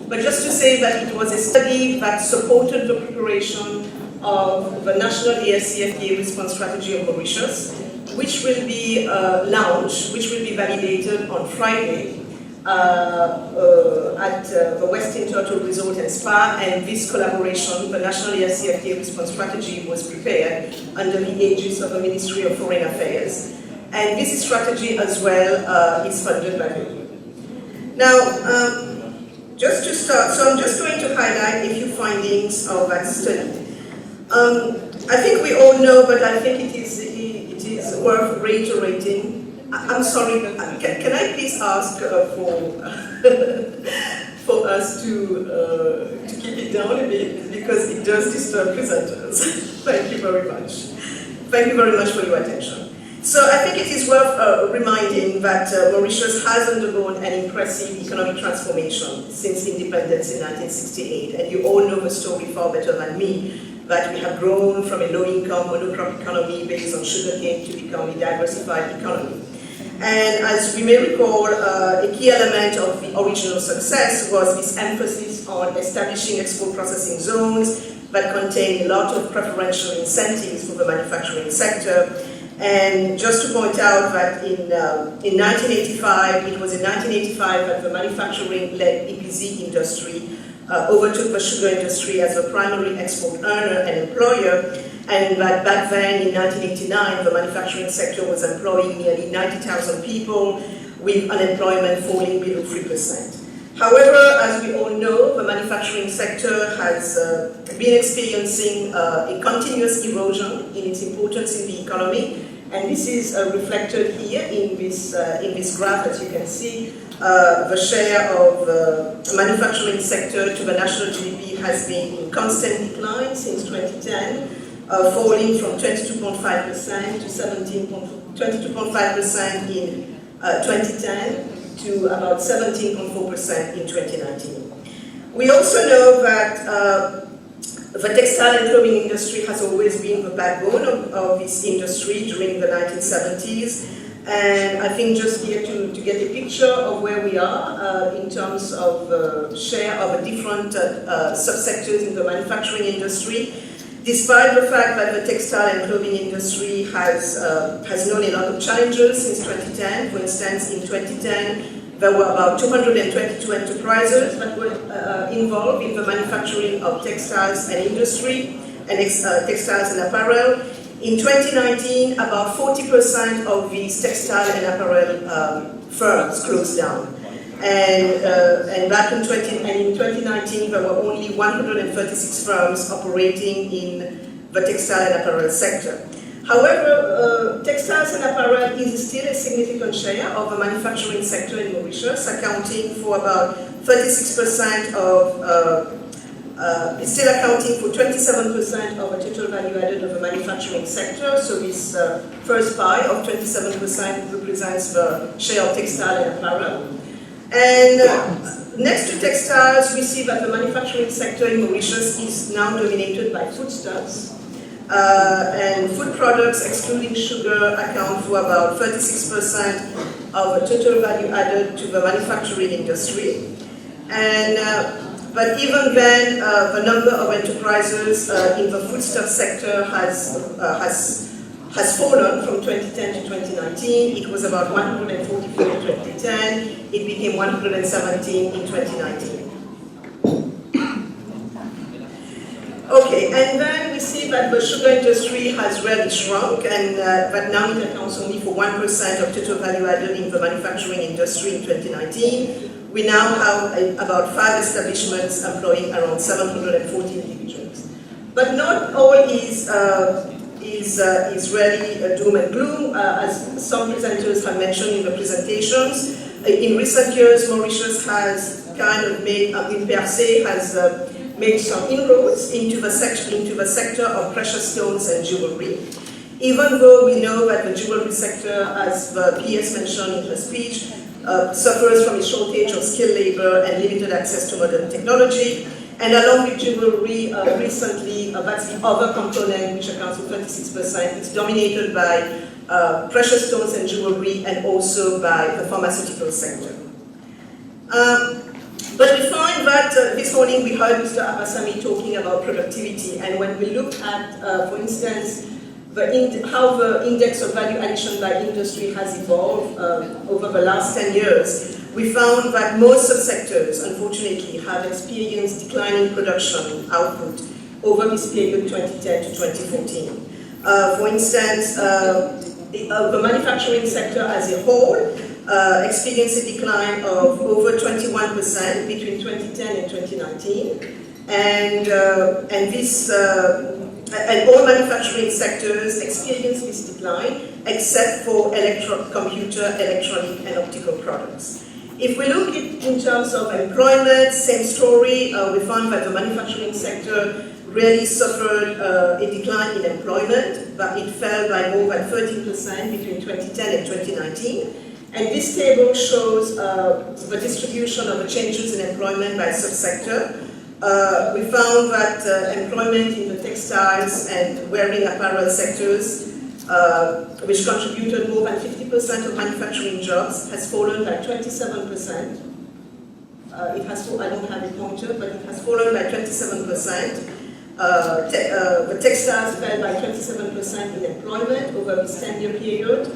But just to say that it was a study that supported the preparation of the National AfCFTA Response Strategy of Mauritius, which will be launched, which will be validated on Friday at the Westin Turtle Resort and Spa. And this collaboration, the National AfCFTA Response Strategy, was prepared under the aegis of the Ministry of Foreign Affairs. And this strategy as well is funded by the EU. Now, just to start, so I'm just going to highlight a few findings of that study. I think we all know, but I think it is worth reiterating. I'm sorry, can I please ask for us to keep it down a bit, because it does disturb presenters. Thank you very much. Thank you very much for your attention. So I think it is worth reminding that Mauritius has undergone an impressive economic transformation since independence in 1968, and you all know the story far better than me, that we have grown from a low-income monocrop economy based on sugarcane to become a diversified economy. And as we may recall, a key element of the original success was this emphasis on establishing export processing zones that contain a lot of preferential incentives for the manufacturing sector. And just to point out that in 1985, it was in 1985 that the manufacturing-led EPZ industry overtook the sugar industry as the primary export earner and employer, and that back then in 1989, the manufacturing sector was employing nearly 90,000 people, with unemployment falling below 3%. However, as we all know, the manufacturing sector has been experiencing a continuous erosion in its importance in the economy, and this is reflected here in this graph. As you can see, the share of the manufacturing sector to the national GDP has been in constant decline since 2010, falling from 22.5% to 22.5% in 2010 to about 17.4% in 2019. We also know that the textile and clothing industry has always been the backbone of this industry during the 1970s. And I think just here to get a picture of where we are in terms of share of the different subsectors in the manufacturing industry, despite the fact that the textile and clothing industry has known a lot of challenges since 2010. For instance, in 2010, there were about 222 enterprises that were involved in the manufacturing of textiles and industry, and textiles and apparel. In 2019, about 40% of these textile and apparel firms closed down. And back in 2019, there were only 136 firms operating in the textile and apparel sector. However, textiles and apparel is still a significant share of the manufacturing sector in Mauritius, accounting for about 36% of, it's still accounting for 27% of the total value added of the manufacturing sector. So this first pie of 27% represents the share of textile and apparel. And next to textiles, we see that the manufacturing sector in Mauritius is now dominated by foodstuffs. And food products, excluding sugar, account for about 36% of the total value added to the manufacturing industry. And but even then, the number of enterprises in the foodstuff sector has fallen from 2010 to 2019. It was about 144 in 2010. It became 117 in 2019. Okay, and then we see that the sugar industry has really shrunk, and that now it accounts only for 1% of total value added in the manufacturing industry in 2019. We now have about 5 establishments employing around 740 individuals. But not all is really doom and gloom, as some presenters have mentioned in the presentations. In recent years, Mauritius has kind of made, has made some inroads into the sector of precious stones and jewelry. Even though we know that the jewelry sector, as the PS mentioned in her speech, suffers from a shortage of skilled labor and limited access to modern technology. And along with jewelry, recently, that's the other component, which accounts for 36%. It's dominated by precious stones and jewelry, and also by the pharmaceutical sector. But we find that that this morning we heard Mr. Abasami talking about productivity, and when we look at, for instance, how the index of value addition by industry has evolved over the last 10 years, we found that most subsectors, unfortunately, have experienced declining production output over this period 2010 to 2014. For instance, the manufacturing sector as a whole experienced a decline of over 21% between 2010 and 2019, and all manufacturing sectors experienced this decline except for computer, electronic, and optical products. If we look at in terms of employment, same story. We found that the manufacturing sector really suffered a decline in employment, but it fell by more than 13% between 2010 and 2019. And this table shows the distribution of the changes in employment by subsector. We found that employment in the textiles and wearing apparel sectors, which contributed more than 50% of manufacturing jobs, has fallen by 27%. I don't have a pointer, but it has fallen by 27%. The textiles fell by 27% in employment over this 10-year period,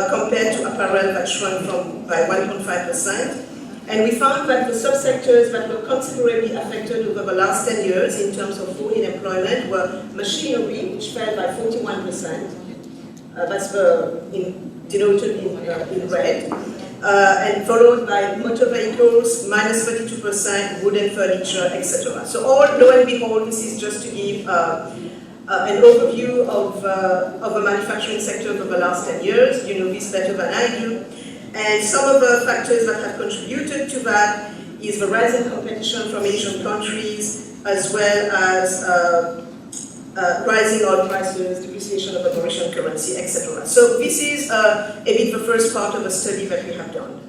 compared to apparel that shrunk by 1.5%. And we found that the subsectors that were considerably affected over the last 10 years in terms of fall in employment were machinery, which fell by 41%. That's denoted in red. And followed by motor vehicles, minus 32%, wooden furniture, etc. So all, lo and behold, this is just to give an overview of the manufacturing sector over the last 10 years. You know this better than I do. And some of the factors that have contributed to that is the rising competition from Asian countries, as well as rising oil prices, depreciation of the Mauritian currency, etc. So this is a bit the first part of the study that we have done.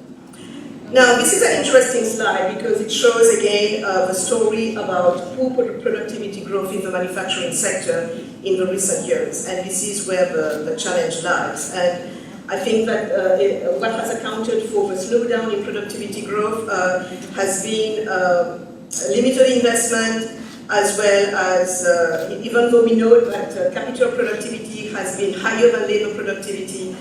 Now, this is an interesting slide because it shows again the story about poor productivity growth in the manufacturing sector in the recent years, and this is where the challenge lies. And I think that what has accounted for the slowdown in productivity growth has been limited investment, as well as, even though we know that capital productivity has been higher than labor productivity,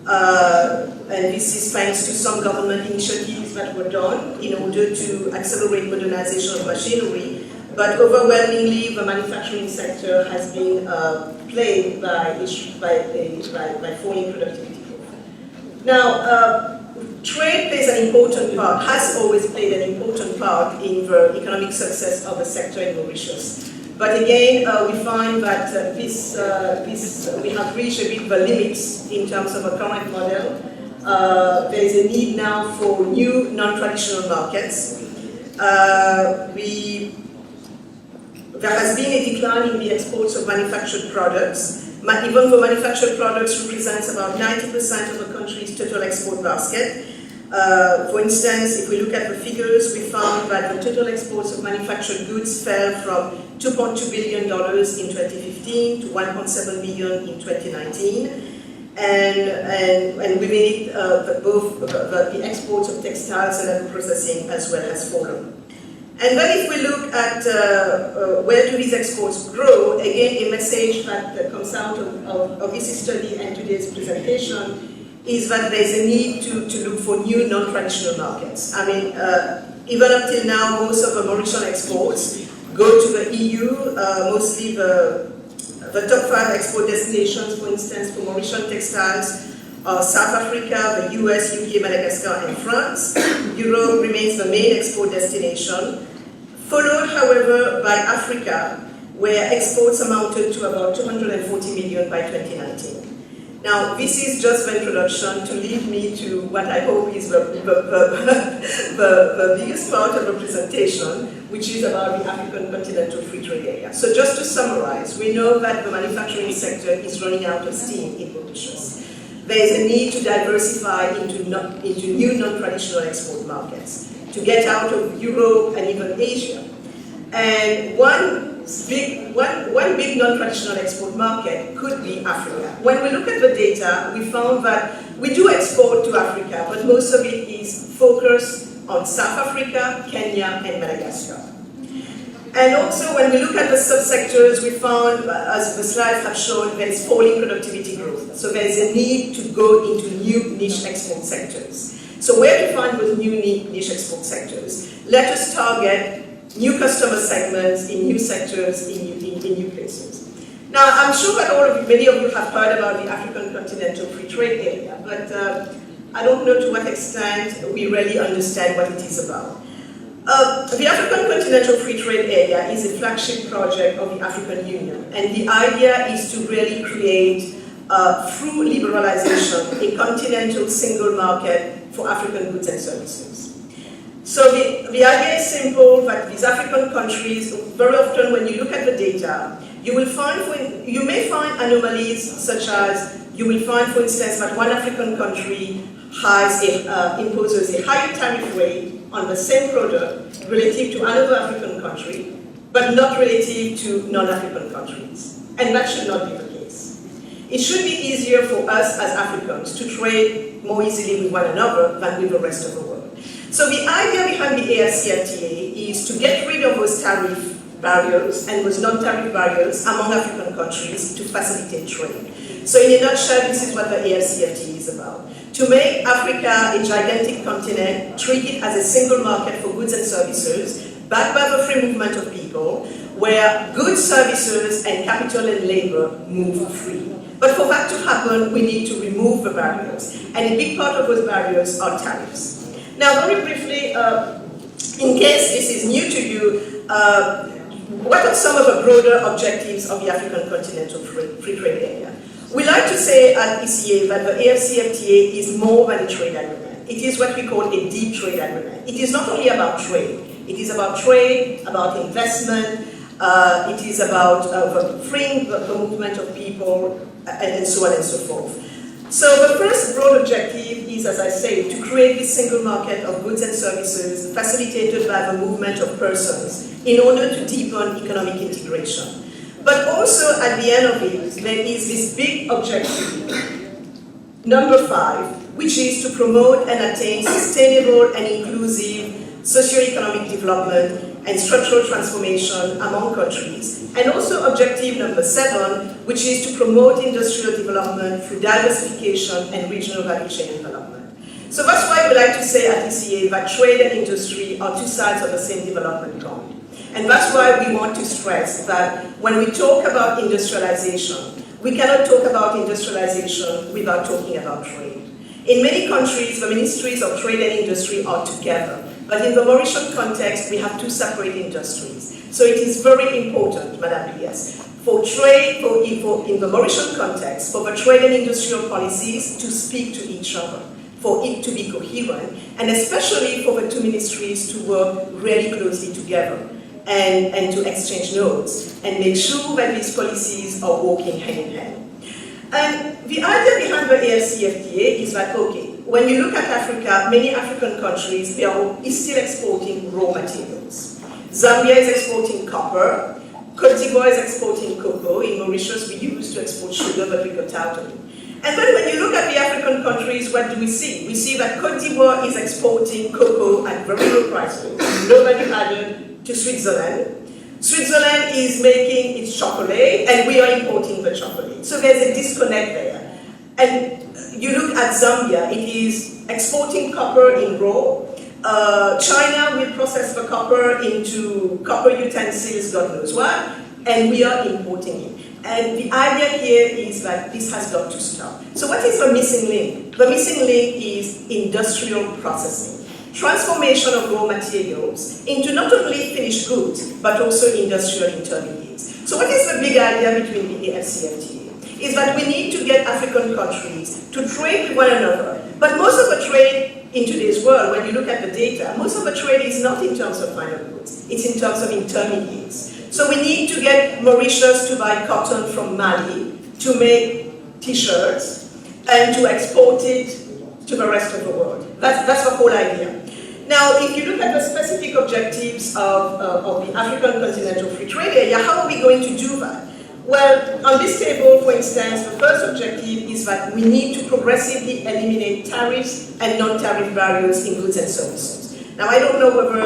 and this is thanks to some government initiatives that were done in order to accelerate modernization of machinery, but overwhelmingly the manufacturing sector has been plagued by falling productivity. Now, trade plays an important part, has always played an important part in the economic success of the sector in Mauritius. But again, we find that we have reached a bit the limits in terms of a current model. There is a need now for new non-traditional markets. There has been a decline in the exports of manufactured products. Even though manufactured products represents about 90% of the country's total export basket. For instance, if we look at the figures, we found that the total exports of manufactured goods fell from $2.2 billion in 2015 to $1.7 billion in 2019. And within it, both the exports of textiles and agro processing as well has fallen. And then if we look at where do these exports grow, again, a message that comes out of this study and today's presentation is that there's a need to look for new non-traditional markets. I mean, even up till now, most of the Mauritian exports go to the EU, mostly the top 5 export destinations, for instance, for Mauritian textiles, South Africa, the US, UK, Madagascar, and France. Europe remains the main export destination, followed, however, by Africa, where exports amounted to about 240 million by 2019. Now, this is just the introduction to lead me to what I hope is the biggest part of the presentation, which is about the African Continental Free Trade Area. So just to summarize, we know that the manufacturing sector is running out of steam in Mauritius. There is a need to diversify into new non-traditional export markets, to get out of Europe and even Asia. And one big non-traditional export market could be Africa. When we look at the data, we found that we do export to Africa, but most of it is focused on South Africa, Kenya, and Madagascar. And also, when we look at the subsectors, we found, as the slides have shown, there is falling productivity growth. So there is a need to go into new niche export sectors. So where to find those new niche export sectors? Let us target new customer segments in new sectors, in new places. Now, I'm sure that many of you have heard about the African Continental Free Trade Area, but I don't know to what extent we really understand what it is about. The African Continental Free Trade Area is a flagship project of the African Union, and the idea is to really create, through liberalization, a continental single market for African goods and services. So the idea is simple, that these African countries, very often when you look at the data, you may find anomalies such as, you will find, for instance, that one African country imposes a higher tariff rate on the same product relative to another African country, but not relative to non-African countries. And that should not be the case. It should be easier for us as Africans to trade more easily with one another than with the rest of the world. So the idea behind the AfCFTA is to get rid of those tariff barriers and those non-tariff barriers among African countries to facilitate trade. So in a nutshell, this is what the AfCFTA is about. To make Africa a gigantic continent, treat it as a single market for goods and services, backed by the free movement of people, where goods, services, and capital and labor move free. But for that to happen, we need to remove the barriers. And a big part of those barriers are tariffs. Now, very briefly, in case this is new to you, what are some of the broader objectives of the African Continental Free Trade Area? We like to say at ECA that the AfCFTA is more than a trade agreement. It is what we call a deep trade agreement. It is not only about trade. It is about trade, about investment, it is about freeing the movement of people, and so on and so forth. So the first broad objective is, as I say, to create this single market of goods and services facilitated by the movement of persons in order to deepen economic integration. But also, at the end of it, there is this big objective, number 5, which is to promote and attain sustainable and inclusive socio-economic development and structural transformation among countries. And also objective number 7, which is to promote industrial development through diversification and regional value chain development. So that's why we like to say at ECA that trade and industry are two sides of the same development coin. And that's why we want to stress that when we talk about industrialization, we cannot talk about industrialization without talking about trade. In many countries, the ministries of trade and industry are together. But in the Mauritian context, we have two separate industries. So it is very important, Madame Elias, for trade, in the Mauritian context, for the trade and industrial policies to speak to each other, for it to be coherent, and especially for the two ministries to work really closely together. And to exchange notes and make sure that these policies are working hand in hand. And the idea behind the AfCFTA is that, okay, when you look at Africa, many African countries, they are still exporting raw materials. Zambia is exporting copper, Cote d'Ivoire is exporting cocoa. In Mauritius, we used to export sugar, but we got out of it. And then when you look at the African countries, what do we see? We see that Cote d'Ivoire is exporting cocoa at very low prices, nobody added to Switzerland. Switzerland is making its chocolate, and we are importing the chocolate. So there's a disconnect there. And you look at Zambia, it is exporting copper in raw. China will process the copper into copper utensils, God knows what, and we are importing it. And the idea here is that this has got to stop. So what is the missing link? The missing link is industrial processing. Transformation of raw materials into not only finished goods, but also industrial intermediates. So what is the big idea between the AfCFTA? Is that we need to get African countries to trade with one another. But most of the trade in today's world, when you look at the data, most of the trade is not in terms of final goods, it's in terms of intermediates. So we need to get Mauritius to buy cotton from Mali to make t-shirts and to export it to the rest of the world. That's the whole idea. Now, if you look at the specific objectives of the African Continental Free Trade Area, how are we going to do that? Well, on this table, for instance, the first objective is that we need to progressively eliminate tariffs and non-tariff barriers in goods and services. Now, I don't know whether,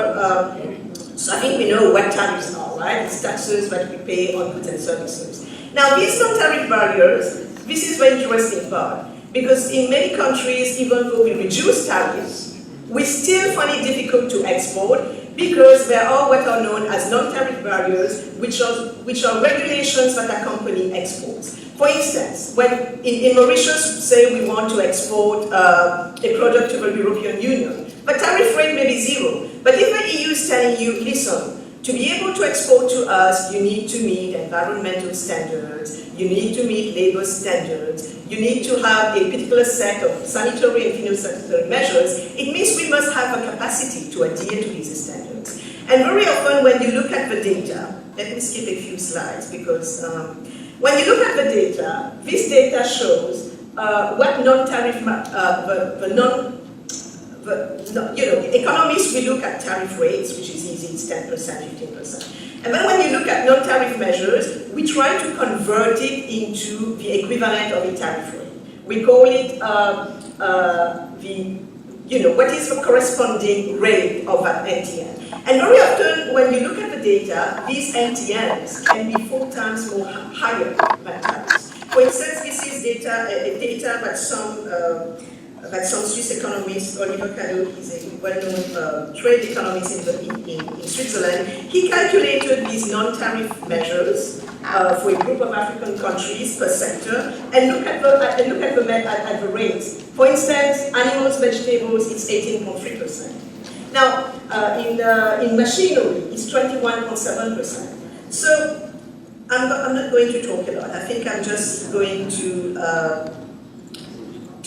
so I think we know what tariffs are, right? It's taxes that we pay on goods and services. Now, these non-tariff barriers, this is the interesting part, because in many countries, even though we reduce tariffs, we still find it difficult to export because there are what are known as non-tariff barriers, which are regulations that accompany exports. For instance, when in Mauritius, say we want to export a product to the European Union, the tariff rate may be 0. But if the EU is telling you, listen, to be able to export to us, you need to meet environmental standards, you need to meet labor standards, you need to have a particular set of sanitary and phytosanitary measures, it means we must have a capacity to adhere to these standards. And very often when you look at the data, let me skip a few slides because when you look at the data, this data shows what non-tariff, economists, we look at tariff rates, which is easy, it's 10%, 15%. And then when you look at non-tariff measures, we try to convert it into the equivalent of a tariff rate. We call it what is the corresponding rate of that NTN. And very often, when you look at the data, these NTNs can be 4 times more higher than tariffs. For instance, this is data that some Swiss economist, Oliver Cadot, is a well-known trade economist in Switzerland. He calculated these non-tariff measures for a group of African countries per sector, and look at the rates. For instance, animals, vegetables, it's 18.3%. Now, in machinery, it's 21.7%. So, I'm not going to talk a lot. I think I'm just going to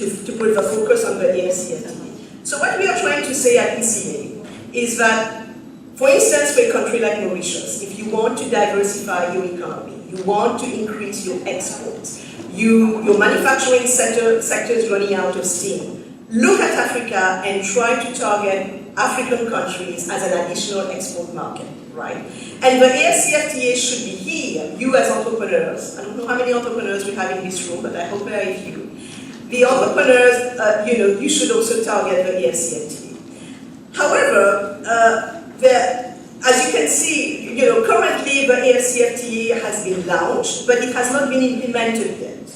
put the focus on the AfCFTA. So what we are trying to say at ECA is that, for instance, for a country like Mauritius, if you want to diversify your economy, you want to increase your exports, your manufacturing sector is running out of steam, look at Africa and try to target African countries as an additional export market, right? And the AfCFTA should be here, you as entrepreneurs. I don't know how many entrepreneurs we have in this room, but I hope there are a few. The entrepreneurs, you should also target the AfCFTA. However, as you can see, currently the AfCFTA has been launched, but it has not been implemented yet.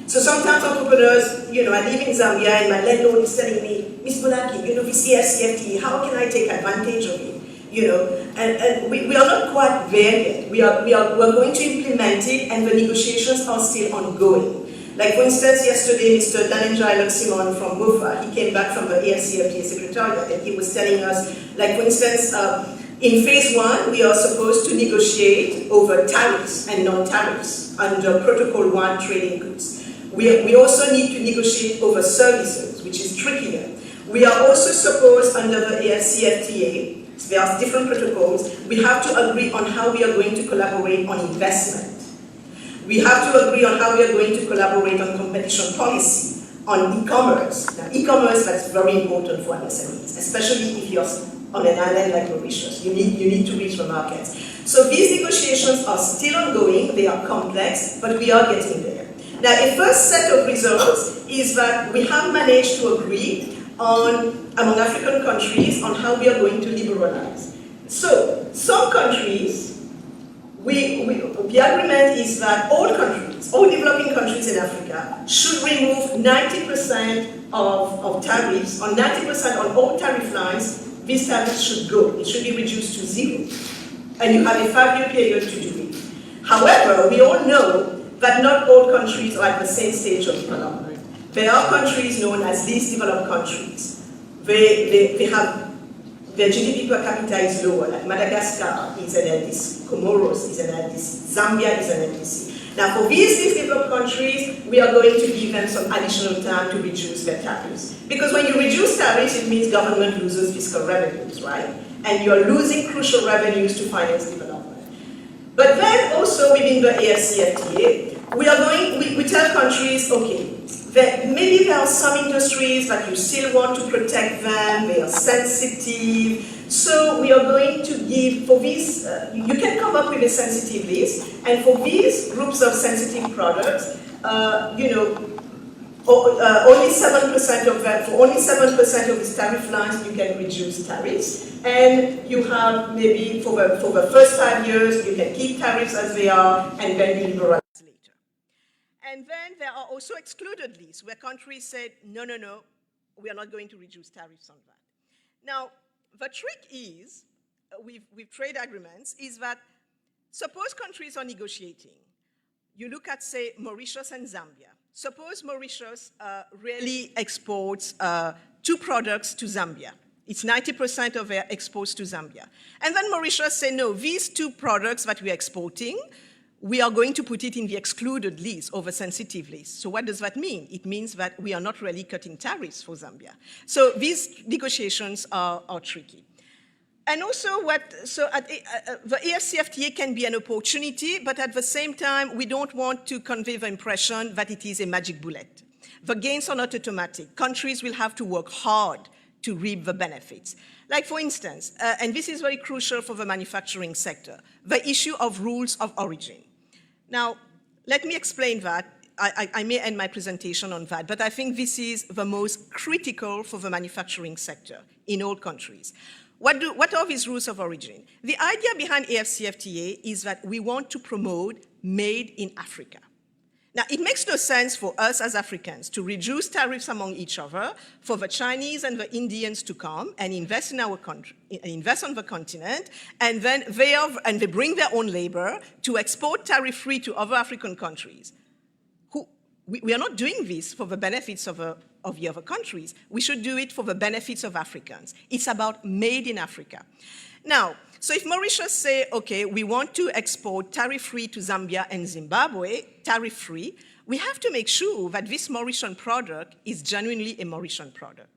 So sometimes entrepreneurs, I live in Zambia and my landlord is telling me, Ms. Bulaki, this AfCFTA, how can I take advantage of it? And we are not quite there yet. We're going to implement it, and the negotiations are still ongoing. Like, for instance, yesterday, Mr. Danenjai Simon from MOFA, he came back from the AfCFTA Secretariat, and he was telling us, like, for instance, in phase 1, we are supposed to negotiate over tariffs and non-tariffs under Protocol 1 trading goods. We also need to negotiate over services, which is trickier. We are also supposed, under the AfCFTA, there are different protocols, we have to agree on how we are going to collaborate on investment. We have to agree on how we are going to collaborate on competition policy, on e-commerce. Now, e-commerce, that's very important for MSMEs, especially if you're on an island like Mauritius. You need to reach the markets. So these negotiations are still ongoing, they are complex, but we are getting there. Now, a first set of results is that we have managed to agree among African countries on how we are going to liberalize. So, some countries, the agreement is that all developing countries in Africa should remove 90% of tariffs, on 90% on all tariff lines, these tariffs should go. It should be reduced to 0. And you have a 5-year period to do it. However, we all know that not all countries are at the same stage of development. There are countries known as least developed countries. They have their GDP per capita is lower, like Madagascar is an LDC, Comoros is an LDC, Zambia is an LDC. Now for these least developed countries, we are going to give them some additional time to reduce their tariffs. Because when you reduce tariffs, it means government loses fiscal revenues, right? And you're losing crucial revenues to finance development. But then also within the AfCFTA, we tell countries, okay, that maybe there are some industries that you still want to protect them, they are sensitive, so we are going to give, for these, you can come up with a sensitive list, and for these groups of sensitive products, only 7% of that, for only 7% of these tariff lines, you can reduce tariffs. And you have maybe for the first 5 years, you can keep tariffs as they are, and then you liberalize later. And then there are also excluded lists where countries said, no, no, no, we are not going to reduce tariffs on that. Now, the trick is, with trade agreements, is that suppose countries are negotiating. You look at, say, Mauritius and Zambia. Suppose Mauritius really exports 2 products to Zambia. It's 90% of their exports to Zambia. And then Mauritius say, no, these 2 products that we are exporting, we are going to put it in the excluded list or the sensitive list. So what does that mean? It means that we are not really cutting tariffs for Zambia. So these negotiations are tricky. And also, the AfCFTA can be an opportunity, but at the same time, we don't want to convey the impression that it is a magic bullet. The gains are not automatic. Countries will have to work hard to reap the benefits. Like, for instance, and this is very crucial for the manufacturing sector, the issue of rules of origin. Now, let me explain that. I may end my presentation on that, but I think this is the most critical for the manufacturing sector in all countries. What are these rules of origin? The idea behind AfCFTA is that we want to promote made in Africa. Now, it makes no sense for us as Africans to reduce tariffs among each other, for the Chinese and the Indians to come and invest in our country, invest on the continent, and then they bring their own labor to export tariff-free to other African countries. We are not doing this for the benefits of the other countries. We should do it for the benefits of Africans. It's about made in Africa. Now, so if Mauritius say, okay, we want to export tariff-free to Zambia and Zimbabwe, tariff-free, we have to make sure that this Mauritian product is genuinely a Mauritian product,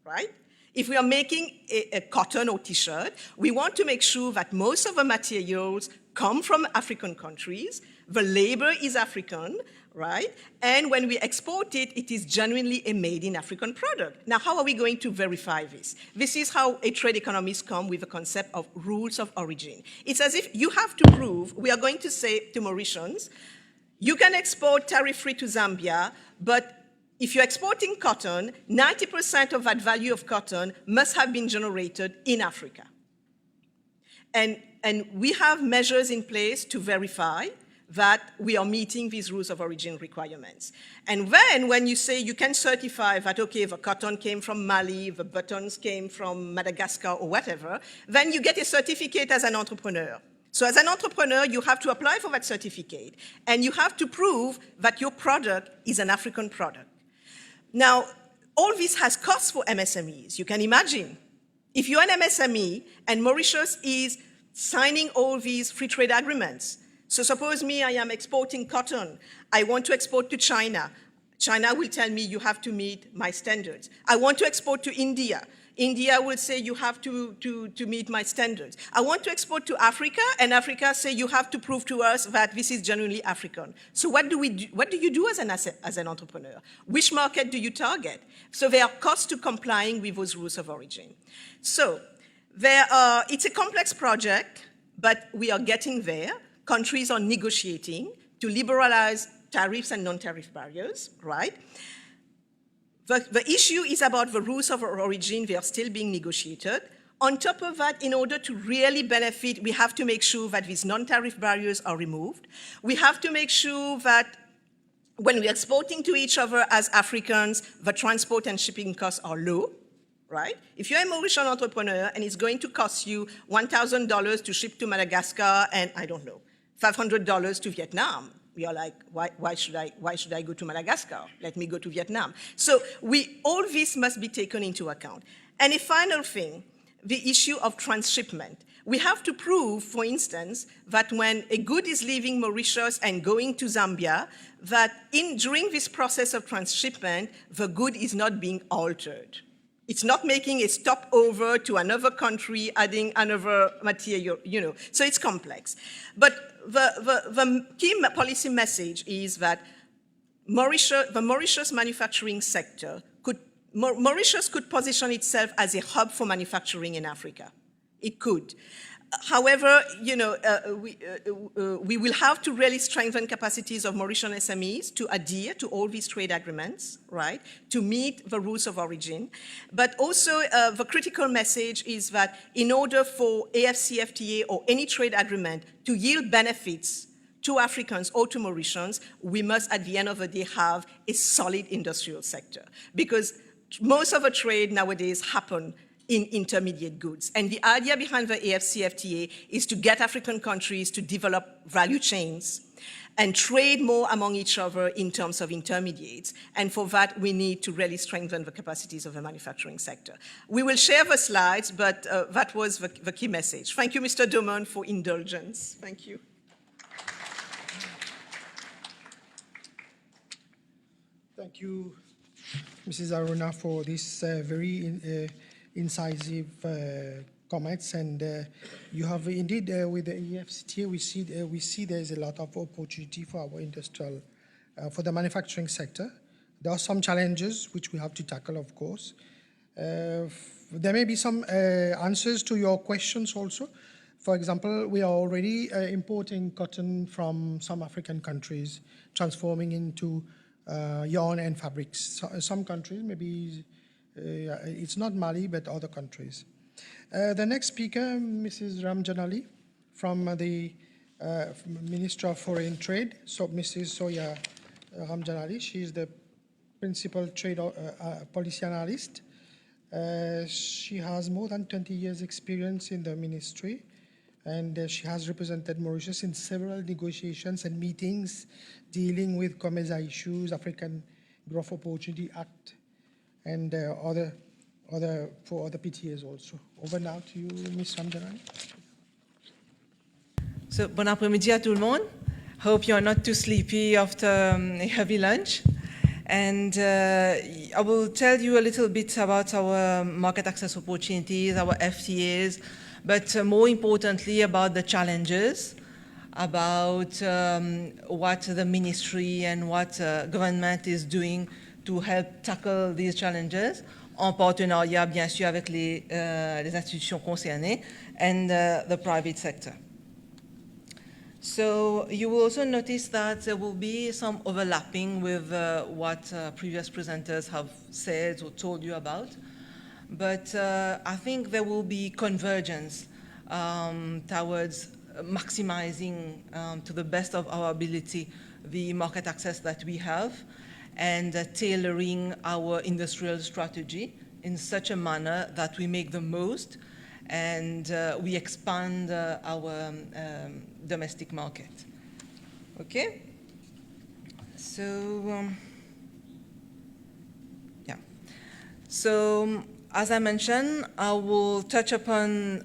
right? If we are making a cotton or t-shirt, we want to make sure that most of the materials come from African countries, the labor is African, right? And when we export it, it is genuinely a made in African product. Now, how are we going to verify this? This is how a trade economist come with the concept of rules of origin. It's as if you have to prove, we are going to say to Mauritians, you can export tariff-free to Zambia, but if you're exporting cotton, 90% of that value of cotton must have been generated in Africa. And we have measures in place to verify that we are meeting these rules of origin requirements. And then when you say you can certify that, okay, the cotton came from Mali, the buttons came from Madagascar or whatever, then you get a certificate as an entrepreneur. So as an entrepreneur, you have to apply for that certificate, and you have to prove that your product is an African product. Now, all this has costs for MSMEs. You can imagine, if you're an MSME and Mauritius is signing all these free trade agreements, so suppose me, I am exporting cotton. I want to export to China. China will tell me you have to meet my standards. I want to export to India. India will say you have to meet my standards. I want to export to Africa, and Africa say you have to prove to us that this is genuinely African. So what do you do as an entrepreneur? Which market do you target? So there are costs to complying with those rules of origin. So it's a complex project, but we are getting there. Countries are negotiating to liberalize tariffs and non-tariff barriers, right? The issue is about the rules of origin. They are still being negotiated. On top of that, in order to really benefit, we have to make sure that these non-tariff barriers are removed. We have to make sure that when we're exporting to each other as Africans, the transport and shipping costs are low, right? If you're a Mauritian entrepreneur and it's going to cost you $1,000 to ship to Madagascar and, I don't know, $500 to Vietnam, we are like, why should I go to Madagascar? Let me go to Vietnam. So all this must be taken into account. And a final thing, the issue of transshipment. We have to prove, for instance, that when a good is leaving Mauritius and going to Zambia, that during this process of transshipment, the good is not being altered. It's not making a stopover to another country, adding another material, so it's complex. But the key policy message is that the Mauritius manufacturing sector Mauritius could position itself as a hub for manufacturing in Africa. It could. However, we will have to really strengthen capacities of Mauritian SMEs to adhere to all these trade agreements, right, to meet the rules of origin. But also the critical message is that in order for AfCFTA or any trade agreement to yield benefits to Africans or to Mauritians, we must, at the end of the day, have a solid industrial sector. Because most of the trade nowadays happen in intermediate goods. And the idea behind the AfCFTA is to get African countries to develop value chains and trade more among each other in terms of intermediates. And for that, we need to really strengthen the capacities of the manufacturing sector. We will share the slides, but that was the key message. Thank you, Mr. Doman, for indulgence. Thank you. Thank you, Mrs. Aruna, for this very incisive comments, and you have indeed with the AfCFTA we see there's a lot of opportunity for our industrial, for the manufacturing sector. There are some challenges which we have to tackle, of course. There may be some answers to your questions also. For example, we are already importing cotton from some African countries, transforming into yarn and fabrics. So, some countries, maybe it's not Mali, but other countries. The next speaker, Mrs. Ramjanali, from the Minister of Foreign Trade. So, Mrs. Soya Ramjanali, she is the Principal Trade Policy Analyst. She has more than 20 years experience in the ministry, and she has represented Mauritius in several negotiations and meetings dealing with COMESA issues, African Growth Opportunity Act, and other PTAs also. Over now to you, Ms. Ramjanali. So, bon après-midi à tout le monde. Hope you are not too sleepy after a heavy lunch. And I will tell you a little bit about our market access opportunities, our FTAs, but more importantly about the challenges, about what the ministry and what government is doing to help tackle these challenges, en partenariat bien sûr avec les institutions concernées and the private sector. So you will also notice that there will be some overlapping with what previous presenters have said or told you about, but I think there will be convergence towards maximizing to the best of our ability the market access that we have, and tailoring our industrial strategy in such a manner that we make the most and we expand our domestic market. Okay? So, yeah. So, as I mentioned, I will touch upon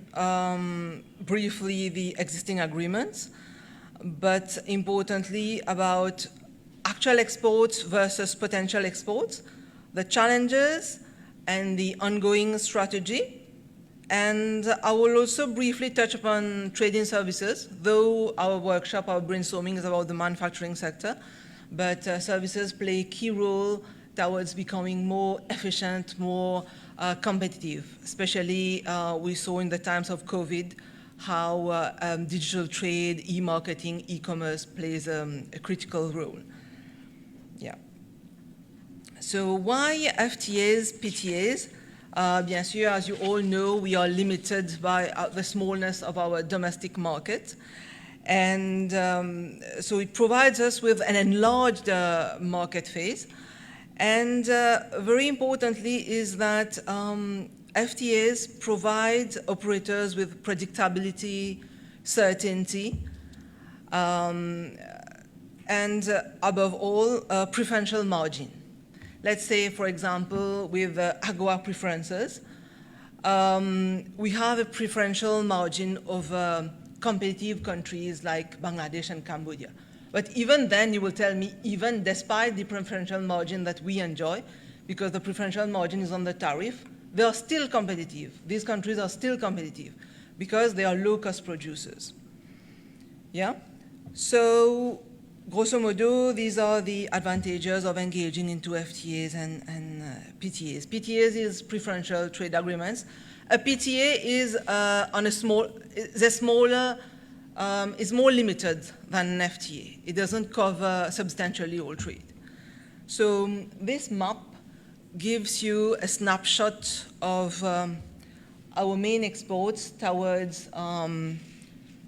briefly the existing agreements, but importantly about actual exports versus potential exports, the challenges and the ongoing strategy. And I will also briefly touch upon trading services, though our workshop, our brainstorming is about the manufacturing sector, but services play a key role towards becoming more efficient, more competitive. Especially we saw in the times of COVID how digital trade, e-marketing, e-commerce plays a critical role. Yeah. So why FTAs, PTAs? Bien sûr, as you all know, we are limited by the smallness of our domestic market. And so it provides us with an enlarged market phase. And very importantly is that FTAs provide operators with predictability, certainty, and above all, preferential margin. Let's say, for example, with AGOA preferences, we have a preferential margin of competitive countries like Bangladesh and Cambodia. But even then, you will tell me, even despite the preferential margin that we enjoy, because the preferential margin is on the tariff, they are still competitive. These countries are still competitive because they are low-cost producers. Yeah? So, grosso modo, these are the advantages of engaging into FTAs and PTAs. PTAs is preferential trade agreements, a PTA is on a small, smaller, is more limited than an FTA. It doesn't cover substantially all trade. So this map gives you a snapshot of our main exports towards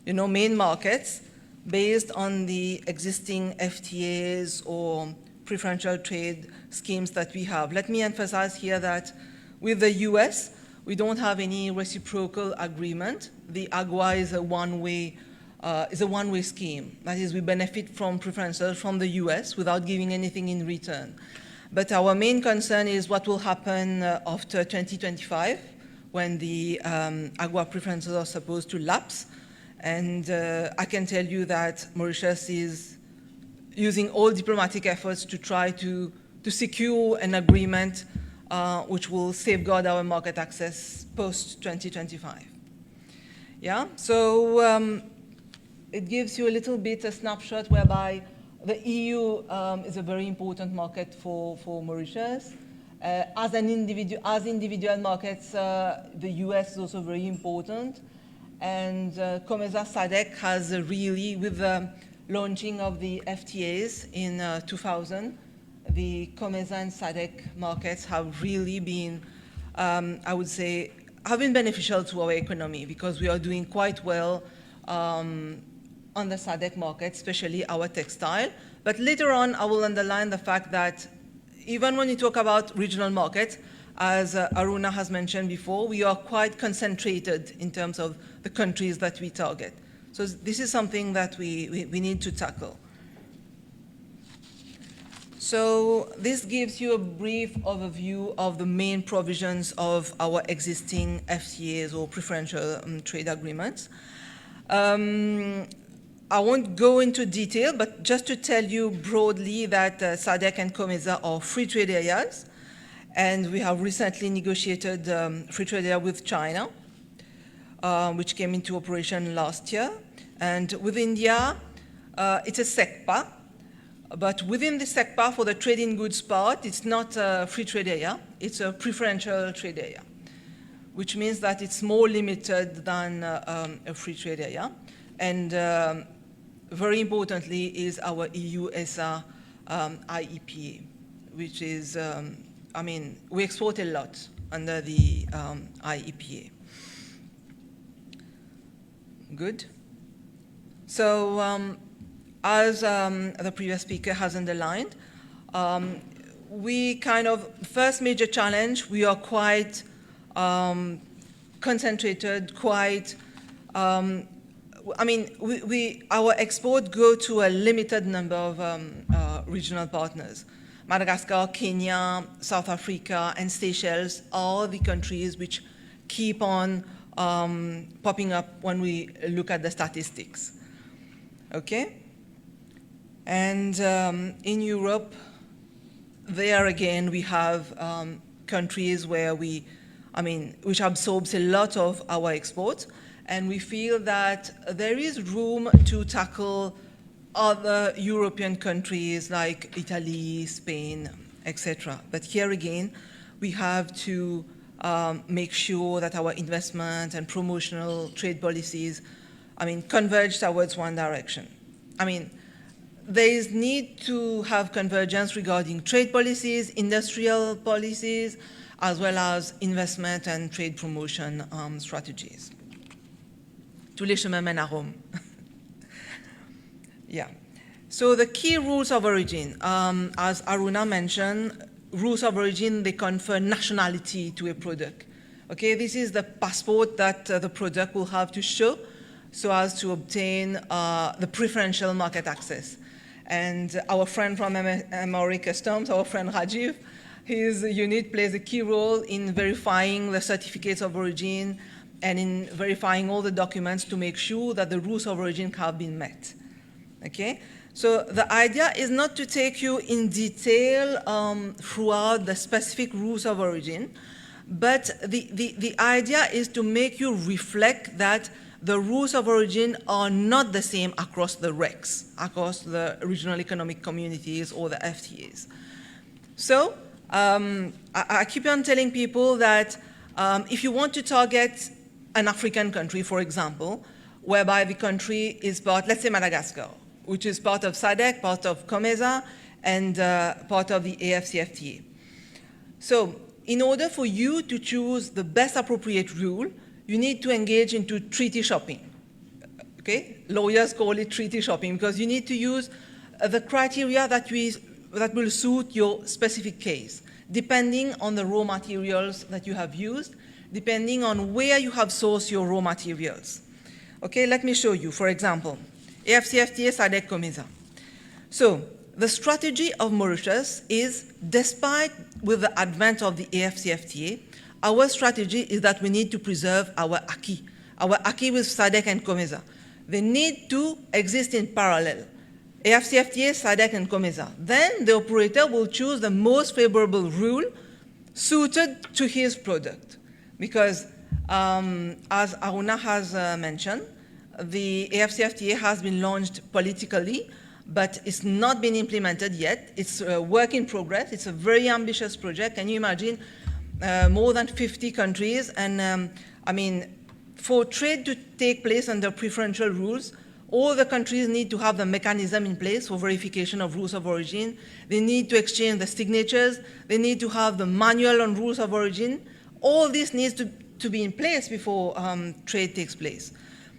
main markets based on the existing FTAs or preferential trade schemes that we have. Let me emphasize here that with the US, we don't have any reciprocal agreement. The AGWA is a one-way scheme. That is, we benefit from preferences from the US without giving anything in return. But our main concern is what will happen after 2025 when the AGWA preferences are supposed to lapse. And I can tell you that Mauritius is using all diplomatic efforts to try to secure an agreement which will safeguard our market access post-2025. Yeah, so it gives you a little bit a snapshot whereby the EU is a very important market for Mauritius. As individual markets, the US is also very important. And COMESA SADC has really, with the launching of the FTAs in 2000, the COMESA and SADC markets have really been, I would say, have been beneficial to our economy because we are doing quite well on the SADC market, especially our textile. But later on, I will underline the fact that even when you talk about regional markets, as Aruna has mentioned before, we are quite concentrated in terms of the countries that we target. So this is something that we need to tackle. So this gives you a brief overview of the main provisions of our existing FTAs or preferential trade agreements. I won't go into detail, but just to tell you broadly that SADC and COMESA are free trade areas, and we have recently negotiated free trade area with China, which came into operation last year. And with India, it's a SECPA, but within the SECPA, for the trade in goods part, it's not a free trade area, it's a preferential trade area, which means that it's more limited than a free trade area. And very importantly is our EU-ESA IEPA, which is, we export a lot under the IEPA. Good. So as the previous speaker has underlined, we first major challenge, we are quite concentrated, quite, our export go to a limited number of regional partners. Madagascar, Kenya, South Africa, and Seychelles are the countries which keep on popping up when we look at the statistics. Okay? And in Europe, there again, we have countries where which absorbs a lot of our exports, and we feel that there is room to tackle other European countries like Italy, Spain, etc. But here again, we have to make sure that our investment and promotional trade policies, converge towards one direction. There is need to have convergence regarding trade policies, industrial policies, as well as investment and trade promotion strategies. Tous les chemins mènent à Rome. Yeah. So the key rules of origin, as Aruna mentioned, rules of origin, they confer nationality to a product. Okay, this is the passport that the product will have to show so as to obtain the preferential market access. And our friend from MRA Customs, our friend Rajiv, his unit plays a key role in verifying the certificates of origin and in verifying all the documents to make sure that the rules of origin have been met. Okay? So the idea is not to take you in detail throughout the specific rules of origin, but the idea is to make you reflect that the rules of origin are not the same across the RECs, across the regional economic communities or the FTAs. So I keep on telling people that If you want to target an African country, for example, whereby the country is part, let's say Madagascar, which is part of SADC, part of COMESA, and part of the AfCFTA. So in order for you to choose the best appropriate rule, you need to engage into treaty shopping. Okay? Lawyers call it treaty shopping because you need to use the criteria that will suit your specific case, depending on the raw materials that you have used, depending on where you have sourced your raw materials. Okay, let me show you. For example, AfCFTA, SADC, COMESA. So the strategy of Mauritius is, despite with the advent of the AfCFTA, our strategy is that we need to preserve our acquis with SADC and COMESA. They need to exist in parallel. AfCFTA, SADC, and COMESA. Then the operator will choose the most favorable rule suited to his product. Because as Aruna has mentioned, the AfCFTA has been launched politically, but it's not been implemented yet. It's a work in progress. It's a very ambitious project. Can you imagine more than 50 countries? And I mean, for trade to take place under preferential rules, all the countries need to have the mechanism in place for verification of rules of origin. They need to exchange the signatures. They need to have the manual on rules of origin. All this needs to be in place before trade takes place.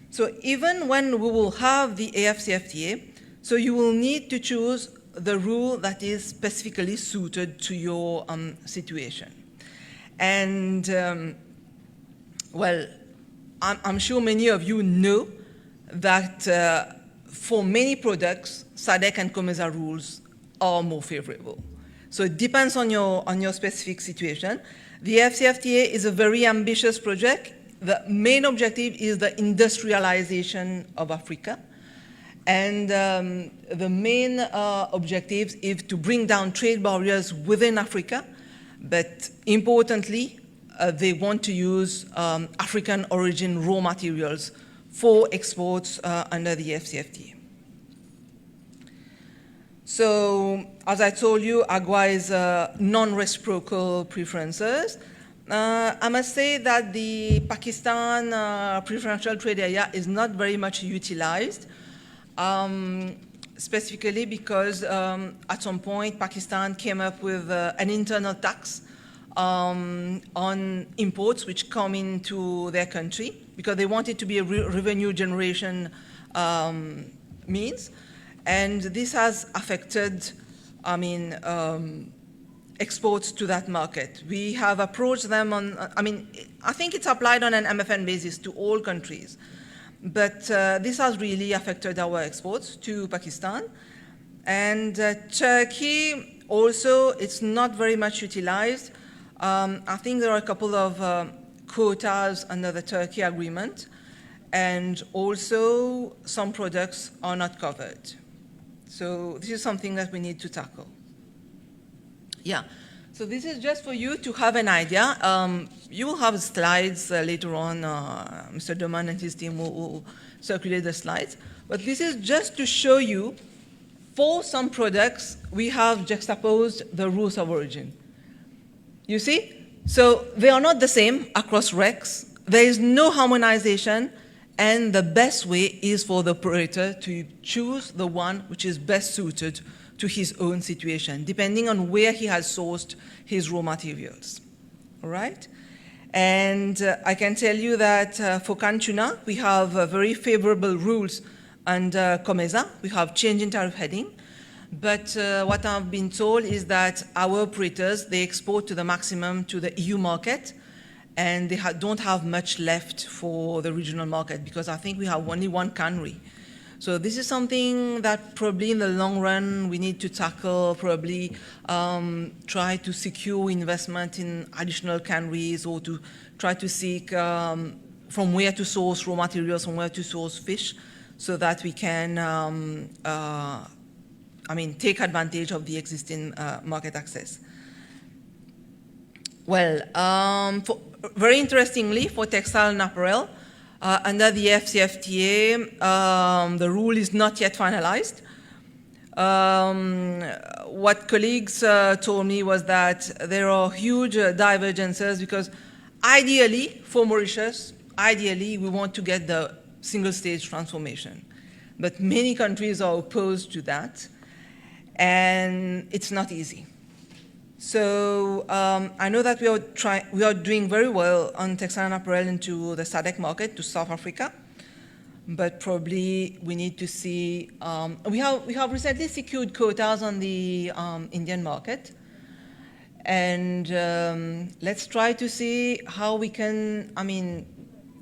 So even when we will have the AfCFTA, so you will need to choose the rule that is specifically suited to your situation. And well, I'm sure many of you know that for many products, SADC and COMESA rules are more favorable. So it depends on your specific situation. The AfCFTA is a very ambitious project. The main objective is the industrialization of Africa. And the main objective is to bring down trade barriers within Africa. But importantly, they want to use African origin raw materials for exports under the AfCFTA. So, as I told you, AGWA is non-reciprocal preferences. I must say that the Pakistan preferential trade area is not very much utilized, specifically because at some point Pakistan came up with an internal tax on imports which come into their country because they want it to be a revenue generation means. And this has affected, I mean, exports to that market. We have approached them on, I mean, I think it's applied on an MFN basis to all countries. But this has really affected our exports to Pakistan. And Turkey also, it's not very much utilized. I think there are a couple of quotas under the Turkey agreement, and also some products are not covered. So this is something that we need to tackle. Yeah, so this is just for you to have an idea. You will have slides later on. Mr. Doman and his team will circulate the slides. But this is just to show you, for some products, we have juxtaposed the rules of origin. You see? So they are not the same across recs. There is no harmonization, and the best way is for the operator to choose the one which is best suited to his own situation, depending on where he has sourced his raw materials. All right? And I can tell you that for canned tuna, we have very favorable rules under COMESA. We have change in tariff heading. But what I've been told is that our operators, they export to the maximum to the EU market, and they don't have much left for the regional market because I think we have only one cannery. So this is something that probably in the long run we need to tackle, probably try to secure investment in additional canneries, or to try to seek from where to source raw materials, from where to source fish, so that we can take advantage of the existing market access. Well, very interestingly, for textile and apparel, under the AfCFTA, the rule is not yet finalized. What colleagues told me was that there are huge divergences because ideally, for Mauritius, ideally, we want to get the single-stage transformation. But many countries are opposed to that, and it's not easy. So I know that we are doing very well on textile and apparel into the SADC market, to South Africa, but probably we need to see, we have recently secured quotas on the Indian market, and let's try to see how we can,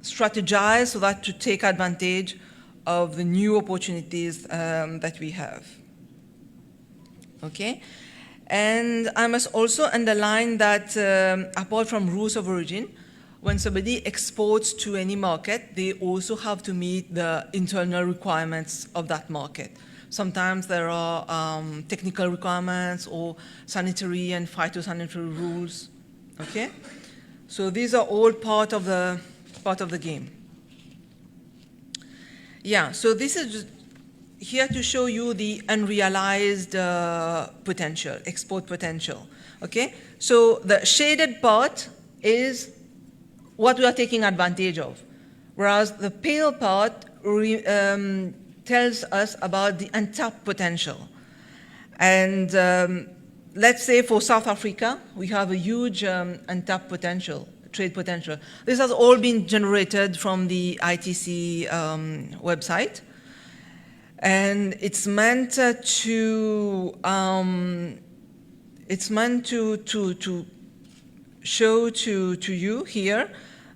strategize so that to take advantage of the new opportunities that we have. Okay? And I must also underline that apart from rules of origin, when somebody exports to any market, they also have to meet the internal requirements of that market. Sometimes there are technical requirements or sanitary and phytosanitary rules, okay? So these are all part of the game. Yeah, so this is just here to show you the unrealized potential, export potential, okay? So the shaded part is what we are taking advantage of, whereas the pale part tells us about the untapped potential. And let's say for South Africa, we have a huge untapped potential, trade potential. This has all been generated from the ITC website. And it's meant to show to you here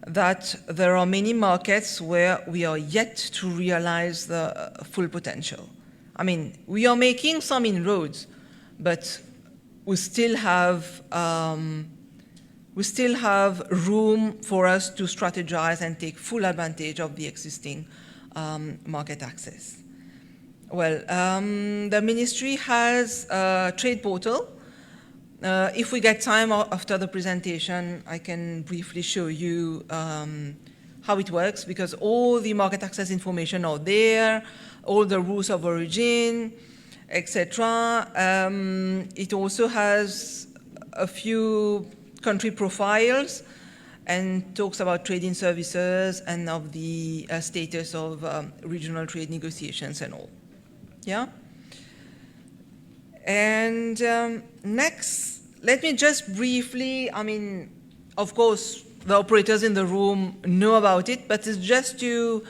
that there are many markets where we are yet to realize the full potential. I mean, we are making some inroads, but we still have room for us to strategize and take full advantage of the existing market access. Well, the ministry has a trade portal. If we get time after the presentation, I can briefly show you how it works, because all the market access information are there, all the rules of origin, etc. It also has a few country profiles and talks about trading services and of the status of regional trade negotiations and all. Yeah? And next, let me just briefly, of course, the operators in the room know about it, but it's just to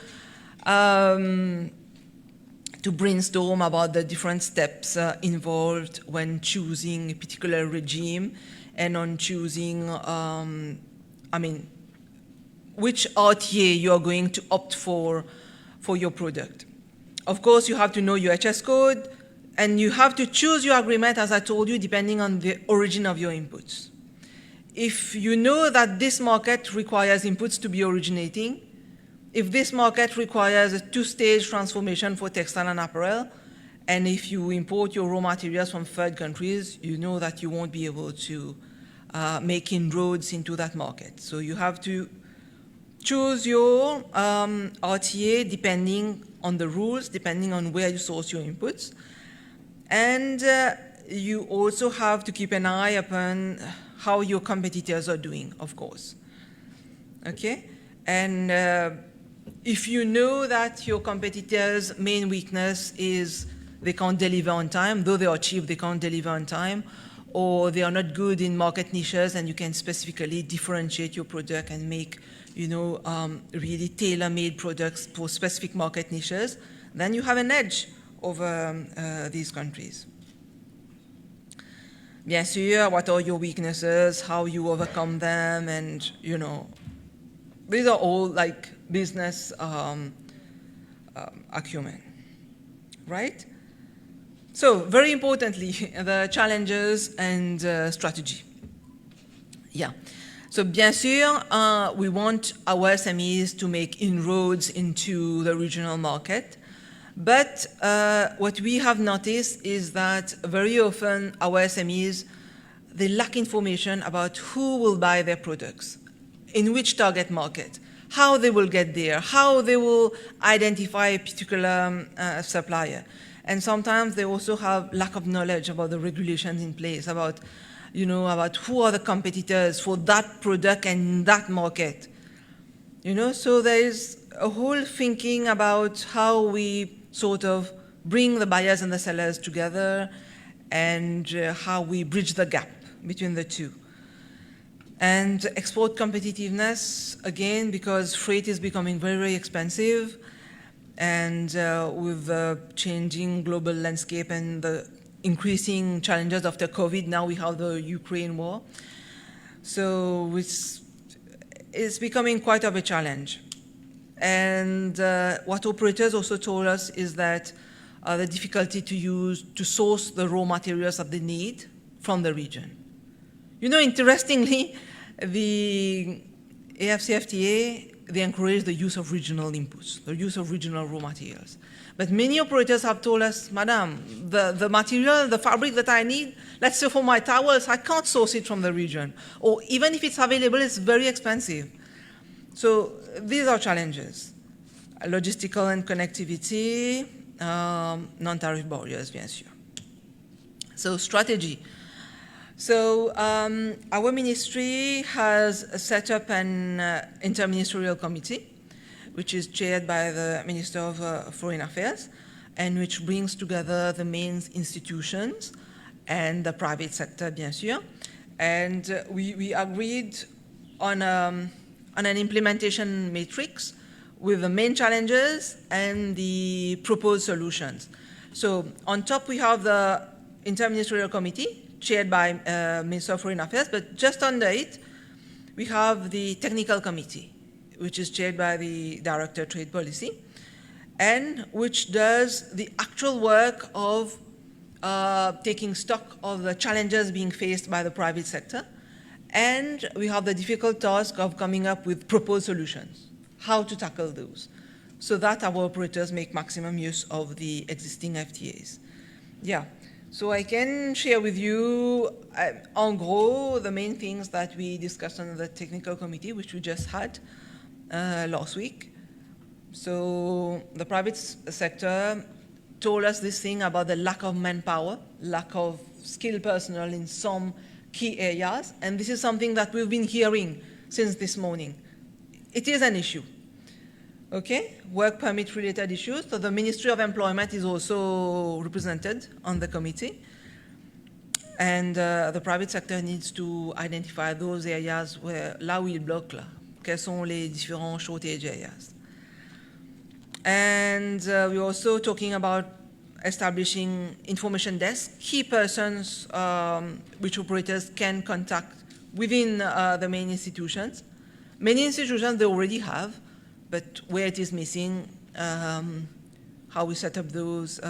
brainstorm about the different steps involved when choosing a particular regime and on choosing, which RTA you are going to opt for your product. Of course, you have to know your HS code, and you have to choose your agreement, as I told you, depending on the origin of your inputs. If you know that this market requires inputs to be originating, if this market requires a two-stage transformation for textile and apparel, and if you import your raw materials from third countries, you know that you won't be able to make inroads into that market. So you have to choose your RTA depending on the rules, depending on where you source your inputs. And you also have to keep an eye upon how your competitors are doing, of course. Okay? And if you know that your competitors' main weakness is they can't deliver on time, though they are cheap, they can't deliver on time, or they are not good in market niches, and you can specifically differentiate your product and make really tailor-made products for specific market niches, then you have an edge over these countries. Bien sûr, what are your weaknesses, how you overcome them, and these are all like business acumen, right? So very importantly, the challenges and strategy. Yeah. So bien sûr, we want our SMEs to make inroads into the regional market. But what we have noticed is that very often our SMEs, they lack information about who will buy their products, in which target market, how they will get there, how they will identify a particular supplier. And sometimes they also have lack of knowledge about the regulations in place, about about who are the competitors for that product and that market. So there is a whole thinking about how we sort of bring the buyers and the sellers together and how we bridge the gap between the two. And export competitiveness, again, because freight is becoming very, very expensive, and with the changing global landscape and the increasing challenges after COVID, now we have the Ukraine war. So it's becoming quite of a challenge. And what operators also told us is that the difficulty to source the raw materials that they need from the region. Interestingly, the AfCFTA, they encourage the use of regional inputs, the use of regional raw materials. But many operators have told us, Madam, the material, the fabric that I need, let's say for my towels, I can't source it from the region. Or even if it's available, it's very expensive. So these are challenges. Logistical and connectivity, non-tariff barriers, bien sûr. So strategy. So our ministry has set up an interministerial committee, which is chaired by the Minister of Foreign Affairs, and which brings together the main institutions and the private sector, bien sûr. And we agreed on an implementation matrix with the main challenges and the proposed solutions. So on top, we have the interministerial committee, chaired by Minister of Foreign Affairs, but just under it, we have the technical committee, which is chaired by the Director of Trade Policy, and which does the actual work of taking stock of the challenges being faced by the private sector. And we have the difficult task of coming up with proposed solutions, how to tackle those, so that our operators make maximum use of the existing FTAs. Yeah. So I can share with you, en gros, the main things that we discussed on the technical committee, which we just had last week. So the private sector told us this thing about the lack of manpower, lack of skilled personnel in some key areas, and this is something that we've been hearing since this morning. It is an issue. Okay, work permit related issues. So the Ministry of Employment is also represented on the committee. And the private sector needs to identify those areas where, là où il bloque, là, quels sont les différents shortage areas. And we're also talking about establishing information desks, key persons which operators can contact within the main institutions. Many institutions they already have, but where it is missing, how we set up those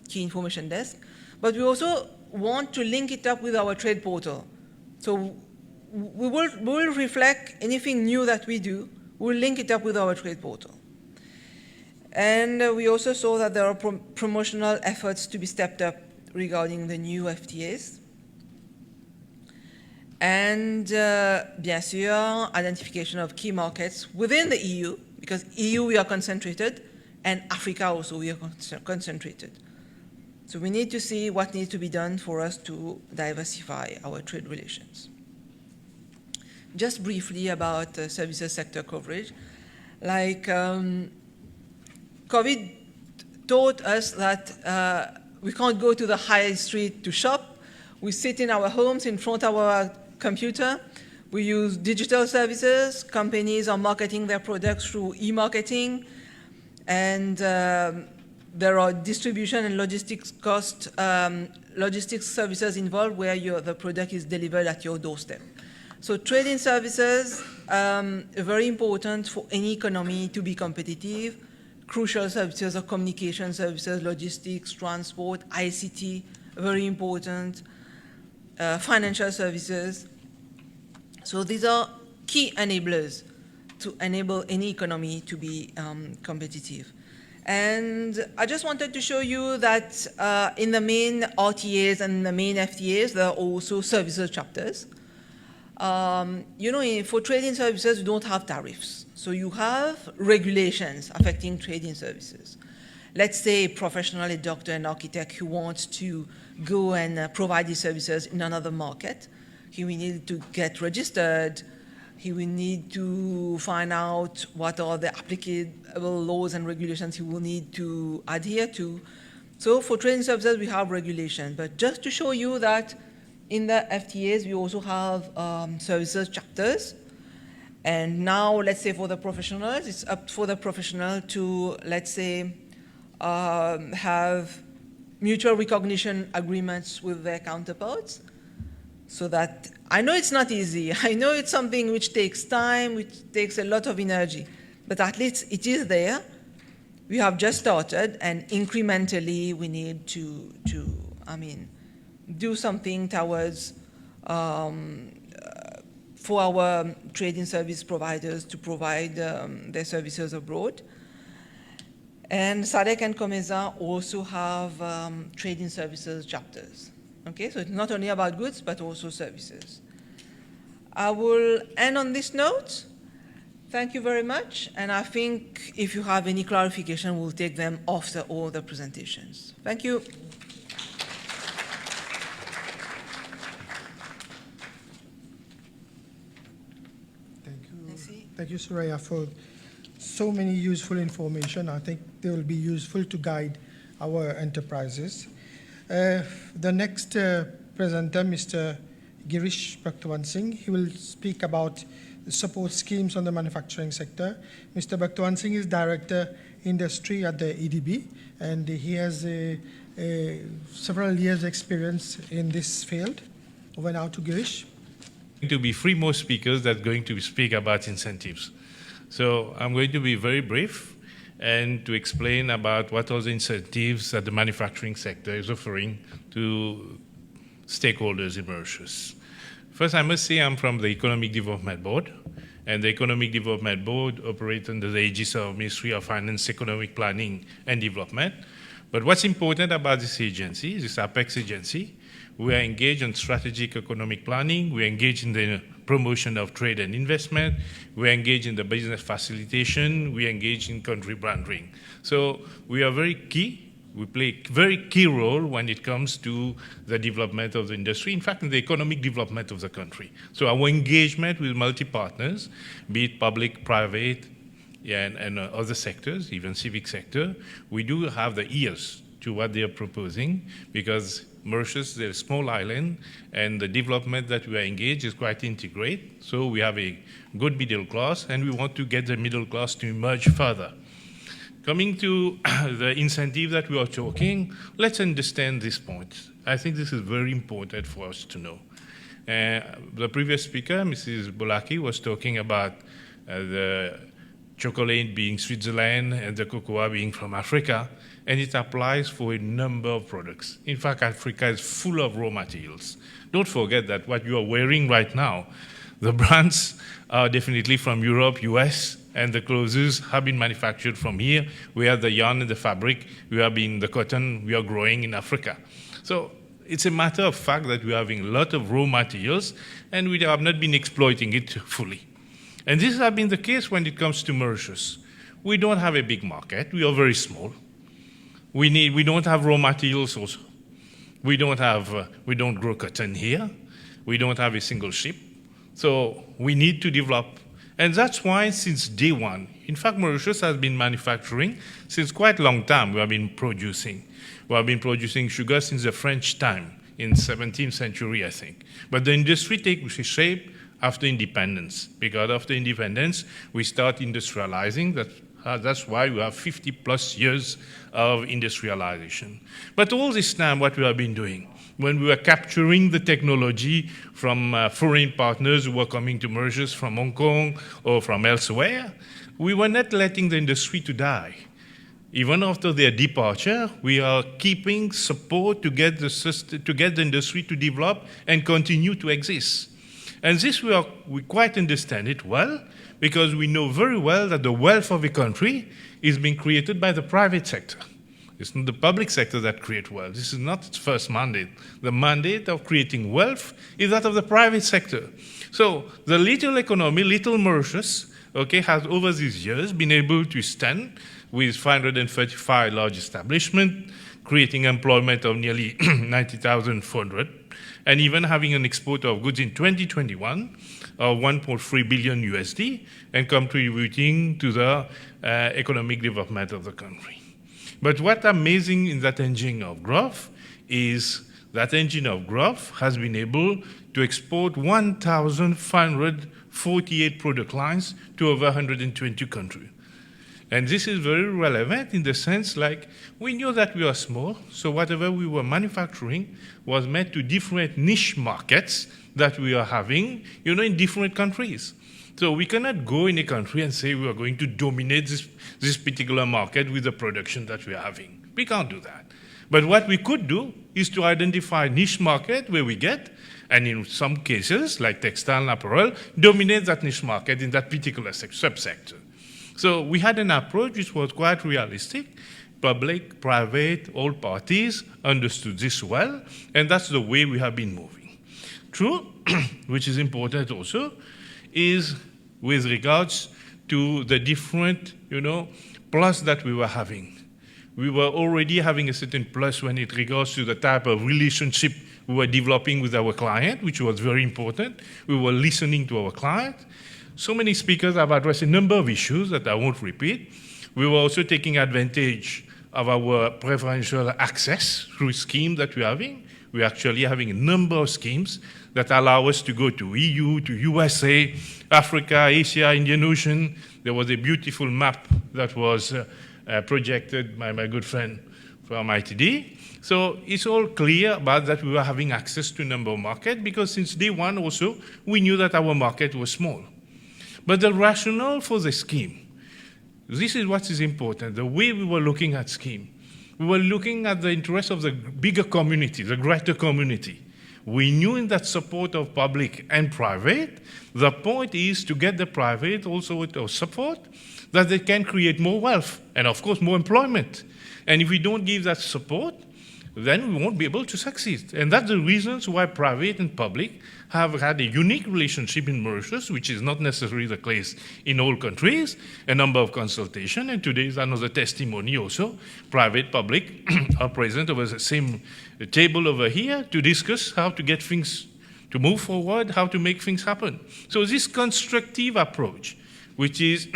key information desks. But we also want to link it up with our trade portal. So we will reflect anything new that we do, we'll link it up with our trade portal. And we also saw that there are promotional efforts to be stepped up regarding the new FTAs. And bien sûr, identification of key markets within the EU, because EU we are concentrated, and Africa also we are concentrated. So we need to see what needs to be done for us to diversify our trade relations. Just briefly about services sector coverage. Like COVID taught us that we can't go to the high street to shop. We sit in our homes in front of our computer. We use digital services. Companies are marketing their products through e-marketing. And there are distribution and logistics logistics services involved where the product is delivered at your doorstep. So trading services are very important for any economy to be competitive. Crucial services are communication services, logistics, transport, ICT, very important, financial services. So these are key enablers to enable any economy to be competitive. And I just wanted to show you that in the main RTAs and the main FTAs, there are also services chapters. For trading services, you don't have tariffs. So you have regulations affecting trading services. Let's say a professional, a doctor, an architect who wants to go and provide these services in another market. he will need to get registered, he will need to find out what are the applicable laws and regulations he will need to adhere to. So for trading services, we have regulation. But just to show you that in the FTAs, we also have services chapters. And now, let's say for the professionals, it's up for the professional to, let's say, have mutual recognition agreements with their counterparts. So that, I know it's not easy. I know it's something which takes time, which takes a lot of energy, but at least it is there. We have just started, and incrementally we need to do something towards for our trading service providers to provide their services abroad. And SADC and COMESA also have trading services chapters. Okay, so it's not only about goods, but also services. I will end on this note. Thank you very much. And I think if you have any clarification, we'll take them after all the presentations. Thank you. Thank you, Soraya, for so many useful information. I think they will be useful to guide our enterprises. The next presenter, Mr. Girish Bhagwan Singh, he will speak about the support schemes on the manufacturing sector. Mr. Bhagwan Singh is Director Industry at the EDB, and he has several years' experience in this field. Over now to Girish. To be three more speakers that are going to speak about incentives. So I'm going to be very brief and to explain about what are the incentives that the manufacturing sector is offering to stakeholders in Mauritius. First, I must say I'm from the Economic Development Board, and the Economic Development Board operates under the aegis of Ministry of Finance, Economic Planning and Development. But what's important about this agency, this Apex agency, we are engaged in strategic economic planning, we are engaged in the promotion of trade and investment, we are engaged in the business facilitation, we are engaged in country branding. So we are very key, we play a very key role when it comes to the development of the industry, in fact, in the economic development of the country. So our engagement with multi-partners, be it public, private, and other sectors, even civic sector, we do have the ears to what they are proposing, because Mauritius is a small island, and the development that we are engaged is quite integrated. So we have a good middle class, and we want to get the middle class to emerge further. Coming to the incentive that we are talking, let's understand this point. I think this is very important for us to know. The previous speaker, Mrs. Bolaki, was talking about the chocolate being Switzerland and the cocoa being from Africa, and it applies for a number of products. In fact, Africa is full of raw materials. Don't forget that what you are wearing right now, the brands are definitely from Europe, US, and the clothes have been manufactured from here. We have the yarn and the fabric, we have been the cotton we are growing in Africa. So it's a matter of fact that we are having a lot of raw materials, and we have not been exploiting it fully. And this has been the case when it comes to Mauritius. We don't have a big market. We are very small. We don't have raw materials also. We don't grow cotton here. We don't have a single ship. So we need to develop. And that's why since day one, in fact, Mauritius has been manufacturing since quite a long time. We have been producing. We have been producing sugar since the French time, in the 17th century, I think. But the industry takes shape after independence, because after independence, we start industrializing. That's why we have 50 plus years of industrialization. But all this time, what we have been doing, when we were capturing the technology from foreign partners who were coming to Mauritius from Hong Kong or from elsewhere, we were not letting the industry to die. Even after their departure, we are keeping support to get the industry to develop and continue to exist. And this we quite understand it well, because we know very well that the wealth of a country is being created by the private sector. It's not the public sector that creates wealth. This is not its first mandate. The mandate of creating wealth is that of the private sector. So the little economy, little Mauritius, has over these years been able to stand with 535 large establishments, creating employment of nearly 90,400, and even having an export of goods in 2021 of 1.3 billion USD and contributing to the economic development of the country. But what's amazing in that engine of growth is that engine of growth has been able to export 1,548 product lines to over 120 countries. And this is very relevant in the sense like we knew that we are small, so whatever we were manufacturing was meant to different niche markets that we are having, in different countries. So we cannot go in a country and say we are going to dominate this particular market with the production that we are having. We can't do that. But what we could do is to identify niche market where we get, and in some cases, like textile and apparel, dominate that niche market in that particular subsector. So we had an approach which was quite realistic. Public, private, all parties understood this well, and that's the way we have been moving. True, which is important also, is with regards to the different, plus that we were having. We were already having a certain plus when it regards to the type of relationship we were developing with our client, which was very important. We were listening to our client. So many speakers have addressed a number of issues that I won't repeat. We were also taking advantage of our preferential access through schemes that we're having. We're actually having a number of schemes that allow us to go to EU, to USA, Africa, Asia, Indian Ocean. There was a beautiful map that was projected by my good friend from ITD. So it's all clear about that we were having access to a number of markets because since day one also, we knew that our market was small. But the rationale for the scheme, this is what is important, the way we were looking at scheme. We were looking at the interest of the bigger community, the greater community. We knew in that support of public and private, the point is to get the private also to support that they can create more wealth and of course more employment. And if we don't give that support, then we won't be able to succeed. And that's the reasons why private and public have had a unique relationship in Mauritius, which is not necessarily the case in all countries, a number of consultations, and today is another testimony also. Private, public are present over the same table over here to discuss how to get things to move forward, how to make things happen. So this constructive approach, which is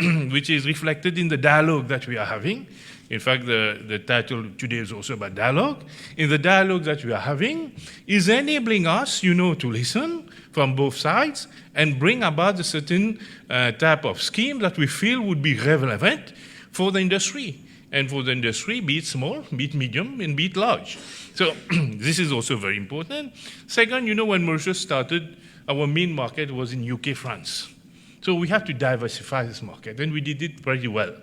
reflected in the dialogue that we are having. In fact, the title today is also about dialogue. In the dialogue that we are having is enabling us, to listen from both sides and bring about a certain type of scheme that we feel would be relevant for the industry. And for the industry, be it small, be it medium, and be it large. So this is also very important. Second, when Mauritius started, our main market was in UK, France. So we had to diversify this market, and we did it pretty well.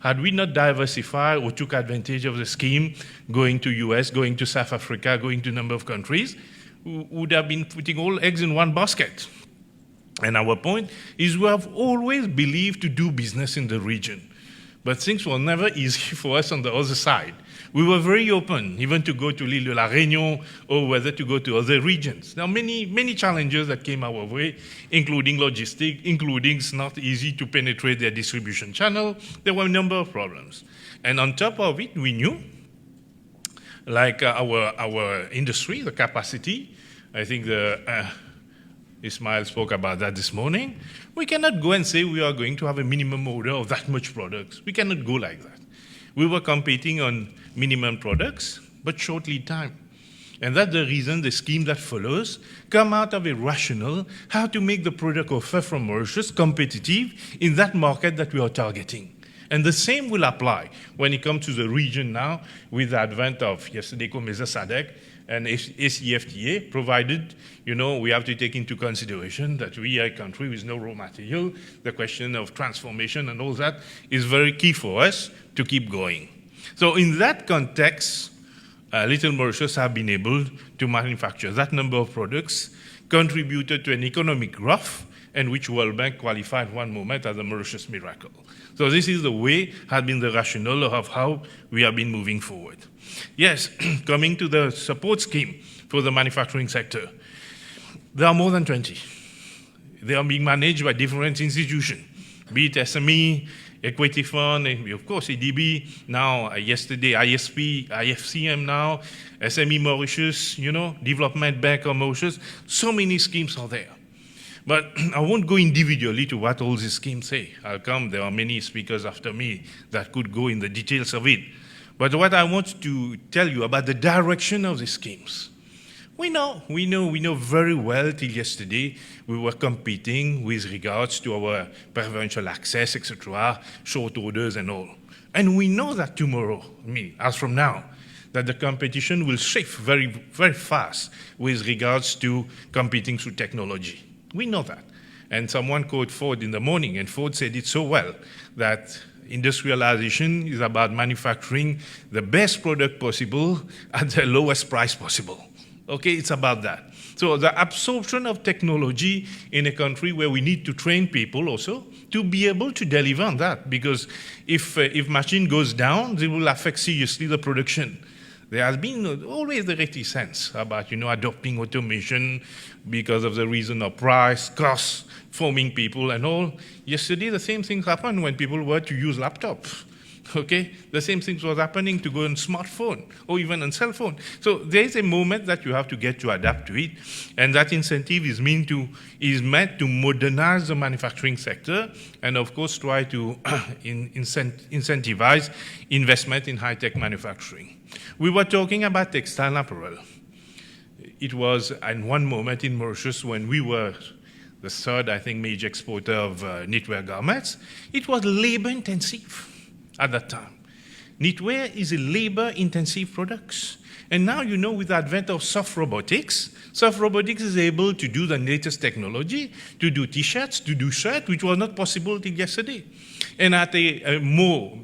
Had we not diversified or took advantage of the scheme, going to US, going to South Africa, going to a number of countries, we would have been putting all eggs in one basket. And our point is we have always believed to do business in the region. But things were never easy for us on the other side. We were very open, even to go to l'île de la Réunion or whether to go to other regions. There are many challenges that came our way, including logistics, including it's not easy to penetrate their distribution channel. There were a number of problems. And on top of it, we knew, like our industry, the capacity, I think Ismail spoke about that this morning. We cannot go and say we are going to have a minimum order of that much products. We cannot go like that. We were competing on minimum products, but short lead time. And that's the reason the scheme that follows come out of a rationale how to make the product offer from Mauritius competitive in that market that we are targeting. And the same will apply when it comes to the region now with the advent of yesterday called SADC and AfCFTA, provided, we have to take into consideration that we are a country with no raw material. The question of transformation and all that is very key for us to keep going. So in that context, Little Mauritius have been able to manufacture that number of products, contributed to an economic growth, and which World Bank qualified one moment as a Mauritius miracle. So this is the way, has been the rationale of how we have been moving forward. Yes, coming to the support scheme for the manufacturing sector, there are more than 20. They are being managed by different institutions, be it SME, equity fund, and of course ADB, now yesterday ISP, IFCM now, SME Mauritius, Development Bank of Mauritius, so many schemes are there. But I won't go individually to what all these schemes say. There are many speakers after me that could go in the details of it. But what I want to tell you about the direction of the schemes. We know very well till yesterday we were competing with regards to our preferential access, etc., short orders and all. And we know that tomorrow, as from now, that the competition will shift very, very fast with regards to competing through technology. We know that. And someone quoted Ford in the morning, and Ford said it so well, that industrialization is about manufacturing the best product possible at the lowest price possible. Okay, it's about that. So the absorption of technology in a country where we need to train people also to be able to deliver on that, because if machine goes down, it will affect seriously the production. There has been always the reticence about, adopting automation because of the reason of price, cost, forming people and all. Yesterday, the same thing happened when people were to use laptops. Okay, the same thing was happening to go on smartphone or even on cell phone. So there is a moment that you have to get to adapt to it, and that incentive is meant to modernize the manufacturing sector, and of course try to incentivize investment in high-tech manufacturing. We were talking about textile apparel. It was at one moment in Mauritius when we were the third, I think, major exporter of knitwear garments. It was labor-intensive at that time. Knitwear is a labor-intensive product. And now, with the advent of soft robotics is able to do the latest technology, to do T-shirts, to do shirts, which was not possible till yesterday. And at a more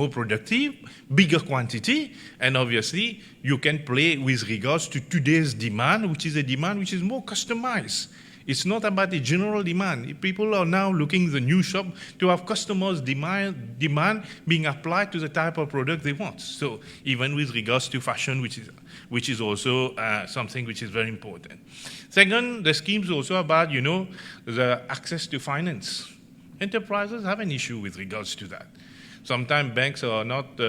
productive, bigger quantity, and obviously you can play with regards to today's demand, which is a demand which is more customized. It's not about the general demand. People are now looking at the new shop to have customers' demand being applied to the type of product they want. So even with regards to fashion, which is also something which is very important. Second, the scheme is also about, the access to finance. Enterprises have an issue with regards to that. Sometimes banks are not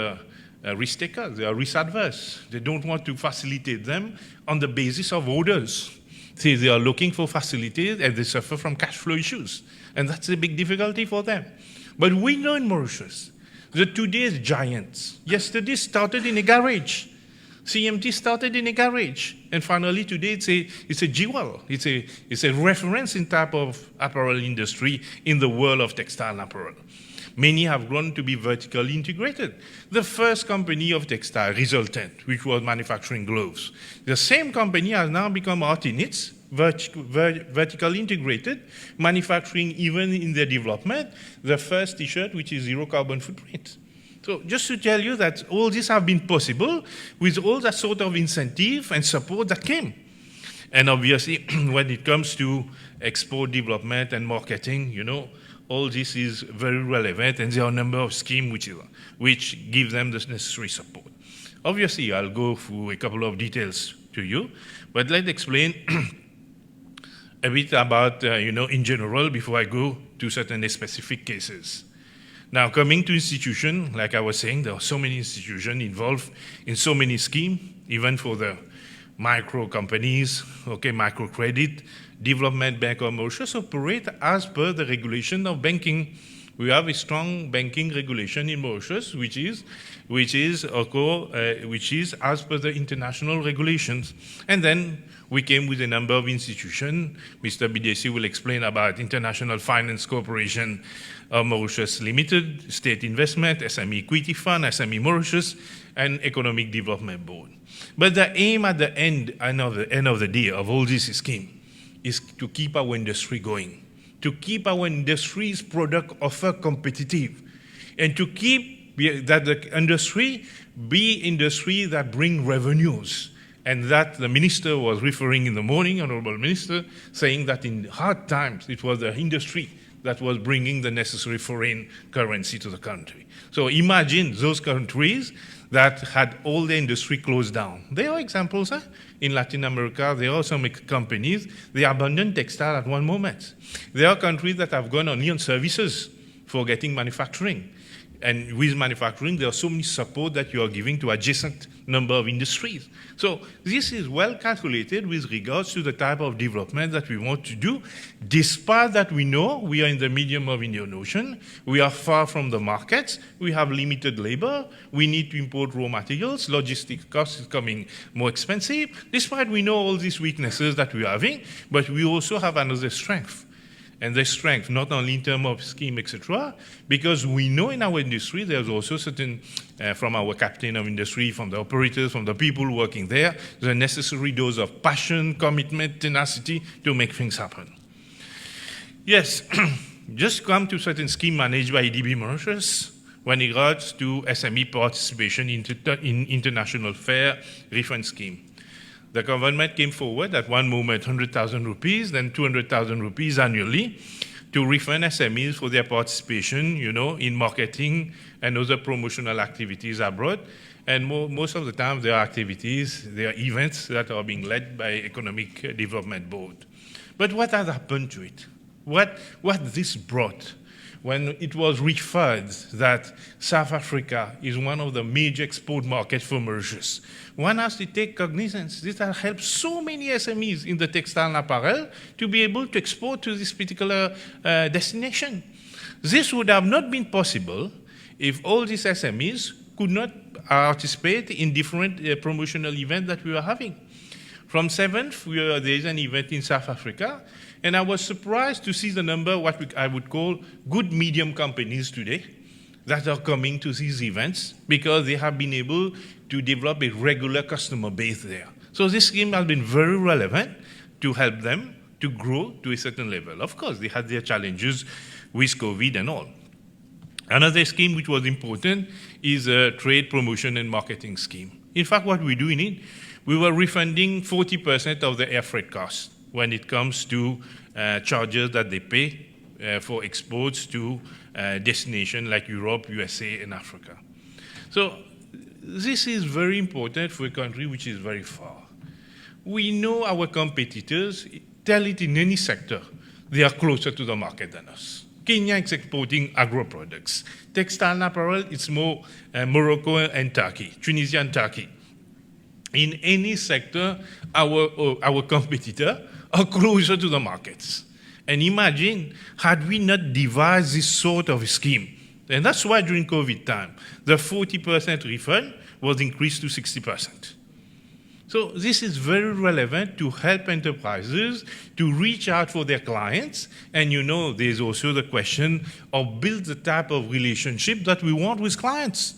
risk takers, they are risk adverse. They don't want to facilitate them on the basis of orders. See, they are looking for facilities and they suffer from cash flow issues. And that's a big difficulty for them. But we know in Mauritius, the today's giants, yesterday started in a garage. CMT started in a garage. And finally today it's a jewel. It's a reference in type of apparel industry in the world of textile apparel. Many have grown to be vertically integrated. The first company of textile, Resultant, which was manufacturing gloves. The same company has now become Artinitz, vertically integrated, manufacturing even in their development, the first T-shirt which is zero carbon footprint. So just to tell you that all this have been possible with all that sort of incentive and support that came. And obviously, when it comes to export development and marketing, all this is very relevant, and there are a number of schemes which give them the necessary support. Obviously, I'll go through a couple of details to you, but let's explain a bit about, in general, before I go to certain specific cases. Now, coming to institution, like I was saying, there are so many institutions involved in so many schemes, even for the micro companies, microcredit, Development Bank of Mauritius operate as per the regulation of banking. We have a strong banking regulation in Mauritius, which is as per the international regulations. And then we came with a number of institutions. Mr. Bidesi will explain about International Finance Corporation of Mauritius Limited, State Investment, SME Equity Fund, SME Mauritius, and Economic Development Board. But the aim at the end of the day of all this scheme is to keep our industry going, to keep our industry's product offer competitive, and to keep that the industry be industry that bring revenues. And that the minister was referring in the morning, Honorable Minister, saying that in hard times, it was the industry that was bringing the necessary foreign currency to the country. So imagine those countries that had all the industry closed down. There are examples in Latin America. There are some companies, they abandoned textile at one moment. There are countries that have gone only on services. for getting manufacturing. And with manufacturing, there are so many support that you are giving to adjacent number of industries. So this is well calculated with regards to the type of development that we want to do, despite that we know we are in the medium of Indian Ocean, we are far from the markets, we have limited labor, we need to import raw materials, logistics costs is coming more expensive, despite we know all these weaknesses that we are having, but we also have another strength. And the strength, not only in terms of scheme, etc., because we know in our industry there's also certain, from our captain of industry, from the operators, from the people working there, the necessary dose of passion, commitment, tenacity to make things happen. Yes, just come to certain scheme managed by EDB Mauritius when it regards to SME participation in international fair refund scheme. The government came forward at one moment 100,000 rupees, then 200,000 rupees annually to refund SMEs for their participation, in marketing and other promotional activities abroad. And most of the time, there are activities, there are events that are being led by Economic Development Board. But what has happened to it? What this brought? When it was referred that South Africa is one of the major export markets for Mauritius, one has to take cognizance. This has helped so many SMEs in the textile and apparel to be able to export to this particular destination. This would have not been possible if all these SMEs could not participate in different promotional events that we were having. From 7th, there is an event in South Africa, and I was surprised to see the number, I would call good medium companies today that are coming to these events because they have been able to develop a regular customer base there. So this scheme has been very relevant to help them to grow to a certain level. Of course, they had their challenges with COVID and all. Another scheme which was important is a trade promotion and marketing scheme. In fact, what we do in it, we were refunding 40% of the air freight costs when it comes to charges that they pay for exports to destinations like Europe, USA, and Africa. So this is very important for a country which is very far. We know our competitors, tell it in any sector, they are closer to the market than us. Kenya is exporting agro products. Textile and apparel, it's more Morocco and Turkey, Tunisia and Turkey. In any sector, our competitor are closer to the markets. And imagine, had we not devised this sort of scheme, and that's why during COVID time, the 40% refund was increased to 60%. So this is very relevant to help enterprises to reach out for their clients. And there's also the question of build the type of relationship that we want with clients.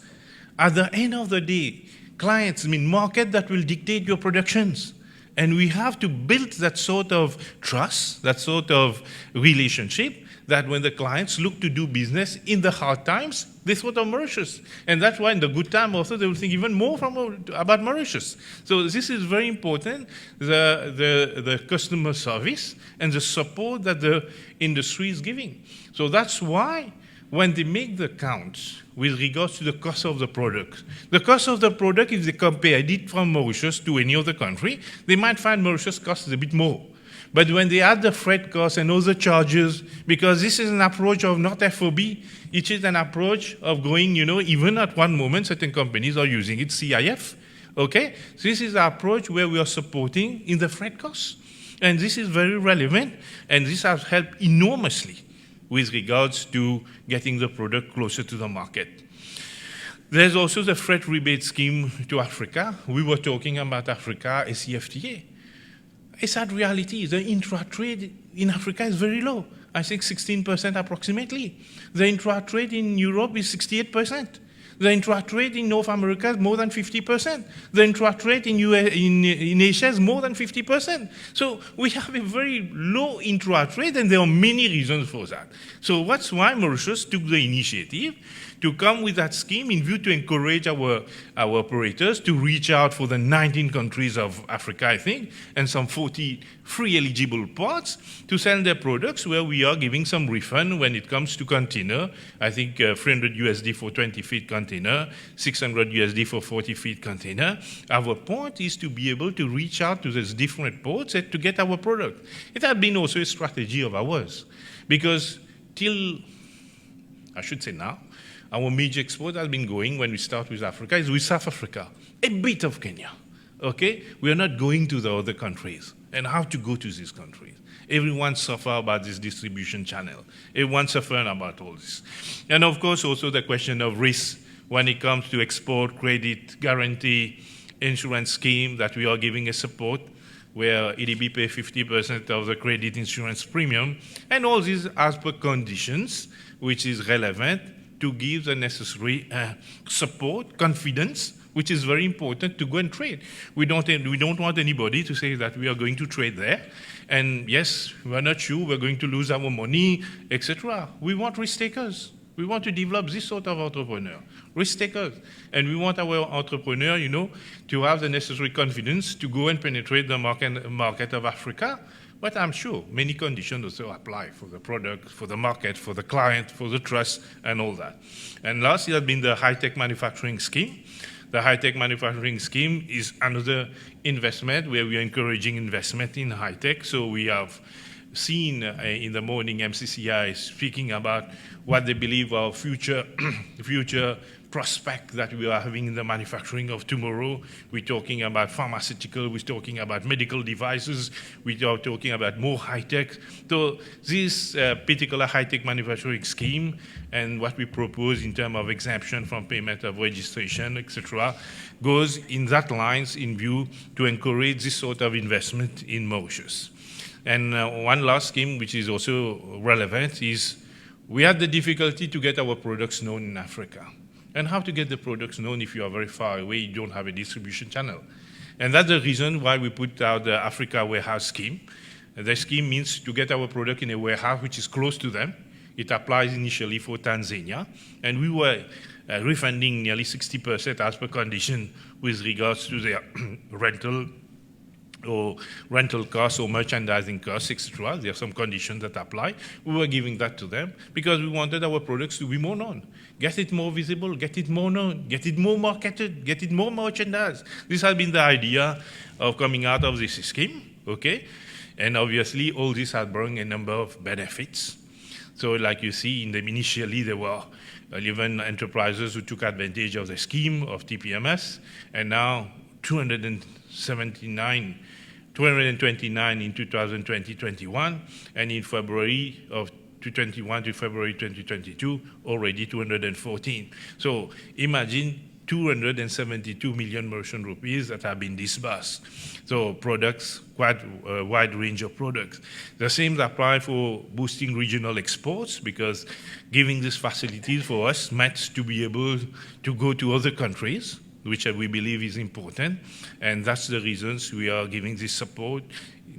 At the end of the day, clients mean market that will dictate your productions. And we have to build that sort of trust, that sort of relationship, that when the clients look to do business in the hard times, they thought of Mauritius. And that's why in the good time also they will think even more about Mauritius. So this is very important, the customer service and the support that the industry is giving. So that's why when they make the counts with regards to the cost of the product, if they compare it from Mauritius to any other country, they might find Mauritius costs a bit more. But when they add the freight costs and other charges, because this is an approach of not FOB, it is an approach of going, even at one moment, certain companies are using it, CIF, okay? So this is an approach where we are supporting in the freight costs. And this is very relevant, and this has helped enormously with regards to getting the product closer to the market. There's also the freight rebate scheme to Africa. We were talking about Africa, AfCFTA. A sad reality, the intra-trade in Africa is very low. I think 16% approximately. The intra-trade in Europe is 68%. The intra-trade in North America is more than 50%. The intra-trade in Asia is more than 50%. So we have a very low intra-trade, and there are many reasons for that. So that's why Mauritius took the initiative to come with that scheme in view to encourage our operators to reach out for the 19 countries of Africa, I think, and some 40 free eligible ports to sell their products, where we are giving some refund when it comes to container. I think 300 USD for 20 feet container, 600 USD for 40 feet container. Our point is to be able to reach out to those different ports and to get our product. It has been also a strategy of ours, because till I should say now, our major export has been going, when we start with Africa, is with South Africa, a bit of Kenya, okay? We are not going to the other countries, and how to go to these countries. Everyone suffers about this distribution channel. Everyone suffers about all this. And of course, also the question of risk when it comes to export, credit, guarantee, insurance scheme that we are giving a support, where EDB pay 50% of the credit insurance premium, and all these as per conditions, which is relevant to give the necessary support, confidence, which is very important to go and trade. We don't want anybody to say that we are going to trade there, and yes, we're not sure we're going to lose our money, etc. We want risk takers. We want to develop this sort of entrepreneur, risk takers. And we want our entrepreneur, to have the necessary confidence to go and penetrate the market of Africa. But I'm sure many conditions also apply for the product, for the market, for the client, for the trust, and all that. And last, it has been the high-tech manufacturing scheme. The high-tech manufacturing scheme is another investment where we are encouraging investment in high-tech. So we have seen in the morning MCCI speaking about what they believe are future prospect that we are having in the manufacturing of tomorrow. We're talking about pharmaceutical, we're talking about medical devices, we are talking about more high-tech. So this particular high-tech manufacturing scheme and what we propose in terms of exemption from payment of registration, etc., goes in that lines in view to encourage this sort of investment in Mauritius. And one last scheme, which is also relevant, is we had the difficulty to get our products known in Africa. And how to get the products known if you are very far away, you don't have a distribution channel. And that's the reason why we put out the Africa Warehouse Scheme. The scheme means to get our product in a warehouse which is close to them. It applies initially for Tanzania. And we were refunding nearly 60% as per condition with regards to their rental costs or merchandising costs, etc. There are some conditions that apply. We were giving that to them because we wanted our products to be more known. Get it more visible, get it more known, get it more marketed, get it more merchandised. This has been the idea of coming out of this scheme, okay? And obviously, all this has brought a number of benefits. So like you see, initially there were 11 enterprises who took advantage of the scheme of TPMS, and now 229 in 2020-21, and in February of 2021 to February 2022, already 214. So imagine 272 million Mauritian rupees that have been disbursed. So products, quite a wide range of products. The same apply for boosting regional exports, because giving these facilities for us meant to be able to go to other countries, which we believe is important, and that's the reasons we are giving this support,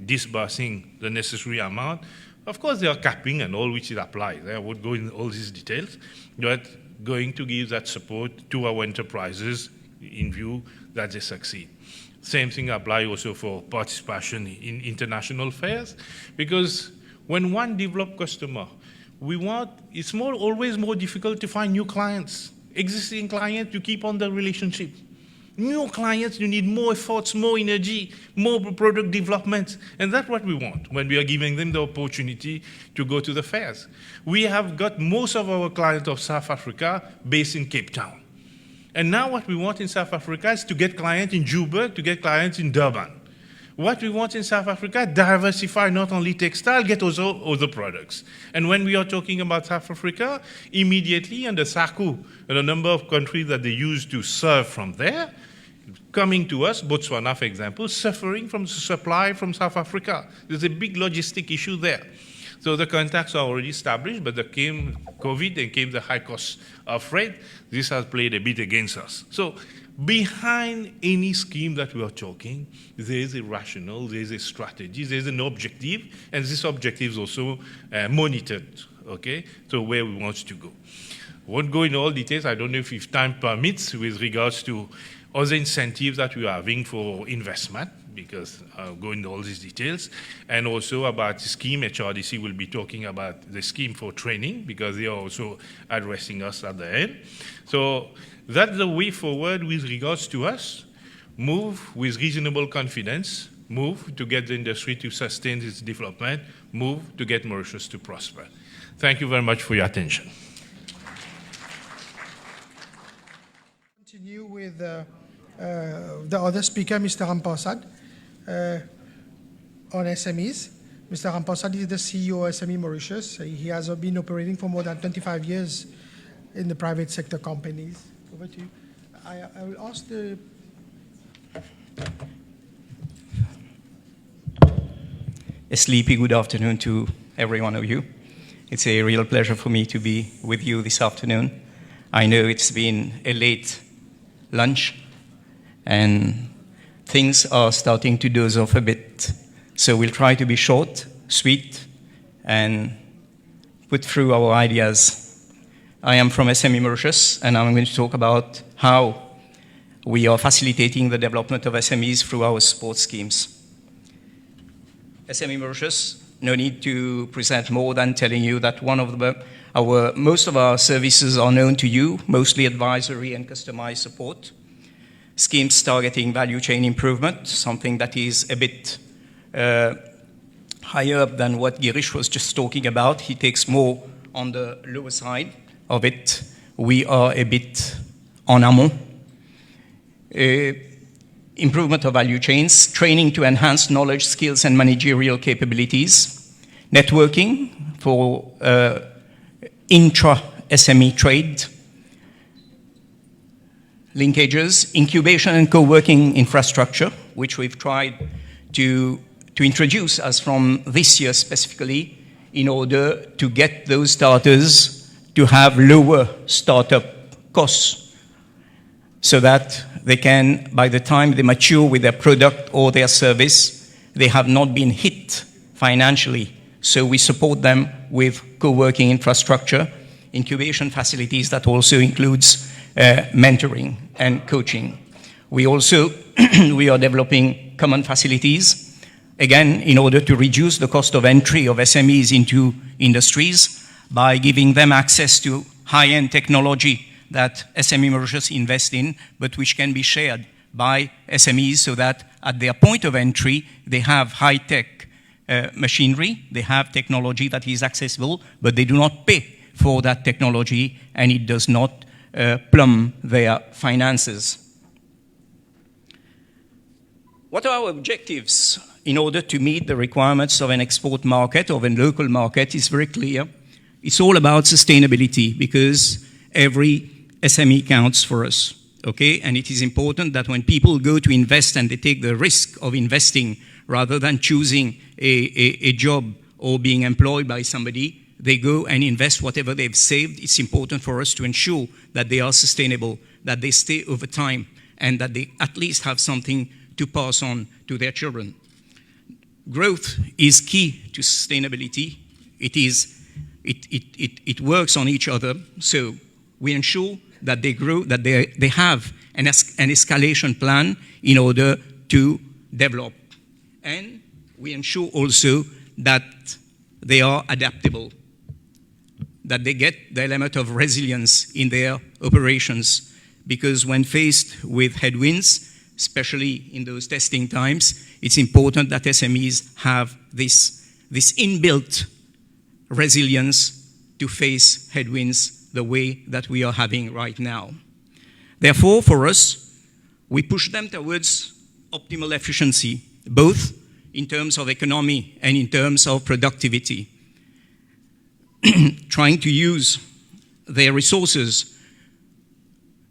disbursing the necessary amount. Of course, there are capping and all which it applies. I won't go into all these details, but going to give that support to our enterprises in view that they succeed. Same thing applies also for participation in international fairs, because when one developed customer, it's always more difficult to find new clients. Existing clients, you keep on the relationship. New clients, you need more efforts, more energy, more product development. And that's what we want when we are giving them the opportunity to go to the fairs. We have got most of our clients of South Africa based in Cape Town. And now what we want in South Africa is to get clients in Joburg, to get clients in Durban. What we want in South Africa, diversify not only textile, get also other products. And when we are talking about South Africa, immediately under SACU, and a number of countries that they use to serve from there, coming to us, Botswana, for example, suffering from the supply from South Africa. There's a big logistic issue there. So the contacts are already established, but there came COVID and came the high cost of freight. This has played a bit against us. So behind any scheme that we are talking, there is a rationale, there is a strategy, there is an objective, and this objective is also monitored, okay? So where we want to go. I won't go in all details. I don't know if time permits with regards to other incentives that we are having for investment, because I'll go into all these details, and also about the scheme. HRDC will be talking about the scheme for training, because they are also addressing us at the end. So that's the way forward with regards to us. Move with reasonable confidence, move to get the industry to sustain its development, move to get Mauritius to prosper. Thank you very much for your attention. with the other speaker, Mr. Ramparsad, on SMEs. Mr. Ramparsad is the CEO of SME Mauritius. He has been operating for more than 25 years in the private sector companies. Over to you. I will ask the... A sleepy good afternoon to every one of you. It's a real pleasure for me to be with you this afternoon. I know it's been a late lunch and things are starting to doze off a bit. So we'll try to be short, sweet, and put through our ideas. I am from SME Mauritius, and I'm going to talk about how we are facilitating the development of SMEs through our support schemes. SME Mauritius, no need to present more than telling you that most of our services are known to you, mostly advisory and customized support. Schemes targeting value chain improvement, something that is a bit higher up than what Girish was just talking about. He takes more on the lower side of it. We are a bit en amont. Improvement of value chains, training to enhance knowledge, skills, and managerial capabilities, networking for intra-SME trade, linkages, incubation and co-working infrastructure, which we've tried to introduce as from this year specifically in order to get those starters to have lower startup costs so that they can, by the time they mature with their product or their service, they have not been hit financially. So we support them with co-working infrastructure, incubation facilities that also includes mentoring and coaching. We also, we are developing common facilities, again, in order to reduce the cost of entry of SMEs into industries by giving them access to high-end technology that SME Mauritius invest in, but which can be shared by SMEs so that at their point of entry, they have high-tech machinery, they have technology that is accessible, but they do not pay for that technology and it does not plumb their finances. What are our objectives in order to meet the requirements of an export market, of a local market, is very clear. It's all about sustainability because every SME counts for us, okay? And it is important that when people go to invest and they take the risk of investing rather than choosing a job or being employed by somebody, they go and invest whatever they've saved. It's important for us to ensure that they are sustainable, that they stay over time, and that they at least have something to pass on to their children. Growth is key to sustainability. It works on each other, so we ensure that they grow, that they have an escalation plan in order to develop. And we ensure also that they are adaptable, that they get the element of resilience in their operations, because when faced with headwinds, especially in those testing times, it's important that SMEs have this inbuilt resilience to face headwinds the way that we are having right now. Therefore, for us, we push them towards optimal efficiency, both in terms of economy and in terms of productivity. Trying to use their resources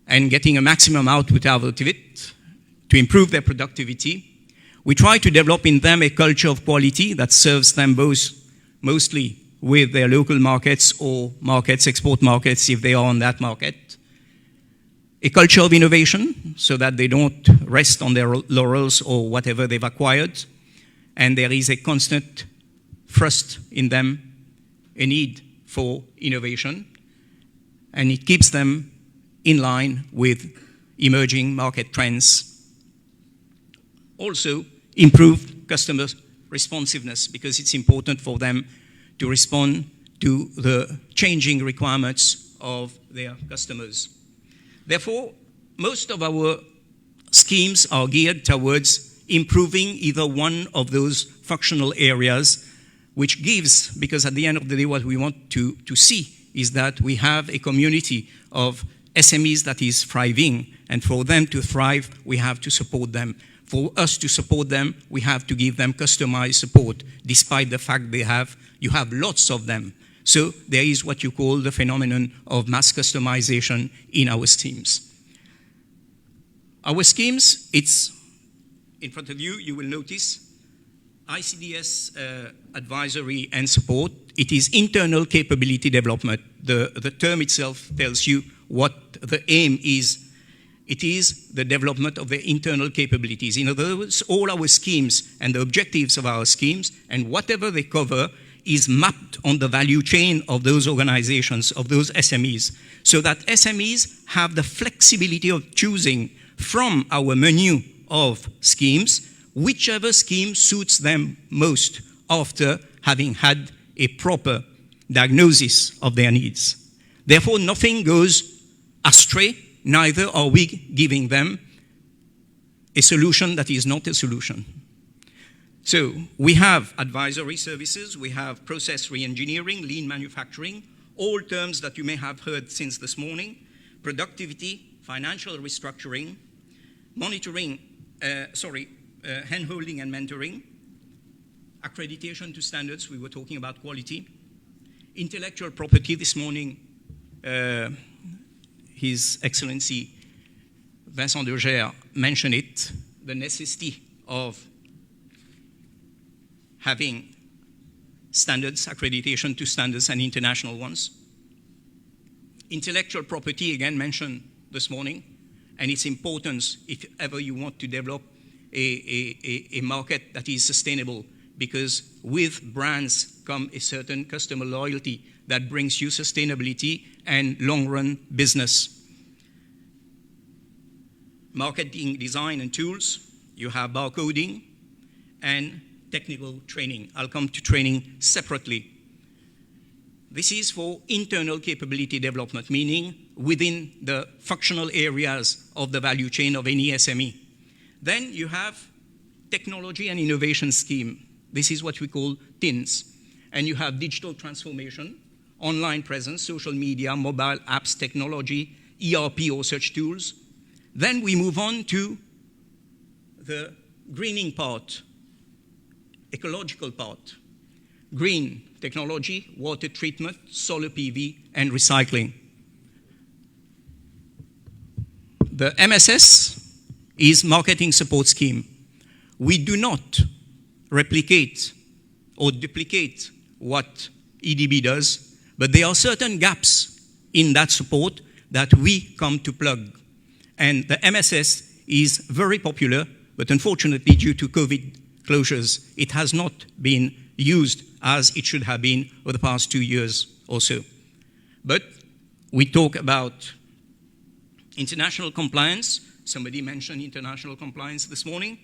and getting a maximum output out of it to improve their productivity. We try to develop in them a culture of quality that serves them both mostly with their local markets or markets, export markets, if they are on that market. A culture of innovation, so that they don't rest on their laurels or whatever they've acquired. And there is a constant thrust in them, a need for innovation. And it keeps them in line with emerging market trends. Also, improved customer responsiveness, because it's important for them to respond to the changing requirements of their customers. Therefore, most of our schemes are geared towards improving either one of those functional areas, which gives, because at the end of the day, what we want to see is that we have a community of SMEs that is thriving, and for them to thrive, we have to support them. For us to support them, we have to give them customized support, despite the fact you have lots of them. So there is what you call the phenomenon of mass customization in our schemes. Our schemes, it's in front of you, you will notice ICDS advisory and support. It is internal capability development. The term itself tells you what the aim is. It is the development of the internal capabilities. In other words, all our schemes and the objectives of our schemes and whatever they cover is mapped on the value chain of those organizations, of those SMEs, so that SMEs have the flexibility of choosing from our menu of schemes whichever scheme suits them most after having had a proper diagnosis of their needs. Therefore, nothing goes astray, neither are we giving them a solution that is not a solution. So we have advisory services, we have process re-engineering, lean manufacturing, all terms that you may have heard since this morning, productivity, financial restructuring, monitoring, hand-holding and mentoring, accreditation to standards, we were talking about quality, intellectual property this morning, His Excellency Vincent de Gers mentioned it, the necessity of having standards, accreditation to standards and international ones. Intellectual property, again mentioned this morning, and its importance if ever you want to develop a market that is sustainable, because with brands come a certain customer loyalty that brings you sustainability and long-run business. Marketing design and tools, you have barcoding and technical training. I'll come to training separately. This is for internal capability development, meaning within the functional areas of the value chain of any SME. Then you have technology and innovation scheme. This is what we call TINS. And you have digital transformation, online presence, social media, mobile apps, technology, ERP or such tools. Then we move on to the greening part, ecological part. Green technology, water treatment, solar PV, and recycling. The MSS is marketing support scheme. We do not replicate or duplicate what EDB does, but there are certain gaps in that support that we come to plug. And the MSS is very popular, but unfortunately due to COVID closures, it has not been used as it should have been over the past 2 years or so. But we talk about international compliance. Somebody mentioned international compliance this morning.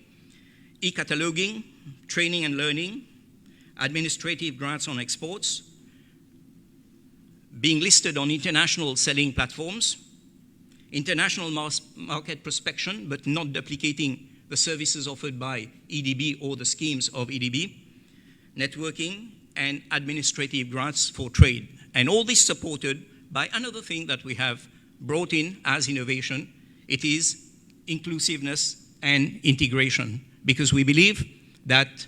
E-cataloging, training and learning, administrative grants on exports, being listed on international selling platforms, international market prospection, but not duplicating the services offered by EDB or the schemes of EDB, networking, and administrative grants for trade. And all this supported by another thing that we have brought in as innovation. It is inclusiveness and integration, because we believe that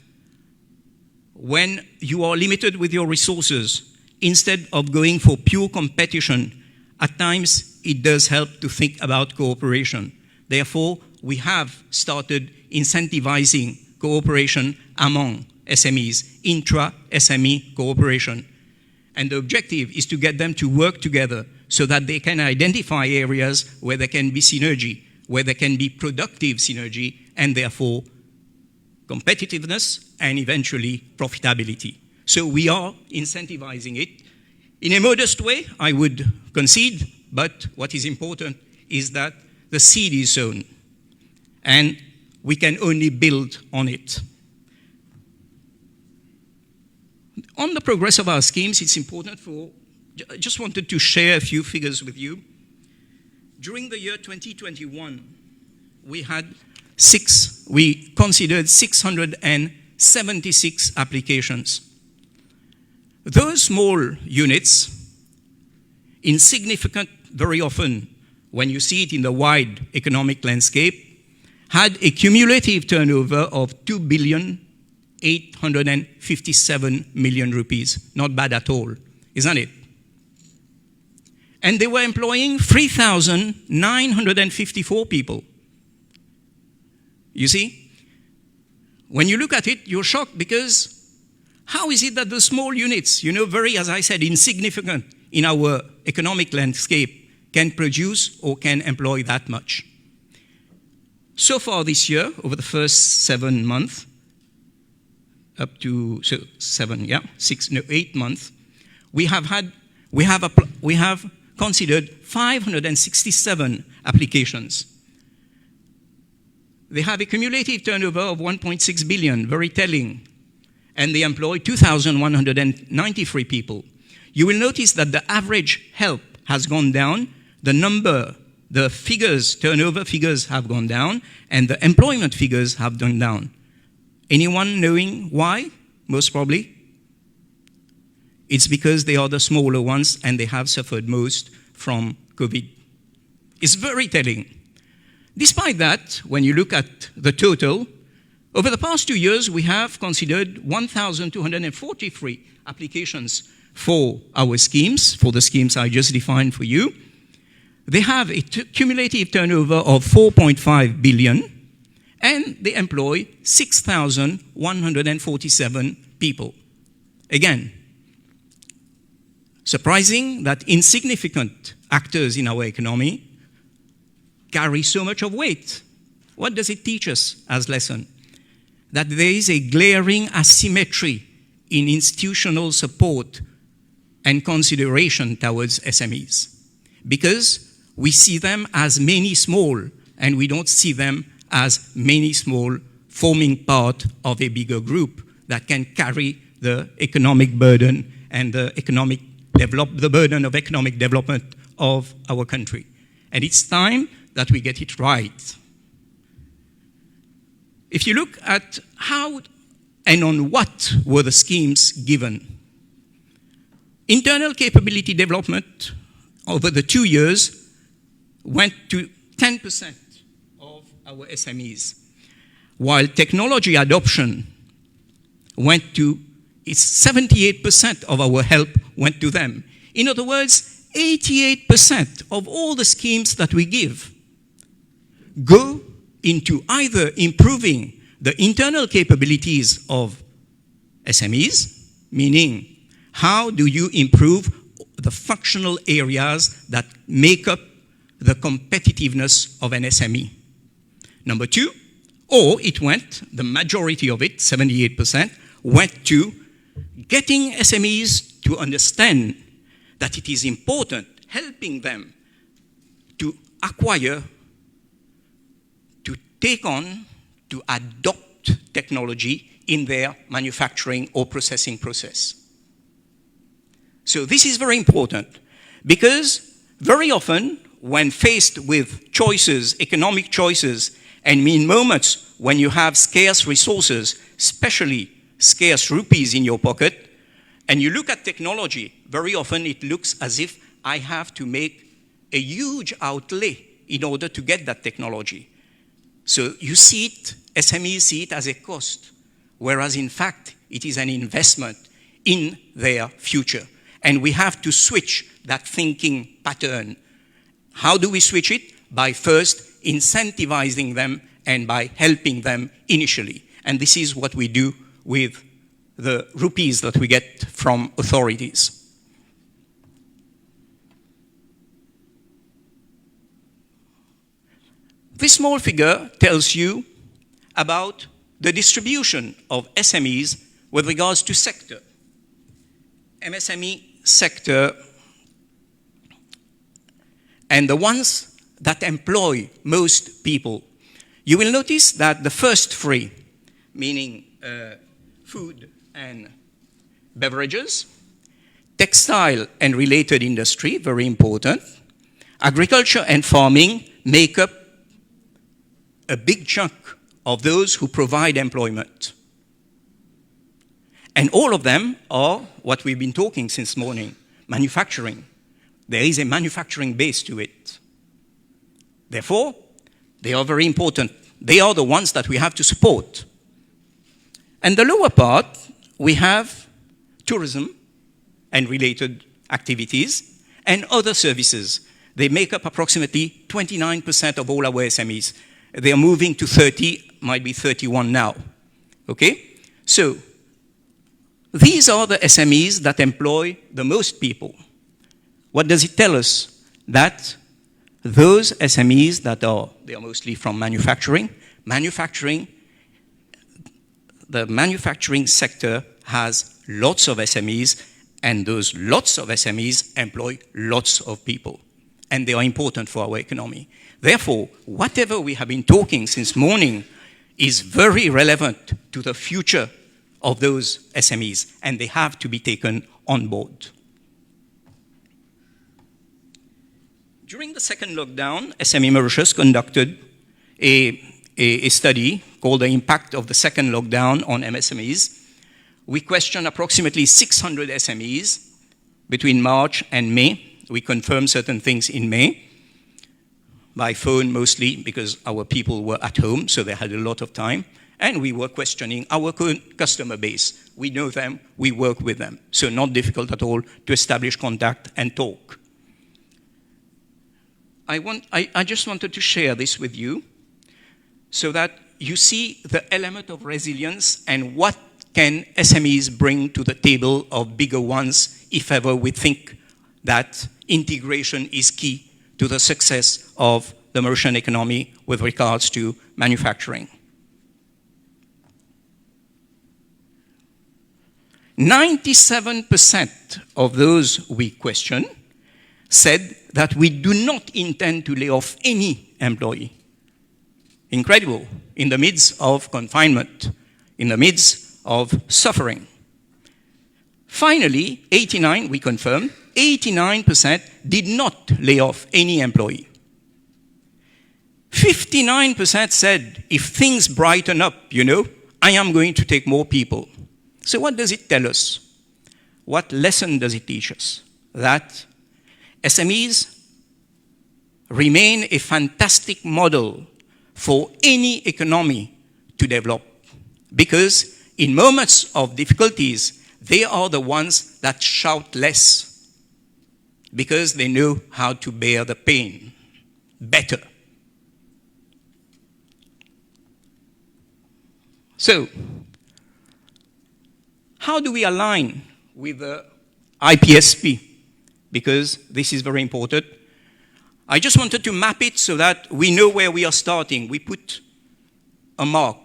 when you are limited with your resources, instead of going for pure competition, at times it does help to think about cooperation. Therefore, we have started incentivizing cooperation among SMEs, intra-SME cooperation. And the objective is to get them to work together so that they can identify areas where there can be synergy, where there can be productive synergy, and therefore competitiveness and eventually profitability. So we are incentivizing it. In a modest way, I would concede, but what is important is that the seed is sown, and we can only build on it. On the progress of our schemes, it's important I just wanted to share a few figures with you. During the year 2021, we considered 676 applications. Those small units, insignificant very often, when you see it in the wide economic landscape, had a cumulative turnover of 2,857,000,000 rupees. Not bad at all, isn't it? And they were employing 3,954 people. You see? When you look at it, you're shocked because how is it that the small units, very, as I said, insignificant in our economic landscape, can produce or can employ that much? So far this year, over the first 7 months, up to 8 months, we have considered 567 applications. They have a cumulative turnover of 1.6 billion, very telling, and they employ 2,193 people. You will notice that the average help has gone down, the figures, turnover figures have gone down, and the employment figures have gone down. Anyone knowing why? Most probably. It's because they are the smaller ones and they have suffered most from COVID. It's very telling. Despite that, when you look at the total, over the past 2 years, we have considered 1,243 applications for our schemes, for the schemes I just defined for you. They have a cumulative turnover of 4.5 billion, and they employ 6,147 people. Again, surprising that insignificant actors in our economy carry so much of weight. What does it teach us as lesson? That there is a glaring asymmetry in institutional support and consideration towards SMEs, because we see them as many small, and we don't see them as many small forming part of a bigger group that can carry the economic burden and the burden of economic development of our country. And it's time that we get it right. If you look at how and on what were the schemes given, internal capability development over the 2 years went to 10% of our SMEs, while technology adoption went to 78% of our help went to them. In other words, 88% of all the schemes that we give go into either improving the internal capabilities of SMEs, meaning how do you improve the functional areas that make up the competitiveness of an SME. Number two, or it went, the majority of it, 78%, went to getting SMEs to understand that it is important, helping them to acquire, to take on, to adopt technology in their manufacturing or processing process. So this is very important because very often when faced with choices, economic choices, and in moments when you have scarce resources, especially scarce rupees in your pocket, and you look at technology, very often it looks as if I have to make a huge outlay in order to get that technology. So you see it, SMEs see it as a cost, whereas in fact it is an investment in their future. And we have to switch that thinking pattern. How do we switch it? By first incentivizing them and by helping them initially. And this is what we do with the rupees that we get from authorities. This small figure tells you about the distribution of SMEs with regards to sector. MSME sector and the ones that employ most people. You will notice that the first three, meaning food and beverages, textile and related industry, very important, agriculture and farming make up a big chunk of those who provide employment. And all of them are what we've been talking since morning, manufacturing. There is a manufacturing base to it. Therefore, they are very important. They are the ones that we have to support. And the lower part, we have tourism and related activities and other services. They make up approximately 29% of all our SMEs. They are moving to 30, might be 31 now. Okay? So, these are the SMEs that employ the most people. What does it tell us? That those SMEs they are mostly from manufacturing. The manufacturing sector has lots of SMEs, and those lots of SMEs employ lots of people. And they are important for our economy. Therefore, whatever we have been talking since morning is very relevant to the future of those SMEs, and they have to be taken on board. During the second lockdown, SME Mauritius conducted a study called the impact of the second lockdown on MSMEs. We questioned approximately 600 SMEs between March and May. We confirmed certain things in May, by phone mostly, because our people were at home, so they had a lot of time. And we were questioning our customer base. We know them, we work with them. So not difficult at all to establish contact and talk. I just wanted to share this with you so that you see the element of resilience and what can SMEs bring to the table of bigger ones if ever we think that integration is key to the success of the Mauritian economy with regards to manufacturing. 97% of those we questioned said that we do not intend to lay off any employee. Incredible, in the midst of confinement, in the midst of suffering. Finally, 89, we confirmed, 89% did not lay off any employee. 59% said, if things brighten up, I am going to take more people. So what does it tell us? What lesson does it teach us? That SMEs remain a fantastic model for any economy to develop, because in moments of difficulties, they are the ones that shout less, because they know how to bear the pain better. So, how do we align with the IPSP? Because this is very important. I just wanted to map it so that we know where we are starting. We put a mark.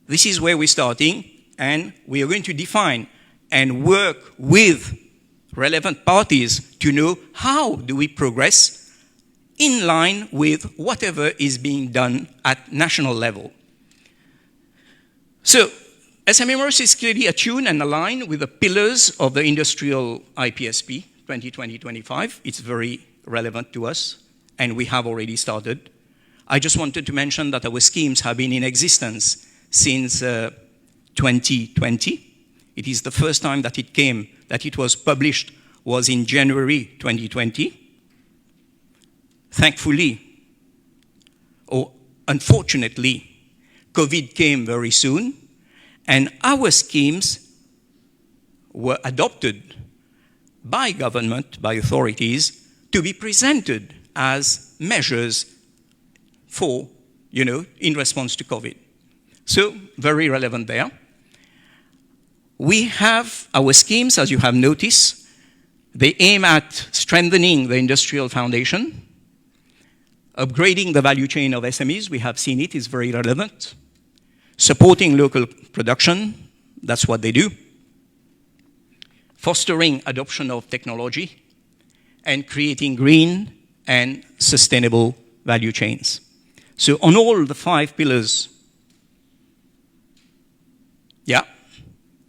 This is where we're starting, and we are going to define and work with relevant parties to know how do we progress in line with whatever is being done at national level. So, SME Mauritius is clearly attuned and aligned with the pillars of the industrial IPSP 2020-25. It's very relevant to us, and we have already started. I just wanted to mention that our schemes have been in existence since 2020. It is the first time that it was published was in January 2020. Thankfully, or unfortunately, COVID came very soon, and our schemes were adopted by government, by authorities, to be presented as measures for, in response to COVID. So, very relevant there. We have our schemes, as you have noticed, they aim at strengthening the industrial foundation, upgrading the value chain of SMEs, we have seen it is very relevant, supporting local production, that's what they do, fostering adoption of technology, and creating green and sustainable value chains. So on all the 5 pillars,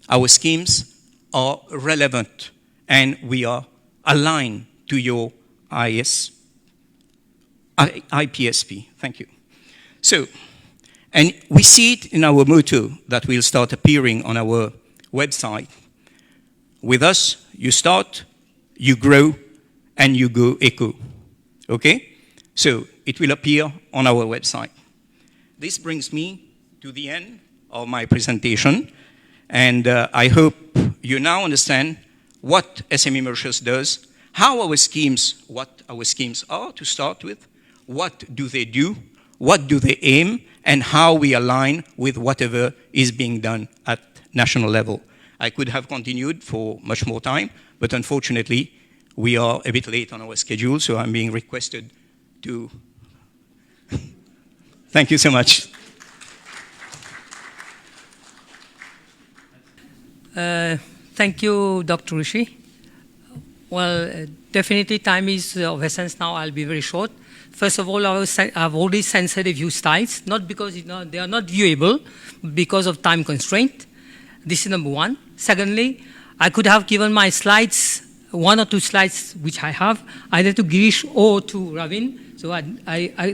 our schemes are relevant, and we are aligned to your IPSP. Thank you. So, and we see it in our motto that will start appearing on our website. With us, you start, you grow, and you go eco. Okay? So it will appear on our website. This brings me to the end of my presentation, and I hope you now understand what SME Mauritius does, how our schemes, what our schemes are to start with, what do they do, what do they aim, and how we align with whatever is being done at national level. I could have continued for much more time, but unfortunately, we are a bit late on our schedule, so I'm being requested to... Thank you so much. Thank you, Dr. Rishi. Well, definitely time is of essence now. I'll be very short. First of all, I've already censored a few slides, not because they are not viewable, because of time constraint. This is number one. Secondly, I could have given my slides, one or two slides which I have, either to Girish or to Ravin. So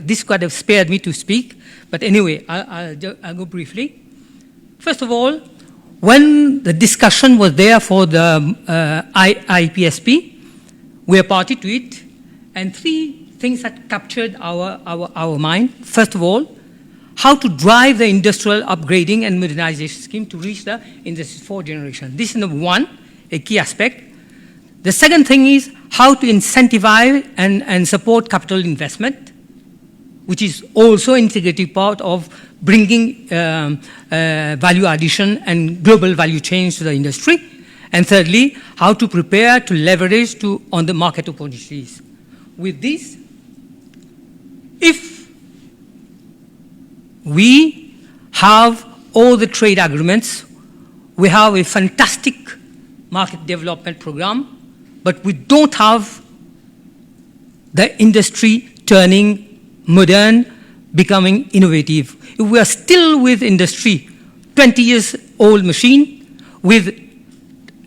this could have spared me to speak. But anyway, I'll go briefly. First of all, when the discussion was there for the IPSP, we are party to it, and three things that captured our mind. First of all, how to drive the industrial upgrading and modernization scheme to reach the Industry 4 generation. This is number one, a key aspect. The second thing is how to incentivize and support capital investment, which is also an integrated part of bringing value addition and global value change to the industry. And thirdly, how to prepare to leverage on the market opportunities. With this, if we have all the trade agreements, we have a fantastic market development program, but we don't have the industry turning modern, becoming innovative. If we are still with industry, 20 years old machine, with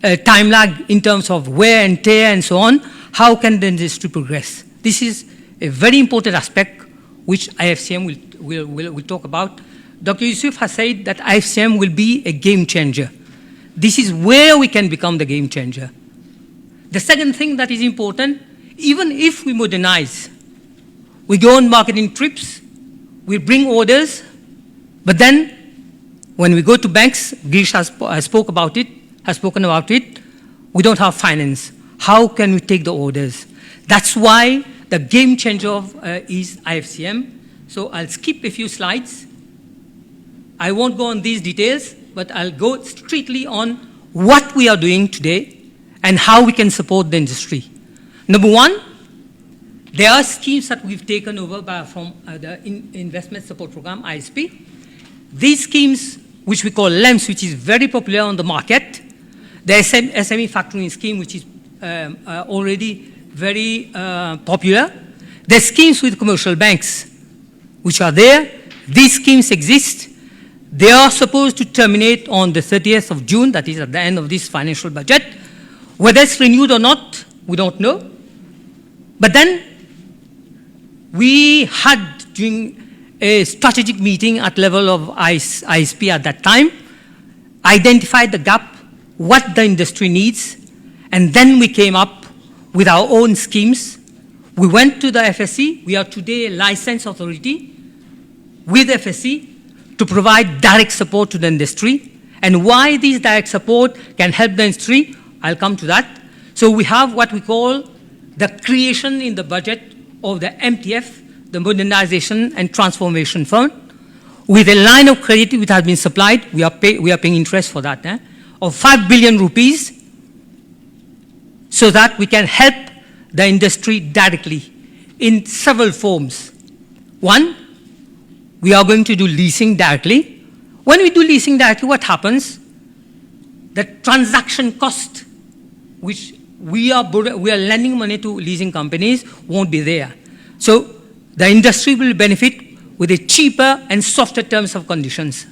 a time lag in terms of wear and tear and so on, how can the industry progress? This is a very important aspect which IFCM will talk about. Dr. Yusuf has said that IFCM will be a game changer. This is where we can become the game changer. The second thing that is important, even if we modernize, we go on marketing trips, we bring orders, but then when we go to banks, Girish has spoken about it, we don't have finance. How can we take the orders? That's why the game changer is IFCM. So I'll skip a few slides. I won't go on these details, but I'll go strictly on what we are doing today and how we can support the industry. Number one, there are schemes that we've taken over from the Investment Support Program, ISP. These schemes, which we call LEMS, which is very popular on the market, the SME factoring scheme, which is already very popular. The schemes with commercial banks, which are there. These schemes exist. They are supposed to terminate on the 30th of June, that is at the end of this financial budget. Whether it's renewed or not, we don't know. But then we had, during a strategic meeting at level of ISP at that time, identified the gap, what the industry needs, and then we came up with our own schemes. We went to the FSC. We are today a licensed authority with FSC to provide direct support to the industry. And why this direct support can help the industry, I'll come to that. So we have what we call the creation in the budget of the MTF, the Modernization and Transformation Fund, with a line of credit which has been supplied. We are paying interest for that, of 5 billion rupees, so that we can help the industry directly in several forms. One, we are going to do leasing directly. When we do leasing directly, what happens? The transaction cost, which we are lending money to leasing companies, won't be there. So the industry will benefit with a cheaper and softer terms of conditions.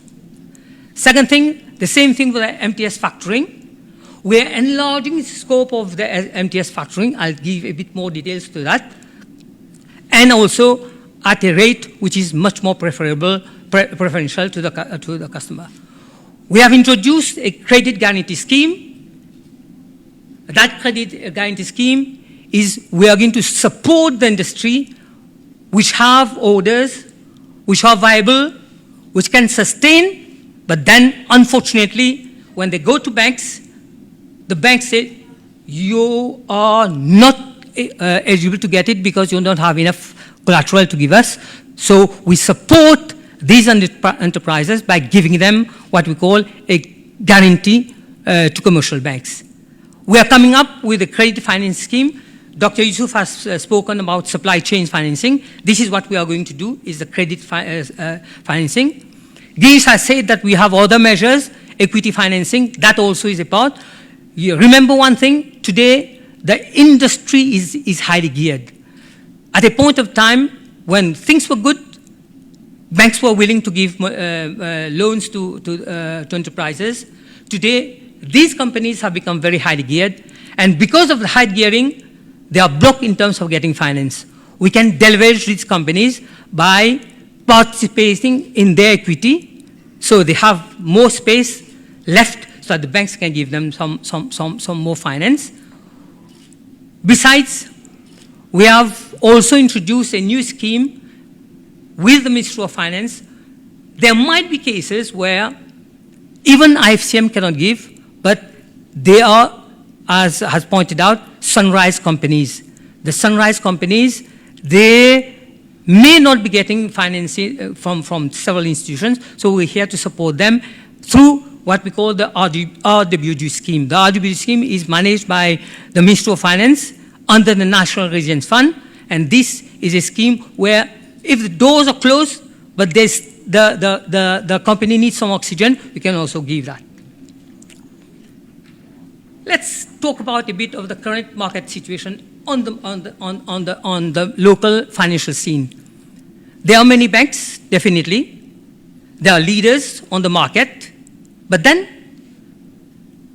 Second thing, the same thing with the MTS factoring. We are enlarging the scope of the MTS factoring. I'll give a bit more details to that. And also at a rate which is much more preferential to the customer. We have introduced a credit guarantee scheme. That credit guarantee scheme is we are going to support the industry which have orders, which are viable, which can sustain, but then unfortunately, when they go to banks, the banks say, you are not eligible to get it because you don't have enough collateral to give us. So we support these enterprises by giving them what we call a guarantee to commercial banks. We are coming up with a credit finance scheme. Dr. Yusuf has spoken about supply chain financing. This is what we are going to do, is the credit financing. Girish has said that we have other measures, equity financing, that also is a part. You remember one thing, today the industry is highly geared. At a point of time when things were good, banks were willing to give loans to enterprises. Today, these companies have become very highly geared, and because of the high gearing, they are blocked in terms of getting finance. We can leverage these companies by participating in their equity, so they have more space left so that the banks can give them some more finance. Besides, we have also introduced a new scheme with the Ministry of Finance. There might be cases where even IFCM cannot give, but they are, as has pointed out, sunrise companies. The sunrise companies, they may not be getting financing from several institutions, so we're here to support them through what we call the RWG scheme. The RWG scheme is managed by the Ministry of Finance under the National Resilience Fund, and this is a scheme where if the doors are closed, but the company needs some oxygen, we can also give that. Let's talk about a bit of the current market situation on the local financial scene. There are many banks, definitely. There are leaders on the market, but then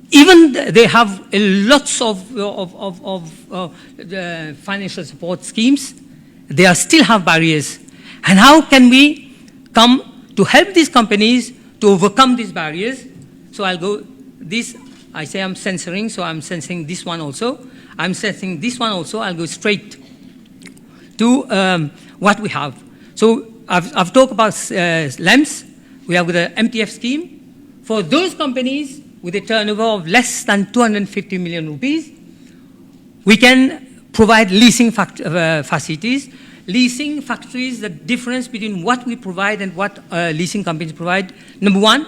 even they have lots of financial support schemes. They still have barriers. And how can we come to help these companies to overcome these barriers? So I'll go this. I say I'm censoring, so I'm censoring this one also. I'm censoring this one also. I'll go straight to what we have. So I've talked about LEMS. We have the MTF scheme. For those companies with a turnover of less than 250 million rupees, we can provide leasing facilities. Leasing factories, the difference between what we provide and what leasing companies provide. Number one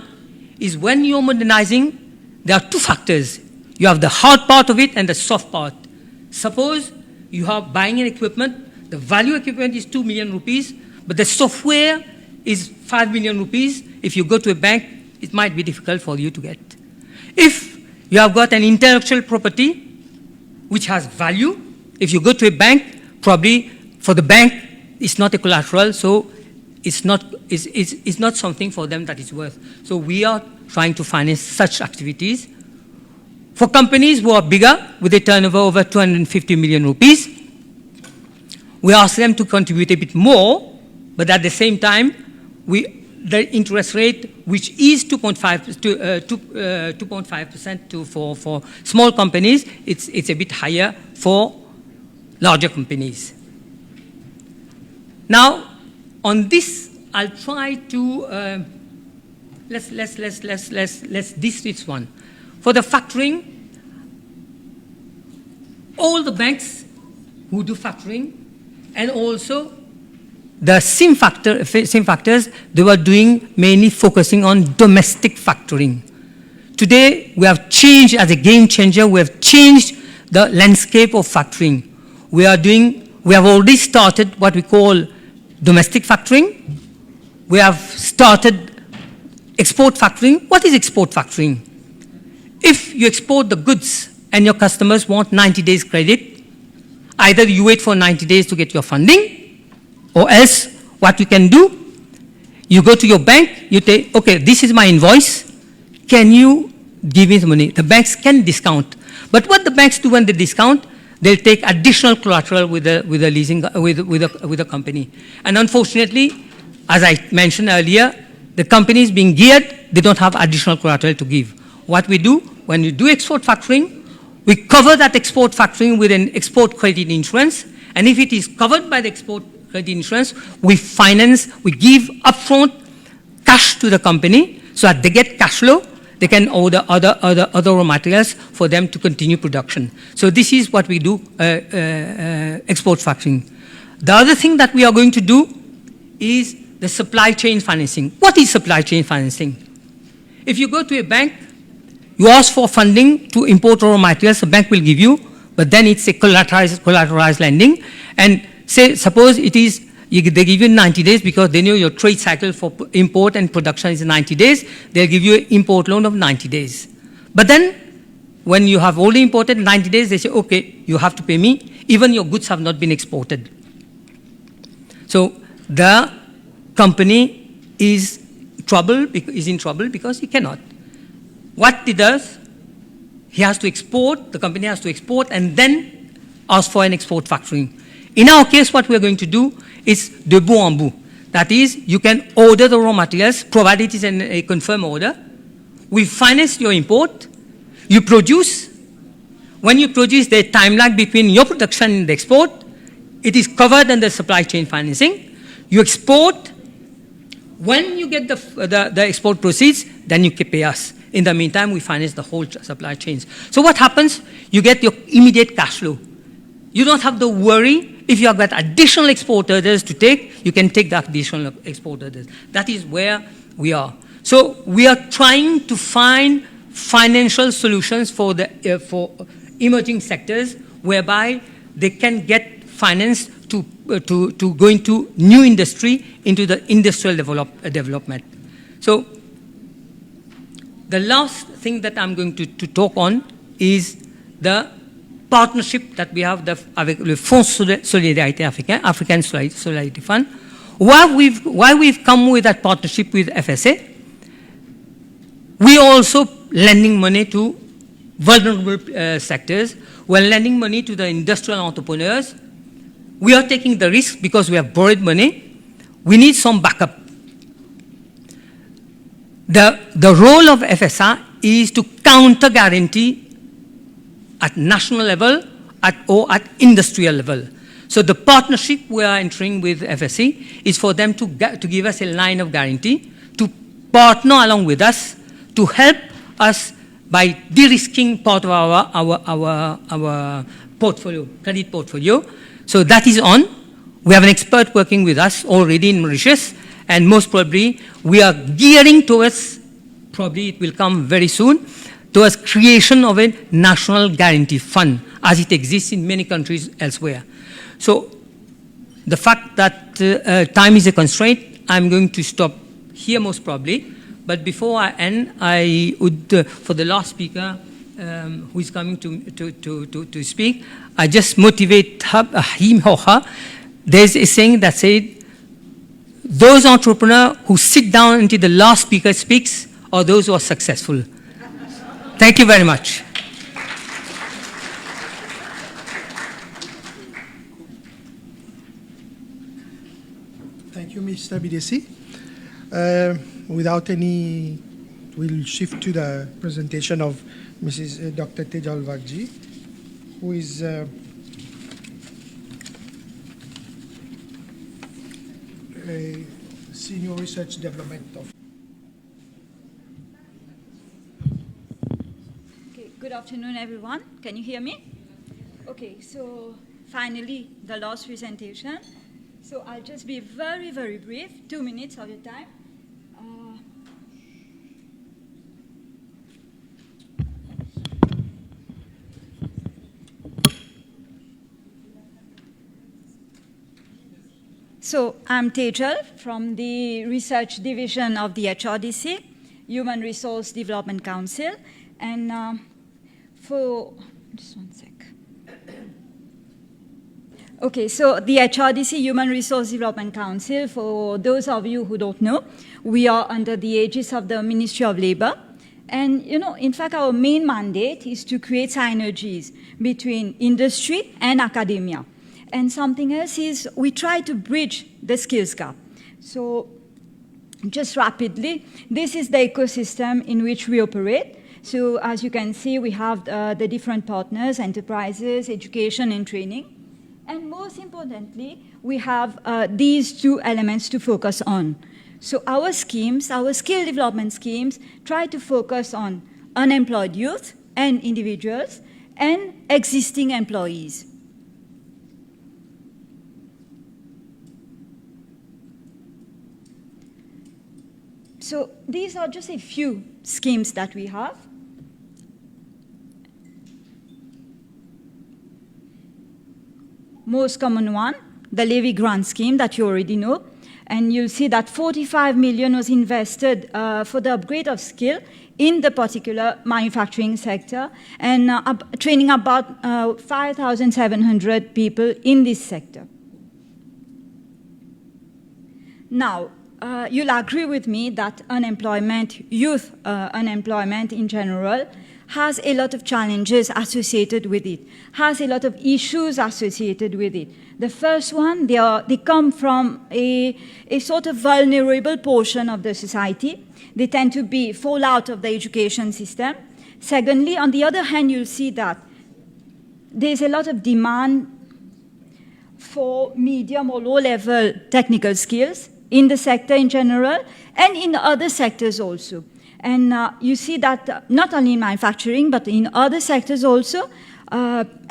is when you're modernizing, there are two factors. You have the hard part of it and the soft part. Suppose you are buying an equipment, the value of equipment is 2 million rupees, but the software is 5 million rupees. If you go to a bank, it might be difficult for you to get. If you have got an intellectual property which has value, if you go to a bank, probably for the bank, it's not a collateral, so it's not something for them that is worth. So we are trying to finance such activities. For companies who are bigger, with a turnover over 250 million rupees, we ask them to contribute a bit more, but at the same time, the interest rate, which is 2.5% for small companies, it's a bit higher for larger companies. Now, on this, I'll try to let's this one. For the factoring, all the banks who do factoring, and also the SIM factors, they were doing mainly focusing on domestic factoring. Today, we have changed as a game changer. We have changed the landscape of factoring. We have already started what we call domestic factoring. We have started export factoring. What is export factoring? If you export the goods and your customers want 90 days credit, either you wait for 90 days to get your funding, or else what you can do, you go to your bank, you say, okay, this is my invoice, can you give me the money? The banks can discount. But what the banks do when they discount, they'll take additional collateral with the company. And unfortunately, as I mentioned earlier, the companies being geared, they don't have additional collateral to give. What we do, when you do export factoring, we cover that export factoring with an export credit insurance, and if it is covered by the export credit insurance, we finance, we give upfront cash to the company so that they get cash flow. They can order other raw materials for them to continue production. So this is what we do, export factoring. The other thing that we are going to do is the supply chain financing. What is supply chain financing? If you go to a bank, you ask for funding to import raw materials, the bank will give you, but then it's a collateralized lending. And say, suppose it is, they give you 90 days because they know your trade cycle for import and production is 90 days. They'll give you an import loan of 90 days. But then, when you have already imported 90 days, they say, okay, you have to pay me, even your goods have not been exported. So the company is in trouble because he cannot. What he does, he has to export, the company has to export and then ask for an export factoring. In our case, what we're going to do is de bout en bout. That is, you can order the raw materials, provided it is a confirmed order. We finance your import, you produce. When you produce, there's a time lag between your production and the export. It is covered under supply chain financing. You export. When you get the export proceeds, then you can pay us. In the meantime, we finance the whole supply chains. So what happens? You get your immediate cash flow. You don't have to worry. If you have got additional export orders to take, you can take the additional export orders. That is where we are. So we are trying to find financial solutions for emerging sectors whereby they can get finance to go into new industry, into the industrial development. So the last thing that I'm going to talk on is the partnership that we have avec le Fonds Solidarité Africain, African Solidarity Fund. Why we've come with that partnership with FSA, we are also lending money to vulnerable sectors. We're lending money to the industrial entrepreneurs. We are taking the risk because we have borrowed money. We need some backup. The role of FSA is to counter guarantee at national level or at industrial level. So the partnership we are entering with FSC is for them to give us a line of guarantee, to partner along with us, to help us by de-risking part of our portfolio, credit portfolio. So that is on. We have an expert working with us already in Mauritius, and most probably we are gearing towards, probably it will come very soon, towards creation of a national guarantee fund as it exists in many countries elsewhere. So the fact that time is a constraint, I'm going to stop here most probably. But before I end, I would, for the last speaker who is coming to speak, I just motivate him or her. There's a saying that said, those entrepreneurs who sit down until the last speaker speaks are those who are successful. Thank you very much. Thank you, Mr. Bidesi. Without any, we'll shift to the presentation of Mrs. Dr. Tejal Varji, who is a Senior Research Development Officer. Okay, good afternoon, everyone. Can you hear me? Okay, so finally, the last presentation. So I'll just be very, very brief, 2 minutes of your time. So I'm Tejal from the Research Division of the HRDC, Human Resource Development Council. And for, just one sec. Okay, so the HRDC, Human Resource Development Council, for those of you who don't know, we are under the aegis of the Ministry of Labor. And, you know, in fact, our main mandate is to create synergies between industry and academia. And something else is we try to bridge the skills gap. So just rapidly, this is the ecosystem in which we operate. So as you can see, we have the different partners, enterprises, education and training. And most importantly, we have these two elements to focus on. So our schemes, our skill development schemes, try to focus on unemployed youth and individuals and existing employees. So these are just a few schemes that we have. Most common one, the Levy Grant Scheme that you already know. And you'll see that 45 million was invested for the upgrade of skill in the particular manufacturing sector and training about 5,700 people in this sector. Now, you'll agree with me that unemployment, youth unemployment in general, has a lot of challenges associated with it, has a lot of issues associated with it. The first one, they come from a sort of vulnerable portion of the society. They tend to fall out of the education system. Secondly, on the other hand, you'll see that there's a lot of demand for medium or low-level technical skills in the sector in general and in other sectors also. And you see that not only in manufacturing, but in other sectors also,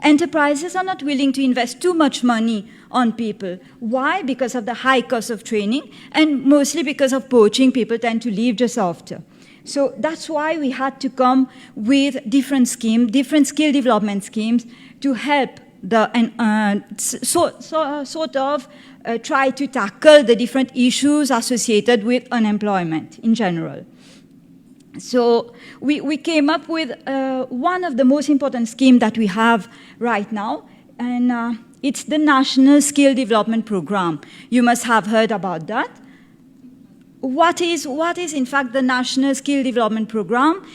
enterprises are not willing to invest too much money on people. Why? Because of the high cost of training, and mostly because of poaching. People tend to leave just after. So that's why we had to come with different schemes, different skill development schemes to help try to tackle the different issues associated with unemployment in general. So we came up with one of the most important schemes that we have right now, and it's the National Skill Development Program. You must have heard about that. What is in fact the National Skill Development Program?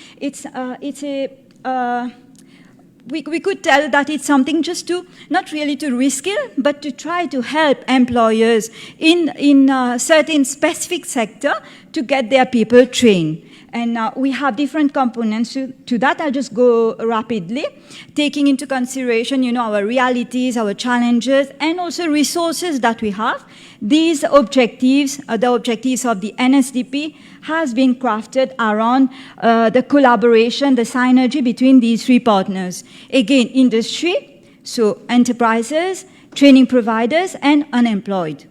We could tell that it's something just to, not really to reskill, but to try to help employers in a certain specific sector to get their people trained. And we have different components to that. I'll just go rapidly, taking into consideration, our realities, our challenges, and also resources that we have. These objectives, the objectives of the NSDP, has been crafted around the collaboration, the synergy between these three partners. Again, industry, so enterprises, training providers, and unemployed.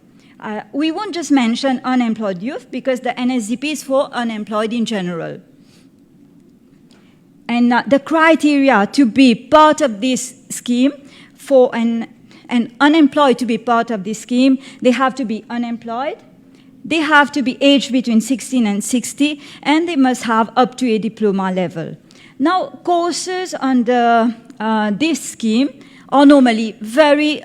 We won't just mention unemployed youth because the NSDP is for unemployed in general. And the criteria to be part of this scheme for an unemployed to be part of this scheme, they have to be unemployed, they have to be aged between 16 and 60, and they must have up to a diploma level. Now, courses under this scheme are normally very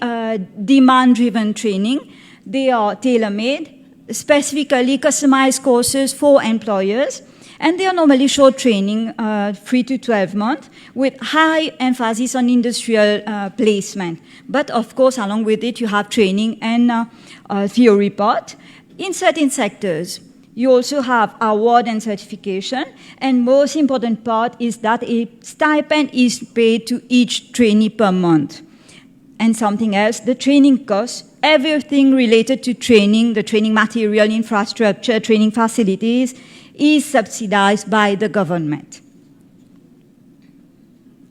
demand-driven training. They are tailor-made, specifically customized courses for employers, and they are normally short training, 3 to 12 months, with high emphasis on industrial placement. But of course, along with it, you have training and theory part. In certain sectors, you also have award and certification, and most important part is that a stipend is paid to each trainee per month. And something else, the training costs, everything related to training, the training material, infrastructure, training facilities, is subsidized by the government.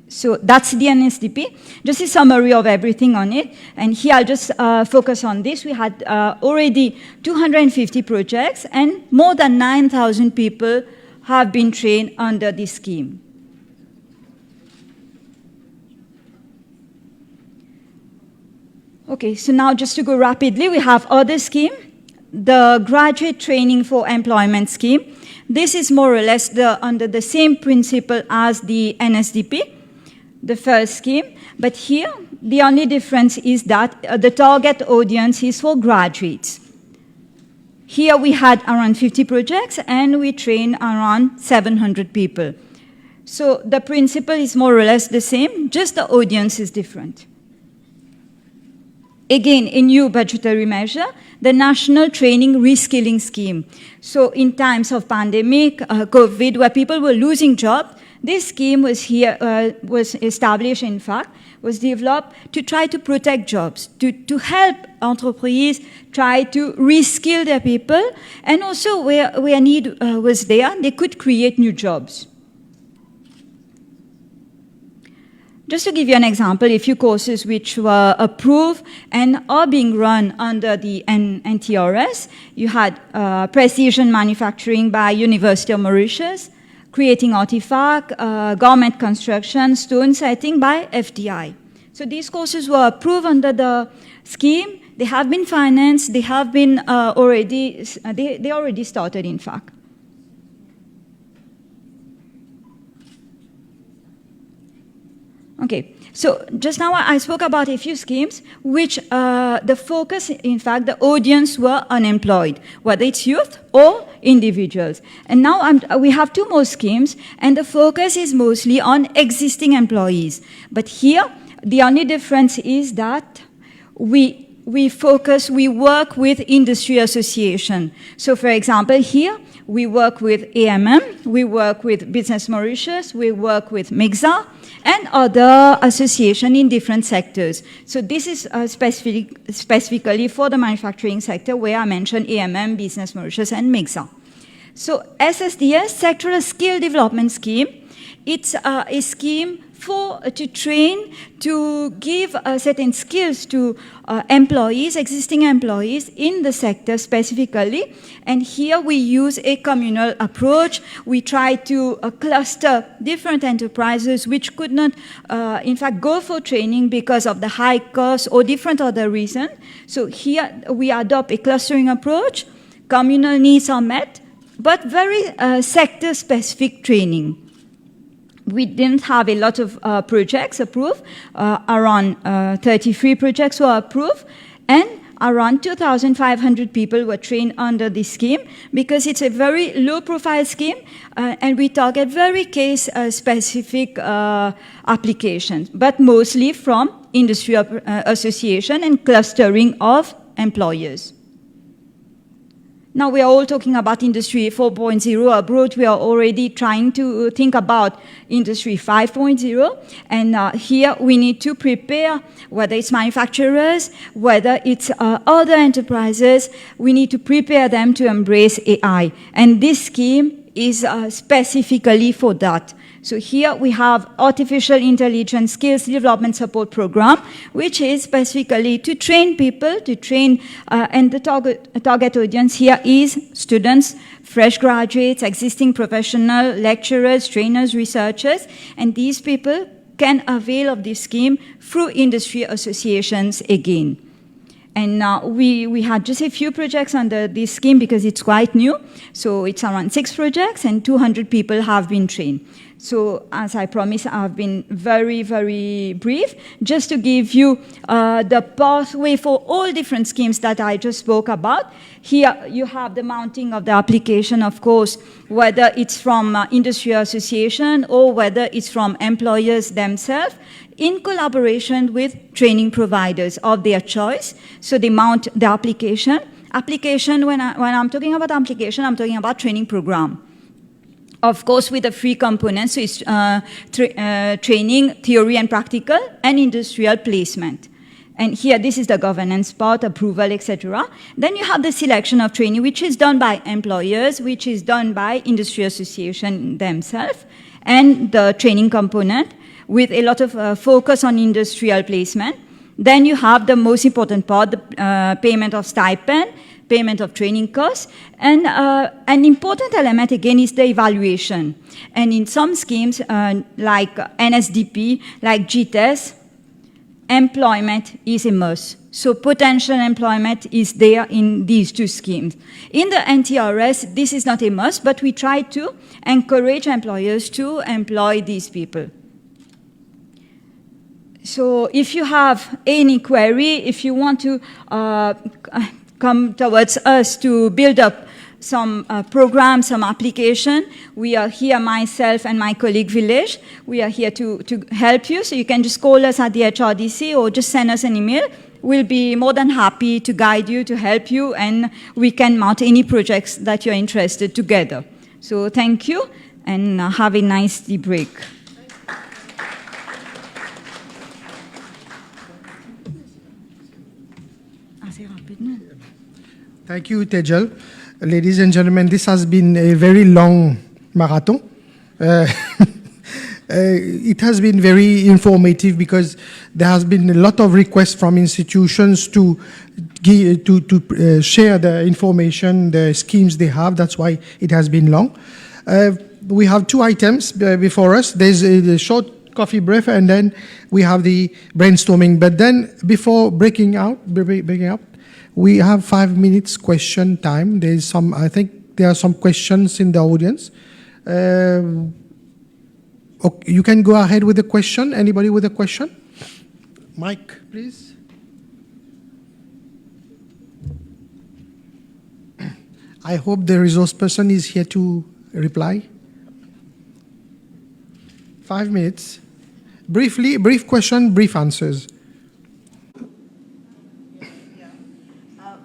So that's the NSDP. Just a summary of everything on it. And here I'll just focus on this. We had already 250 projects, and more than 9,000 people have been trained under this scheme. Okay, so now just to go rapidly, we have other scheme, the Graduate Training for Employment Scheme. This is more or less under the same principle as the NSDP, the first scheme, but here the only difference is that the target audience is for graduates. Here we had around 50 projects and we trained around 700 people. So the principle is more or less the same, just the audience is different. Again, a new budgetary measure, the National Training Reskilling Scheme. So in times of pandemic, COVID, where people were losing jobs, This scheme was established, in fact, was developed to try to protect jobs, to help entrepreneurs try to reskill their people, and also where need was there, they could create new jobs. Just to give you an example, a few courses which were approved and are being run under the NTRS, you had Precision Manufacturing by University of Mauritius, Creating Artifact, Garment Construction, Stone Setting by FDI. So these courses were approved under the scheme. They have been financed. They have been they already started, in fact. Okay, so just now I spoke about a few schemes which the focus, in fact, the audience were unemployed, whether it's youth or individuals. And now we have two more schemes, and the focus is mostly on existing employees. But here, the only difference is that we work with industry association. So for example, here, we work with AMM, we work with Business Mauritius, we work with Msmes, and other associations in different sectors. So this is specifically for the manufacturing sector, where I mentioned AMM, Business Mauritius, and Msmes. So SSDS, Sectoral Skill Development Scheme, it's a scheme to train, to give certain skills to employees, existing employees in the sector specifically. And here we use a communal approach. We try to cluster different enterprises which could not, in fact, go for training because of the high cost or different other reasons. So here we adopt a clustering approach. Communal needs are met, but very sector-specific training. We didn't have a lot of projects approved. Around 33 projects were approved, and around 2,500 people were trained under this scheme because it's a very low-profile scheme, and we target very case-specific applications, but mostly from industry association and clustering of employers. Now we are all talking about Industry 4.0 abroad. We are already trying to think about Industry 5.0. And here we need to prepare, whether it's manufacturers, whether it's other enterprises, we need to prepare them to embrace AI. And this scheme is specifically for that. So here we have Artificial Intelligence Skills Development Support Program, which is specifically to train people, and the target audience here is students, fresh graduates, existing professionals, lecturers, trainers, researchers, and these people can avail of this scheme through industry associations again. And we had just a few projects under this scheme because it's quite new. So it's around 6 projects and 200 people have been trained. So as I promised, I've been very, very brief, just to give you the pathway for all different schemes that I just spoke about. Here you have the mounting of the application, of course, whether it's from industry association or whether it's from employers themselves, in collaboration with training providers of their choice. So they mount the application. Application, when I'm talking about application, I'm talking about training program. Of course, with the free components, so it's training, theory and practical, and industrial placement. And here, this is the governance part, approval, etc. Then you have the selection of training, which is done by employers, which is done by industry association themselves, and the training component, with a lot of focus on industrial placement. Then you have the most important part, the payment of stipend, payment of training costs, and an important element again is the evaluation. And in some schemes like NSDP, like GTES, employment is a must. So potential employment is there in these two schemes. In the NTRS, this is not a must, but we try to encourage employers to employ these people. So if you have any query, if you want to come towards us to build up some program, some application, we are here, myself and my colleague Village. We are here to help you. So you can just call us at the HRDC or just send us an email. We'll be more than happy to guide you, to help you, and we can mount any projects that you're interested together. So thank you. and have a nice tea break. Thank you, Tejal. Ladies and gentlemen, this has been a very long marathon. It has been very informative because there has been a lot of requests from institutions to share the information, the schemes they have. That's why it has been long. We have two items before us. There's a short coffee break, and then we have the brainstorming. But then, before breaking up, we have 5 minutes question time. There's some. I think there are some questions in the audience. Okay, you can go ahead with the question. Anybody with a question? Mike, please. I hope the resource person is here to reply. 5 minutes. Briefly, brief question, brief answers.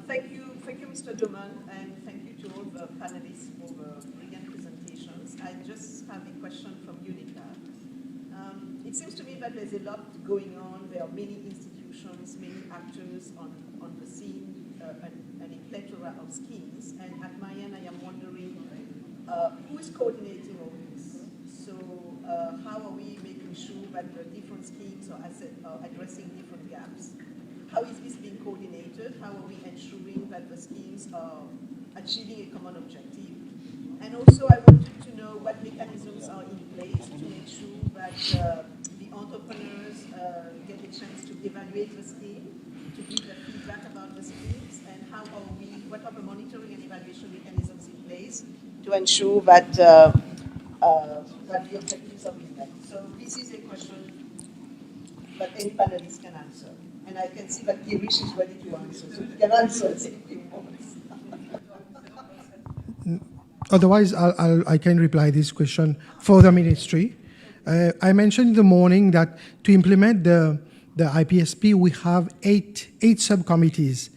Thank you, Mr. Doman, and thank you to all the panelists for the brilliant presentations. I just have a question from Unica. It seems to me that there's a lot going on. There are many institutions, many actors on the scene, and a plethora of schemes. And at my end, I am wondering who is coordinating all this? So how are we making sure that the different schemes are addressing different gaps? How is this being coordinated? How are we ensuring that the schemes are achieving a common objective? And also, I wanted to know what mechanisms are in place to make sure that the entrepreneurs get a chance to evaluate the scheme, to give the feedback about the schemes, and what are the monitoring and evaluation mechanisms in place to ensure that the objectives are being met. So this is a question that any panelist can answer. And I can see that Girish is ready to answer, so he can answer it if he wants. Otherwise, I can reply this question for the ministry. I mentioned in the morning that to implement the IPSP, we have eight subcommittees.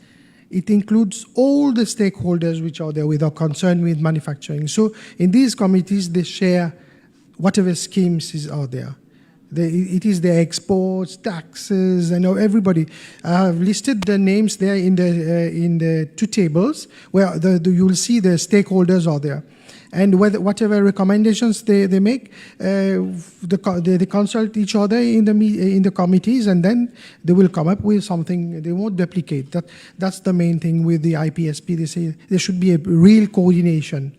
It includes all the stakeholders which are there with our concern with manufacturing. So in these committees, they share whatever schemes are there. It is the exports, taxes, and everybody. I have listed the names there in the two tables where you will see the stakeholders are there. And whatever recommendations they make, they consult each other in the committees, and then they will come up with something. They won't duplicate. That's the main thing with the IPSP. They say there should be a real coordination.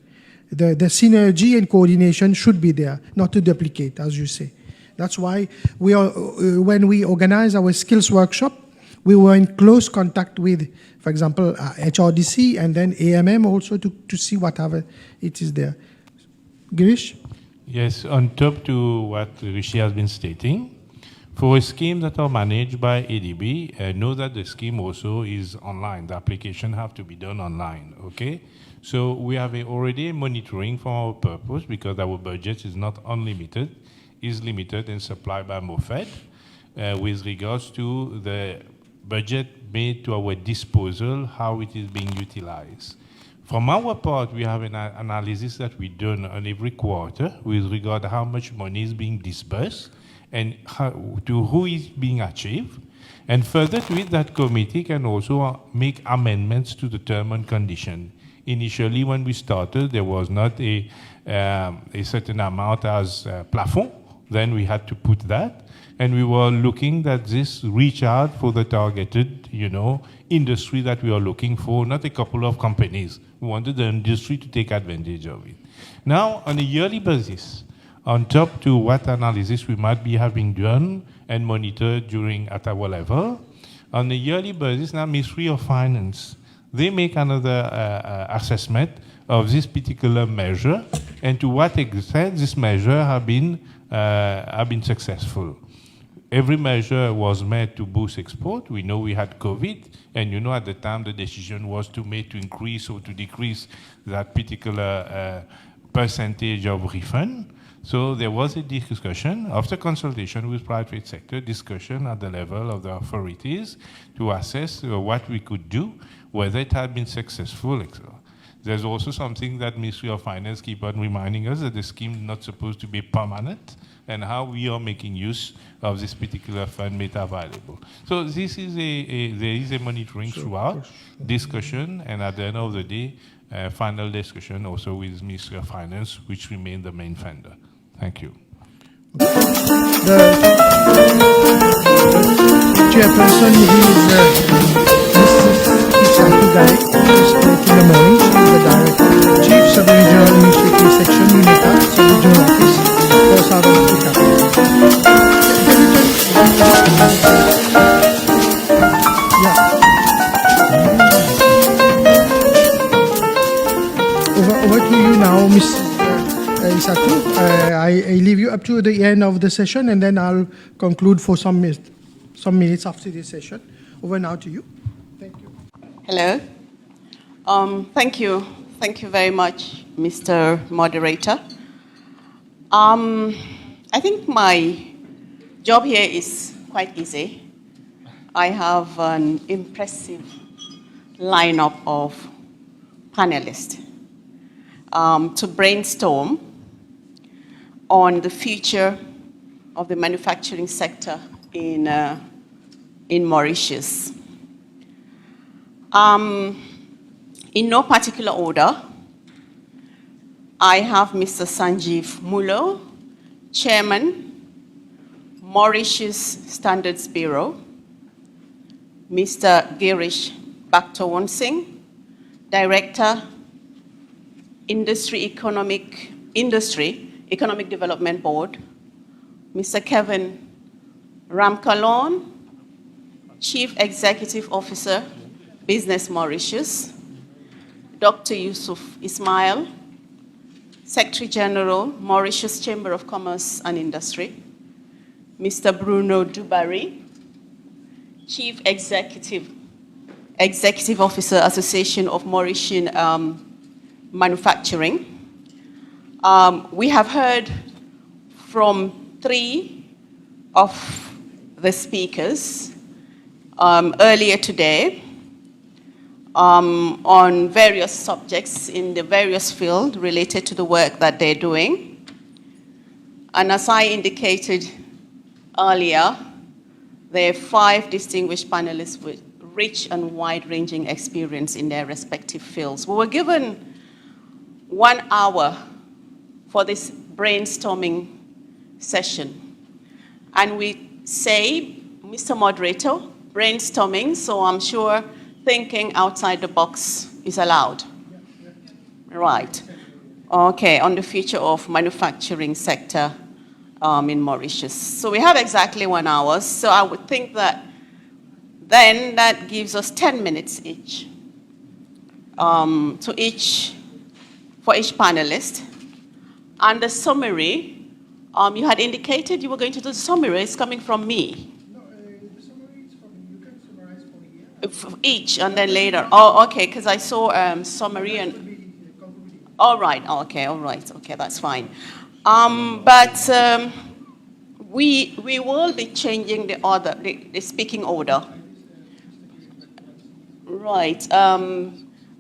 The synergy and coordination should be there, not to duplicate, as you say. That's why when we organize our skills workshop, we were in close contact with, for example, HRDC and then AMM also to see whatever it is there. Girish? Yes, on top to what Rishi has been stating, for schemes that are managed by ADB, know that the scheme also is online. The application have to be done online, okay? So we have already monitoring for our purpose because our budget is not unlimited, is limited and supplied by MoFed with regards to the budget made to our disposal, how it is being utilized. From our part, we have an analysis that we done on every quarter with regard to how much money is being disbursed and to who is being achieved. And further to it, that committee can also make amendments to the term and condition. Initially, when we started, there was not a certain amount as plafond. Then we had to put that, and we were looking that this reach out for the targeted, industry that we are looking for, not a couple of companies. We wanted the industry to take advantage of it. Now, on a yearly basis, on top to what analysis we might be having done and monitored at our level, on a yearly basis, now Ministry of Finance, they make another assessment of this particular measure and to what extent this measure have been successful. Every measure was made to boost export. We know we had COVID, and at the time the decision was to increase or to decrease that particular percentage of refund. So there was a discussion, after consultation with private sector, discussion at the level of the authorities to assess what we could do, whether it had been successful, etc. There's also something that Ministry of Finance keep on reminding us, that the scheme is not supposed to be permanent, and how we are making use of this particular fund made available. So this is there is a monitoring throughout, discussion, and at the end of the day, final discussion also with Ministry of Finance, which remain the main funder. Thank you. The chairperson is in the morning. She is the director, Chief Sub-Regional Administrative Section, UNITA, Sub-Regional Office for South Africa. Over to you now, Ms. Isatu. I leave you up to the end of the session, and then I'll conclude for some minutes after this session. Over now to you. Thank you. Hello. Thank you. Thank you very much, Mr. Moderator. I think my job here is quite easy. I have an impressive lineup of panelists to brainstorm on the future of the manufacturing sector in Mauritius. In no particular order, I have Mr. Sanjeev Mullo, Chairman, Mauritius Standards Bureau, Mr. Girish Bhaktawonsing, Director, Industry Economic Development Board, Mr. Kevin Ramkalon, Chief Executive Officer, Business Mauritius, Dr. Yusuf Ismail, Secretary General, Mauritius Chamber of Commerce and Industry, Mr. Bruno Dubarry, Chief Executive Officer, Association of Mauritian Manufacturing. We have heard from 3 of the speakers earlier today on various subjects in the various fields related to the work that they're doing. And as I indicated earlier, there are 5 distinguished panelists with rich and wide-ranging experience in their respective fields. We were given 1 hour for this brainstorming session. And we say, Mr. Moderator, brainstorming, so I'm sure thinking outside the box is allowed. Right. Okay, on the future of manufacturing sector in Mauritius. So we have exactly 1 hour, so I would think that then that gives us 10 minutes each, for each panelist. And the summary, you had indicated you were going to do the summary. It's coming from me. No, the summary is from you. You can summarize for here. Each, and then later. Oh, okay, because I saw summary and... All right, okay, all right. Okay, that's fine. But we will be changing the order, the speaking order. Right.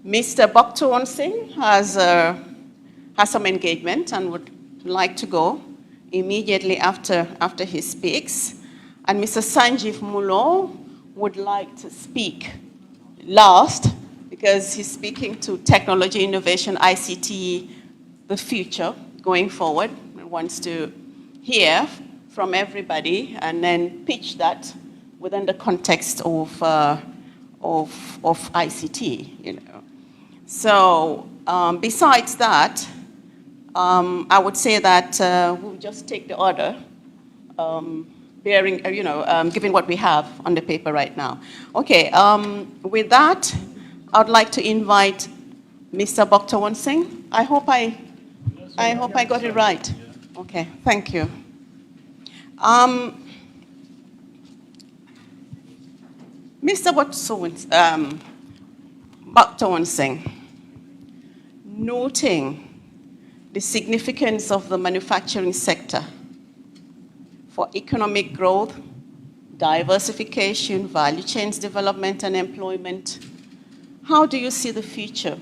Mr. Bhaktawonsing has some engagement and would like to go immediately after he speaks. And Mr. Sanjeev Mullo would like to speak last because he's speaking to technology, innovation, ICT, the future going forward. He wants to hear from everybody and then pitch that within the context of ICT, you know. So besides that, I would say that we'll just take the order, given what we have on the paper right now. Okay, with that, I'd like to invite Mr. Bhaktawonsing. I hope I got it right. Okay, thank you. Mr. Bhaktawonsing, noting the significance of the manufacturing sector for economic growth, diversification, value chains development, and employment, how do you see the future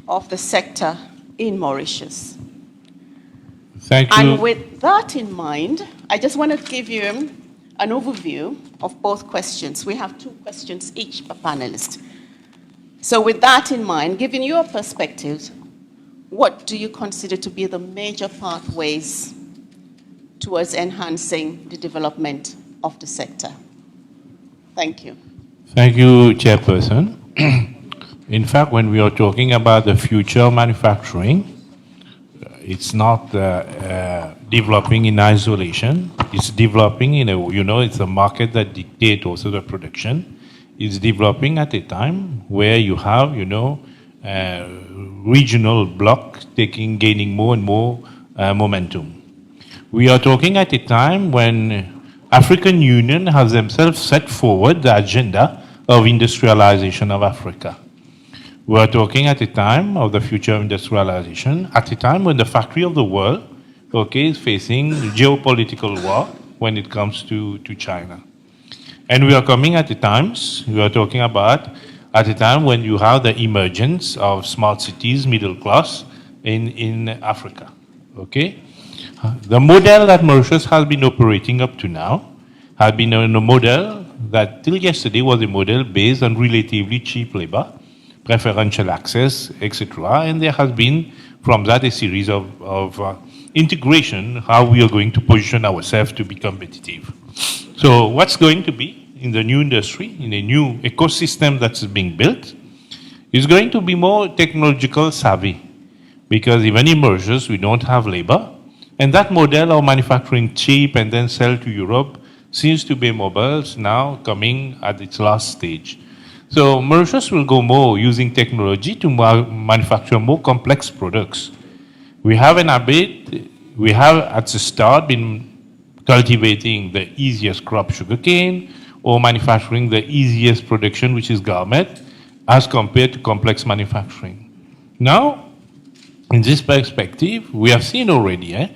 of the sector in Mauritius. Thank you. And with that in mind, I just want to give you an overview of both questions. We have 2 questions each per panelist. So with that in mind, given your perspectives, what do you consider to be the major pathways towards enhancing the development of the sector? Thank you. Thank you, Chairperson. In fact, when we are talking about the future of manufacturing, it's not developing in isolation. It's developing in a, it's a market that dictates also the production. It's developing at a time where you have, regional bloc gaining more and more momentum. We are talking at a time when African Union has themselves set forward the agenda of industrialization of Africa. We are talking at a time of the future of industrialization, at a time when the factory of the world, is facing geopolitical war when it comes to China. And we are coming at a time when you have the emergence of smart cities, middle class in Africa, The model that Mauritius has been operating up to now has been a model that till yesterday was a model based on relatively cheap labor, preferential access, etc. And there has been, from that, a series of integration, how we are going to position ourselves to be competitive. So what's going to be in the new industry, in a new ecosystem that's being built, is going to be more technological savvy. Because even in Mauritius, we don't have labor. And that model of manufacturing cheap and then sell to Europe seems to be mobiles now coming at its last stage. So Mauritius will go more using technology to manufacture more complex products. We have at the start been cultivating the easiest crop, sugarcane, or manufacturing the easiest production, which is garment, as compared to complex manufacturing. Now, in this perspective, we have seen already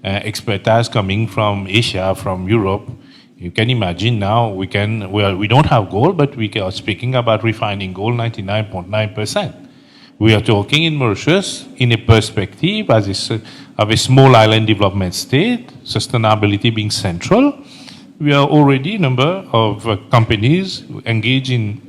expertise coming from Asia, from Europe. You can imagine now we don't have gold, but we are speaking about refining gold 99.9%. We are talking in Mauritius in a perspective of a small island development state, sustainability being central. We are already a number of companies engaged in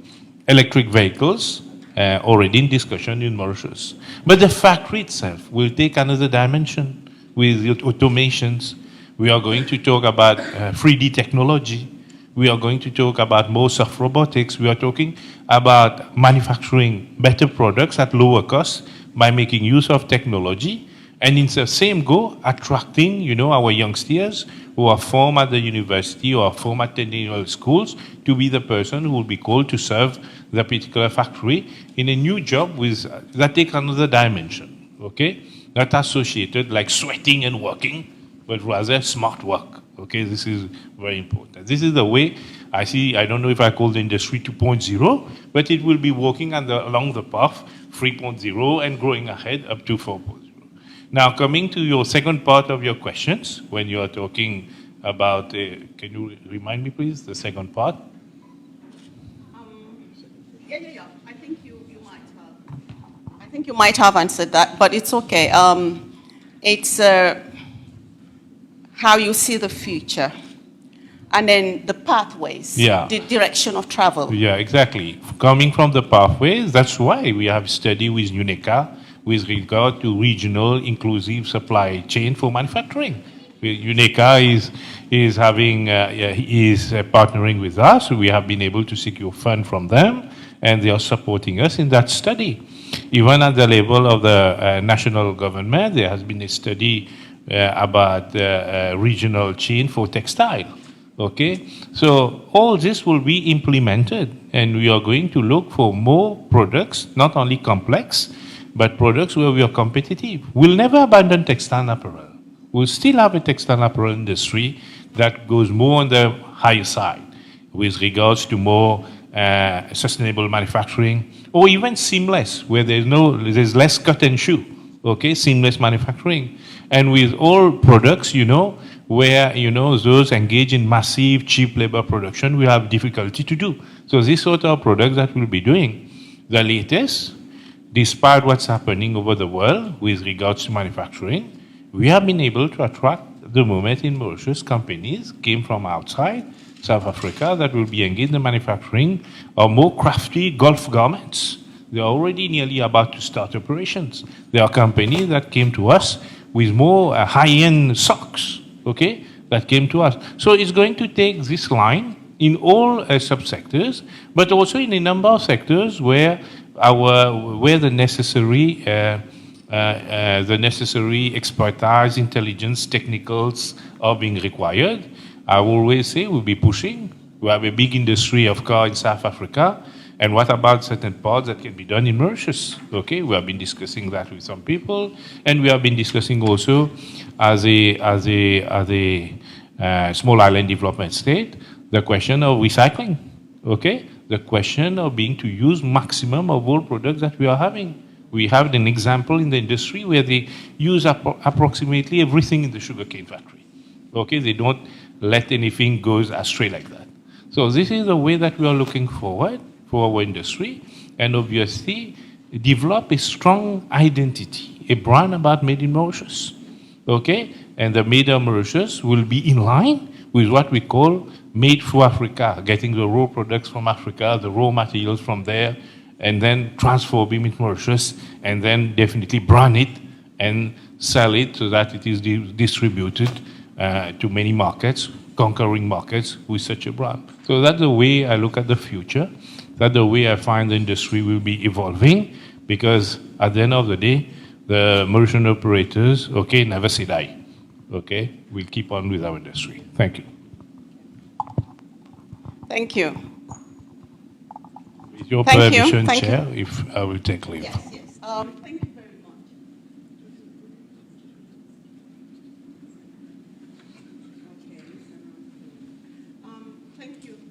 electric vehicles already in discussion in Mauritius. But the factory itself will take another dimension with automations. We are going to talk about 3D technology. We are going to talk about more soft robotics. We are talking about manufacturing better products at lower cost by making use of technology. And in the same go, attracting, our youngsters who are formed at the university or formed at technical schools to be the person who will be called to serve the particular factory in a new job that take another dimension, Not associated like sweating and working, but rather smart work. This is very important. This is the way I see, I don't know if I call the industry 2.0, but it will be working along the path 3.0 and growing ahead up to 4.0. Now, coming to your second part of your questions, when you are talking about, can you remind me please, the second part? Yeah. I think you might have answered that, but it's okay. It's how you see the future, and then the pathways, the direction of travel. Yeah, exactly. Coming from the pathways, that's why we have studied with UNECA with regard to regional inclusive supply chain for manufacturing. UNECA is partnering with us. We have been able to secure funds from them, and they are supporting us in that study. Even at the level of the national government, there has been a study about regional chain for textile. So all this will be implemented, and we are going to look for more products, not only complex, but products where we are competitive. We'll never abandon textile apparel. We'll still have a textile apparel industry that goes more on the higher side with regards to more sustainable manufacturing, or even seamless, where there's less cut and shoe. Seamless manufacturing. And with all products, where, those engaged in massive, cheap labor production will have difficulty to do. So this sort of products that we'll be doing, the latest, despite what's happening over the world with regards to manufacturing, we have been able to attract, at the moment in Mauritius, companies came from outside South Africa that will be engaged in manufacturing of more crafty golf garments. They are already nearly about to start operations. There are companies that came to us with more high-end socks, okay, that came to us. So it's going to take this line in all subsectors, but also in a number of sectors where the necessary expertise, intelligence, technicals are being required. I always say we'll be pushing. We have a big industry of car in South Africa. And what about certain parts that can be done in Mauritius? Okay, we have been discussing that with some people, and we have been discussing also as a small island development state, the question of recycling. Okay, the question of being to use maximum of all products that we are having. We have an example in the industry where they use approximately everything in the sugarcane factory. Okay, they don't let anything go astray like that. So this is the way that we are looking forward for our industry, and obviously develop a strong identity, a brand about Made in Mauritius, okay? And the Made in Mauritius will be in line with what we call Made for Africa, getting the raw products from Africa, the raw materials from there, and then transforming it in Mauritius, and then definitely brand it and sell it so that it is distributed to many markets, conquering markets with such a brand. So that's the way I look at the future. That's the way I find the industry will be evolving, because at the end of the day, the Mauritian operators, okay, never say die. Okay, we'll keep on with our industry. Thank you. Thank you. With your Thank you. permission, Thank Chair, you. if I will take leave. Yes, yes. Thank you very much.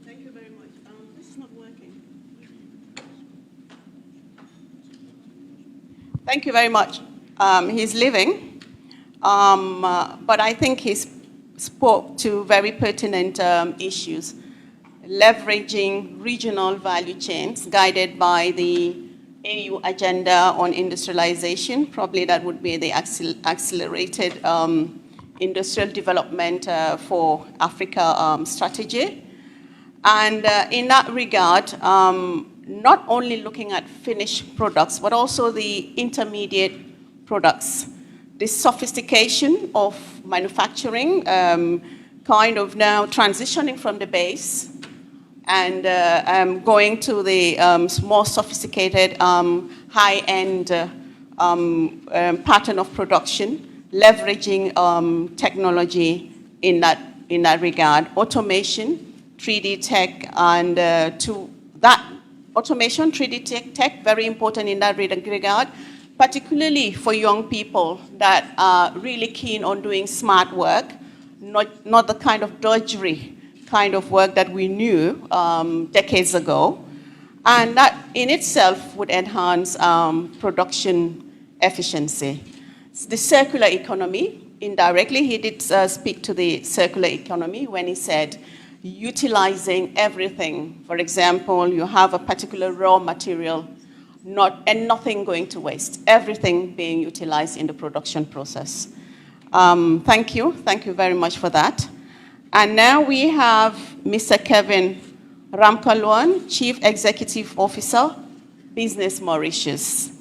Thank you very much. This is not working. Thank you very much. He's leaving, but I think he spoke to very pertinent issues, leveraging regional value chains guided by the AU agenda on industrialization. Probably that would be the accelerated industrial development for Africa strategy. And in that regard, not only looking at finished products, but also the intermediate products. The sophistication of manufacturing, kind of now transitioning from the base and going to the more sophisticated, high-end pattern of production, leveraging technology in that regard. Automation, 3D tech, and to that automation, 3D tech, very important in that regard, particularly for young people that are really keen on doing smart work, not the kind of drudgery kind of work that we knew decades ago. And that in itself would enhance production efficiency. The circular economy, indirectly, he did speak to the circular economy when he said, utilizing everything. For example, you have a particular raw material, and nothing going to waste. Everything being utilized in the production process. Thank you very much for that. And now we have Mr. Kevin Ramkalwan, Chief Executive Officer, Business Mauritius.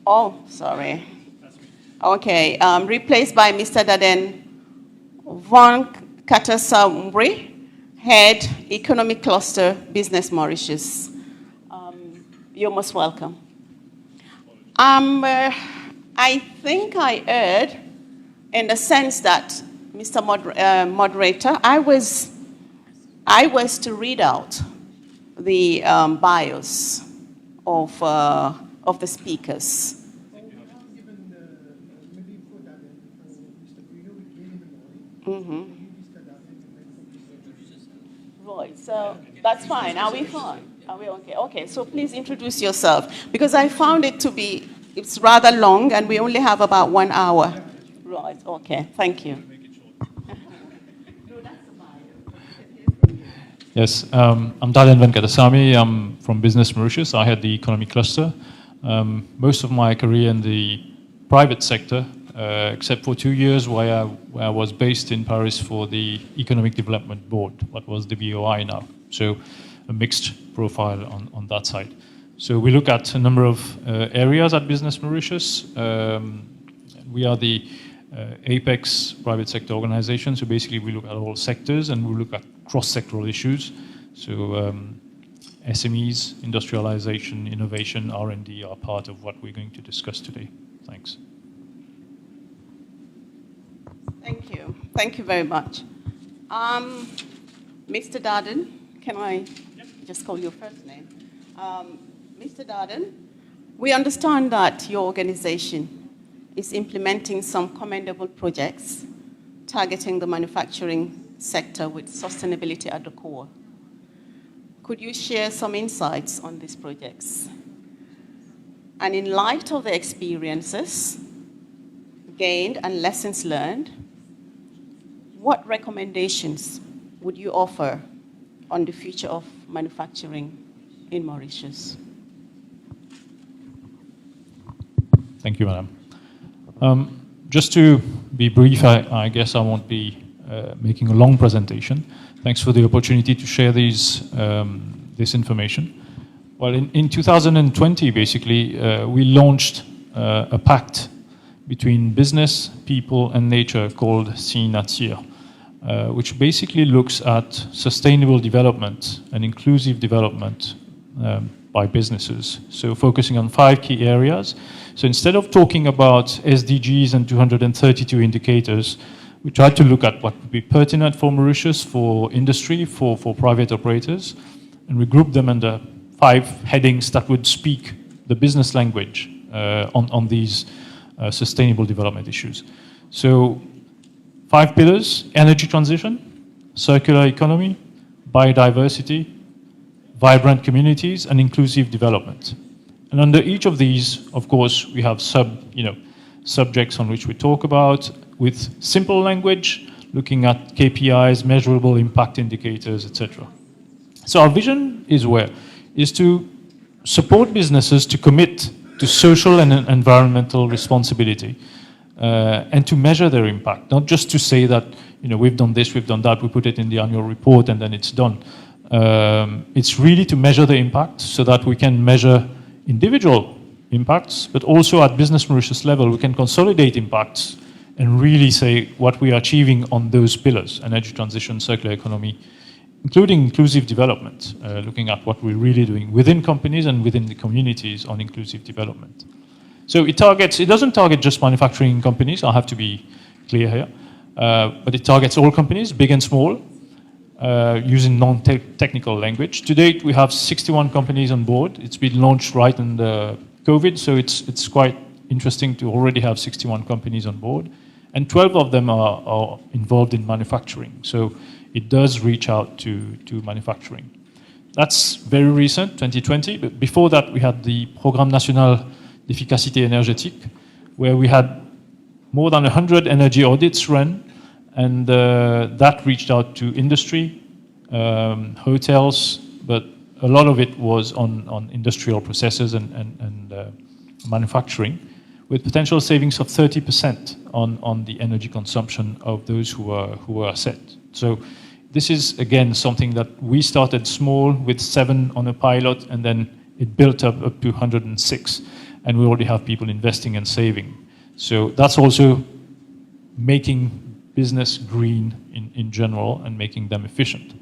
Oh, sorry. Okay, replaced by Mr. Daden Von Katasambre, Head Economic Cluster, Business Mauritius. You're most welcome. I think I heard, in the sense that, Mr. Moderator, I was to read out the bios of the speakers. Mm-hmm. Right, so that's fine. Are we fine? Are we okay? Okay, so please introduce yourself, because I found it to be, it's rather long, and we only have about 1 hour. Right, okay, thank you. Yes, I'm Dalian Venkadasamy. I'm from Business Mauritius. I head the economy cluster. Most of my career in the private sector, except for 2 years where I was based in Paris for the Economic Development Board, what was the BOI now. So a mixed profile on that side. So we look at a number of areas at Business Mauritius. We are the Apex private sector organization. So basically we look at all sectors and we look at cross-sectoral issues. So SMEs, industrialization, innovation, R&D are part of what we're going to discuss today. Thanks. Thank you. Thank you very much. Mr. Darden, can I just call your first name? Mr. Darden, we understand that your organization is implementing some commendable projects targeting the manufacturing sector with sustainability at the core. Could you share some insights on these projects? And in light of the experiences gained and lessons learned, what recommendations would you offer on the future of manufacturing in Mauritius? Thank you, Madam. Just to be brief, I guess I won't be making a long presentation. Thanks for the opportunity to share this information. Well, in 2020, basically, we launched a pact between business, people, and nature called Signature, which basically looks at sustainable development and inclusive development by businesses. So focusing on 5 key areas. So instead of talking about SDGs and 232 indicators, we tried to look at what would be pertinent for Mauritius, for industry, for private operators, and we grouped them under 5 headings that would speak the business language on these sustainable development issues. So 5 pillars: energy transition, circular economy, biodiversity, vibrant communities, and inclusive development. And under each of these, of course, we have subjects on which we talk about with simple language, looking at KPIs, measurable impact indicators, etc. So our vision is to support businesses to commit to social and environmental responsibility and to measure their impact, not just to say that we've done this, we've done that, we put it in the annual report and then it's done. It's really to measure the impact so that we can measure individual impacts, but also at Business Mauritius level, we can consolidate impacts and really say what we are achieving on those pillars: energy transition, circular economy, including inclusive development, looking at what we're really doing within companies and within the communities on inclusive development. So it doesn't target just manufacturing companies, I have to be clear here, but it targets all companies, big and small, using non-technical language. To date, we have 61 companies on board. It's been launched right in the COVID, so it's quite interesting to already have 61 companies on board. And 12 of them are involved in manufacturing. So it does reach out to manufacturing. That's very recent, 2020. But before that, we had the Programme National d'Efficacité Énergétique, where we had more than 100 energy audits run. And that reached out to industry, hotels, but a lot of it was on industrial processes and manufacturing, with potential savings of 30% on the energy consumption of those who are set. So this is, again, something that we started small with 7 on a pilot, and then it built up to 106. And we already have people investing and saving. So that's also making business green in general and making them efficient.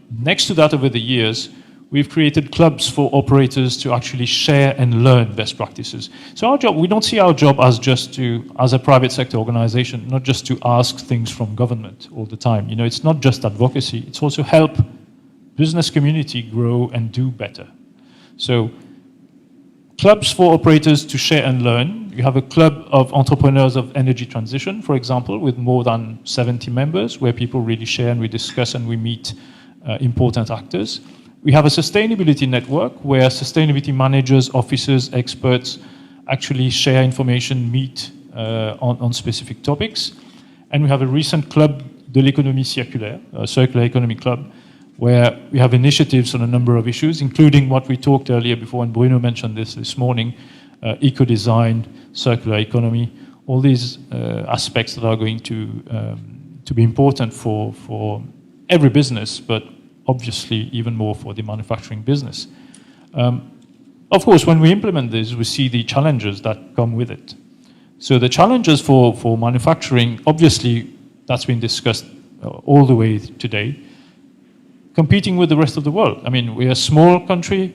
Next to that, over the years, we've created clubs for operators to actually share and learn best practices. So our job, we don't see our job as a private sector organization, not just to ask things from government all the time. It's not just advocacy, it's also help business community grow and do better. So clubs for operators to share and learn. You have a club of entrepreneurs of energy transition, for example, with more than 70 members, where people really share and we discuss and we meet important actors. We have a sustainability network where sustainability managers, officers, experts actually share information, meet on specific topics. And we have a recent club de l'économie circulaire, a circular economy club, where we have initiatives on a number of issues, including what we talked earlier before, and Bruno mentioned this morning, eco-design, circular economy, all these aspects that are going to be important for every business, but obviously even more for the manufacturing business. Of course, when we implement this, we see the challenges that come with it. So the challenges for manufacturing, obviously, that's been discussed all the way today, competing with the rest of the world. I mean, we're a small country,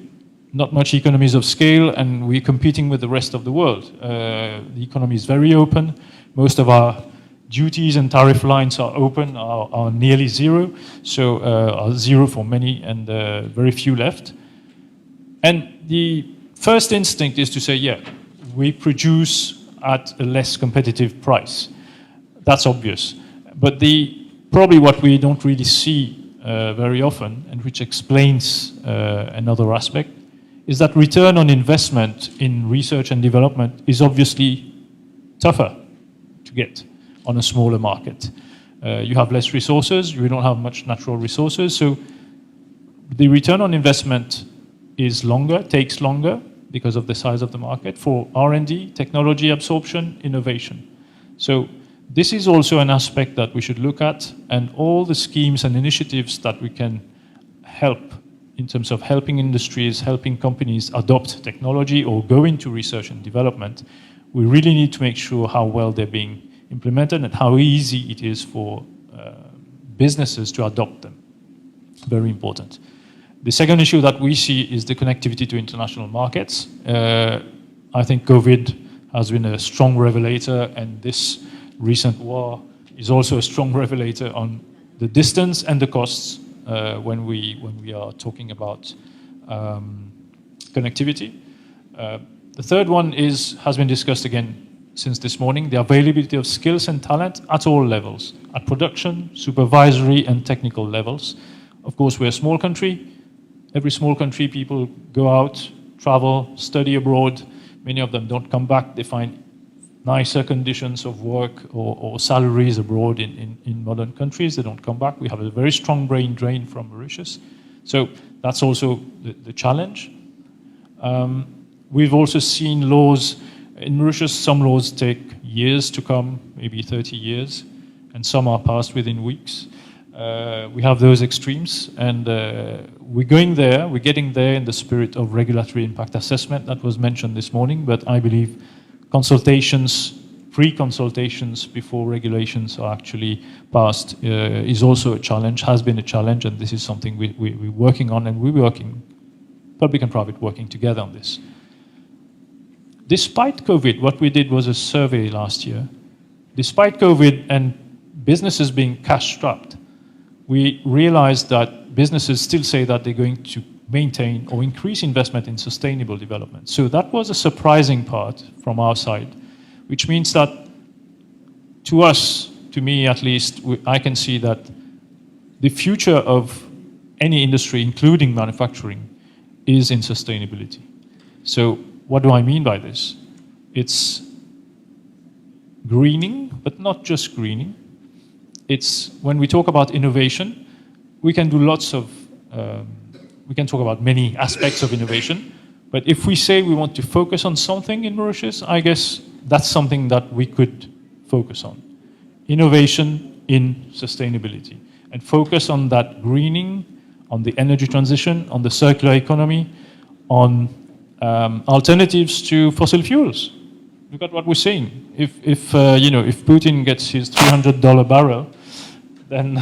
not much economies of scale, and we're competing with the rest of the world. The economy is very open. Most of our duties and tariff lines are open, are nearly zero, so are zero for many and very few left. And the first instinct is to say, yeah, we produce at a less competitive price. That's obvious. But probably what we don't really see very often, and which explains another aspect, is that return on investment in research and development is obviously tougher to get on a smaller market. You have less resources, you don't have much natural resources, so the return on investment is longer, takes longer because of the size of the market for R&D, technology absorption, innovation. So this is also an aspect that we should look at, and all the schemes and initiatives that we can help in terms of helping industries, helping companies adopt technology or go into research and development, we really need to make sure how well they're being implemented and how easy it is for businesses to adopt them. Very important. The second issue that we see is the connectivity to international markets. I think COVID has been a strong revelator, and this recent war is also a strong revelator on the distance and the costs when we are talking about connectivity. The third one has been discussed again since this morning, the availability of skills and talent at all levels, at production, supervisory, and technical levels. Of course, we're a small country. Every small country, people go out, travel, study abroad. Many of them don't come back. They find nicer conditions of work or salaries abroad in modern countries. They don't come back. We have a very strong brain drain from Mauritius. So that's also the challenge. We've also seen laws. In Mauritius, some laws take years to come, maybe 30 years, and some are passed within weeks. We have those extremes, and we're getting there in the spirit of regulatory impact assessment that was mentioned this morning, but I believe consultations, pre-consultations before regulations are actually passed is also a challenge, has been a challenge, and this is something we're working on, and we're working, public and private, working together on this. Despite COVID, what we did was a survey last year. Despite COVID and businesses being cash-strapped, we realized that businesses still say that they're going to maintain or increase investment in sustainable development. So that was a surprising part from our side, which means that to us, to me at least, I can see that the future of any industry, including manufacturing, is in sustainability. So what do I mean by this? It's greening, but not just greening. It's when we talk about innovation, we can do lots of, we can talk about many aspects of innovation, but if we say we want to focus on something in Mauritius, I guess that's something that we could focus on. Innovation in sustainability, and focus on that greening, on the energy transition, on the circular economy, on alternatives to fossil fuels. Look at what we're seeing. If Putin gets his $300 barrel, then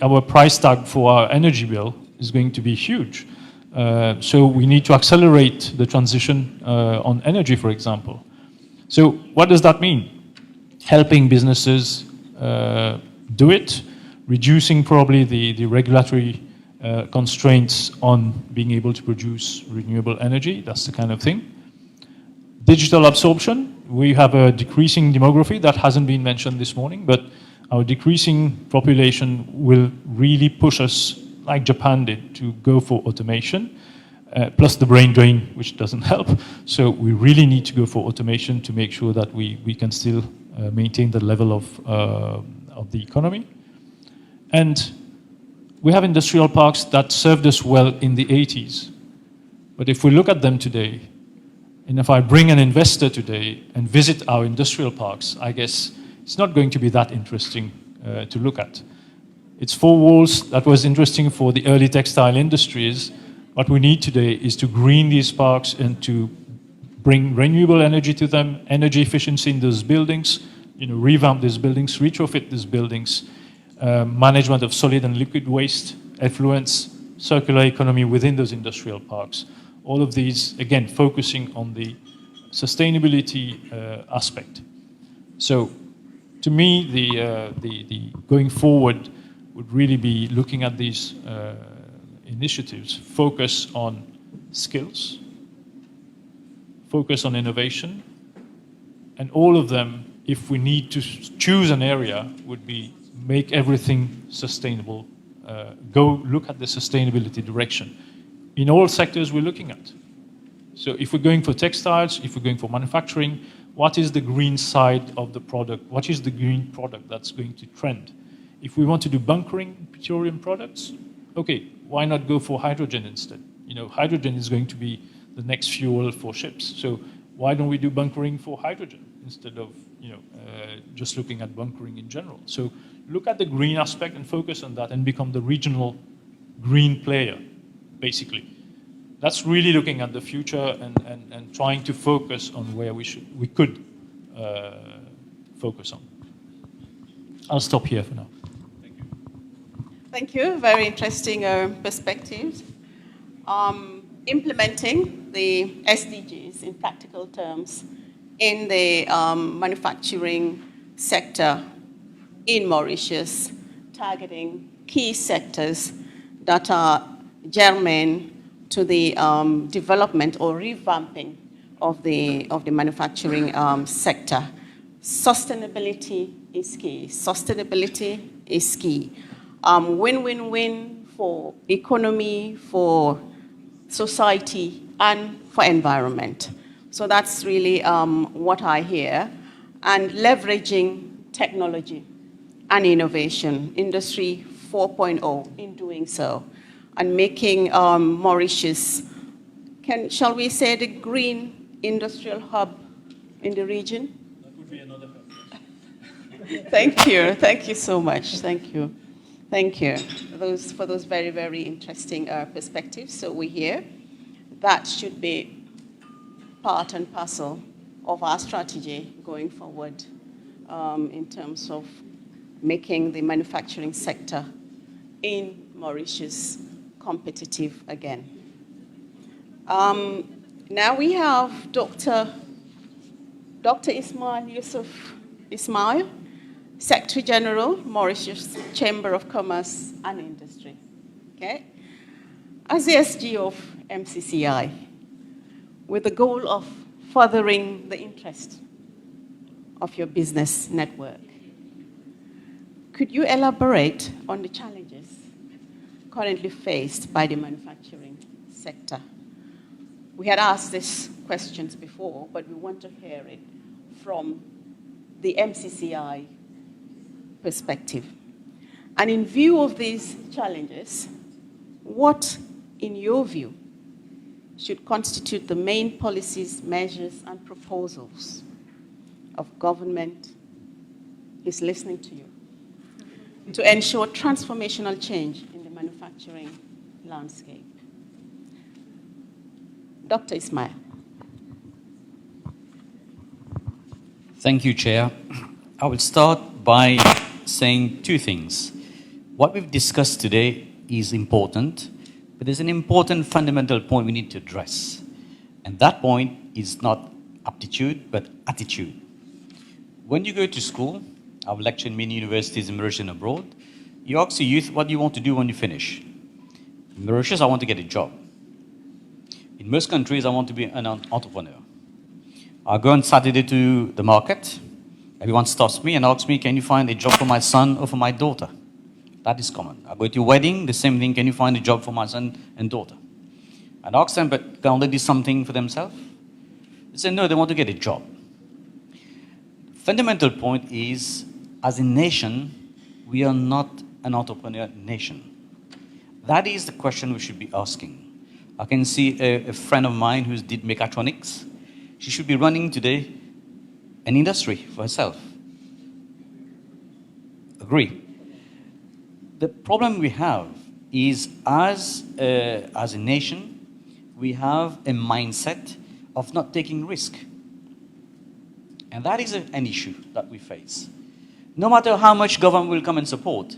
our price tag for our energy bill is going to be huge. So we need to accelerate the transition on energy, for example. So what does that mean? Helping businesses do it, reducing probably the regulatory constraints on being able to produce renewable energy. That's the kind of thing. Digital absorption. We have a decreasing demography that hasn't been mentioned this morning, but our decreasing population will really push us, like Japan did, to go for automation, plus the brain drain, which doesn't help. So we really need to go for automation to make sure that we can still maintain the level of the economy. And we have industrial parks that served us well in the 80s. But if we look at them today, and if I bring an investor today and visit our industrial parks, I guess it's not going to be that interesting to look at. It's four walls that was interesting for the early textile industries. What we need today is to green these parks and to bring renewable energy to them, energy efficiency in those buildings, revamp these buildings, retrofit these buildings, management of solid and liquid waste, effluents, circular economy within those industrial parks. All of these, again, focusing on the sustainability aspect. So, to me, the going forward would really be looking at these initiatives, focus on skills, focus on innovation, and all of them, if we need to choose an area, would be make everything sustainable, go look at the sustainability direction in all sectors we're looking at. So if we're going for textiles, if we're going for manufacturing, what is the green side of the product? What is the green product that's going to trend? If we want to do bunkering petroleum products, okay, why not go for hydrogen instead? Hydrogen is going to be the next fuel for ships. So why don't we do bunkering for hydrogen instead of just looking at bunkering in general? So look at the green aspect and focus on that and become the regional green player, basically. That's really looking at the future and trying to focus on where we could focus on. I'll stop here for now. Thank you. Thank you. Very interesting perspectives. Implementing the SDGs in practical terms in the manufacturing sector in Mauritius, targeting key sectors that are germane to the development or revamping of the manufacturing sector. Sustainability is key. Sustainability is key. Win-win-win for economy, for society, and for environment. So that's really what I hear. And leveraging technology and innovation, Industry 4.0, in doing so, and making Mauritius, shall we say, the green industrial hub in the region? That would be another hub. Thank you. Thank you so much. Thank you. Thank you for those very, very interesting perspectives. So we hear that should be part and parcel of our strategy going forward in terms of making the manufacturing sector in Mauritius competitive again. Now we have Dr. Ismail Yusuf Ismail, Secretary General, Mauritius Chamber of Commerce and Industry. Okay? As the SG of MCCI, with the goal of furthering the interest of your business network, could you elaborate on the challenges currently faced by the manufacturing sector? We had asked these questions before, but we want to hear it from the MCCI perspective. And in view of these challenges, what, in your view, should constitute the main policies, measures, and proposals of government? He's listening to you, to ensure transformational change in the manufacturing landscape. Dr. Ismail. Thank you, Chair. I will start by saying two things. What we've discussed today is important, but there's an important fundamental point we need to address. And that point is not aptitude, but attitude. When you go to school, I've lectured in many universities in Mauritius and abroad, you ask the youth, what do you want to do when you finish? In Mauritius, I want to get a job. In most countries, I want to be an entrepreneur. I go on Saturday to the market. Everyone stops me and asks me, can you find a job for my son or for my daughter? That is common. I go to a wedding, the same thing, can you find a job for my son and daughter? And ask them, but can't they do something for themselves? They say, no, they want to get a job. Fundamental point is, as a nation, we are not an entrepreneur nation. That is the question we should be asking. I can see a friend of mine who did mechatronics. She should be running today an industry for herself. Agree. The problem we have is as a nation, we have a mindset of not taking risk. And that is an issue that we face. No matter how much government will come and support,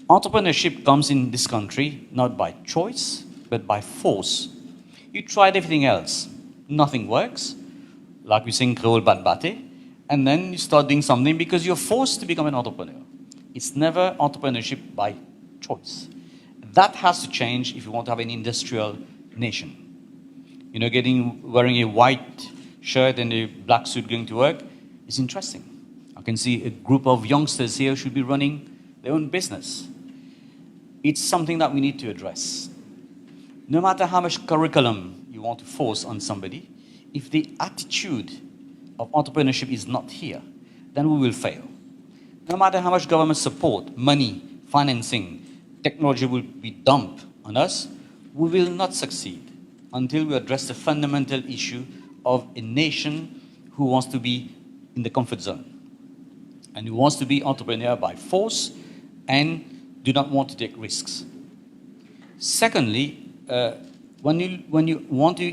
entrepreneurship comes in this country not by choice, but by force. You tried everything else, nothing works, like we sing Creole Bat Bate, and then you start doing something because you're forced to become an entrepreneur. It's never entrepreneurship by choice. That has to change if you want to have an industrial nation. You know, wearing a white shirt and a black suit going to work is interesting. I can see a group of youngsters here should be running their own business. It's something that we need to address. No matter how much curriculum you want to force on somebody, if the attitude of entrepreneurship is not here, then we will fail. No matter how much government support, money, financing, technology will be dumped on us, we will not succeed until we address the fundamental issue of a nation who wants to be in the comfort zone and who wants to be entrepreneur by force and do not want to take risks. Secondly, when you want to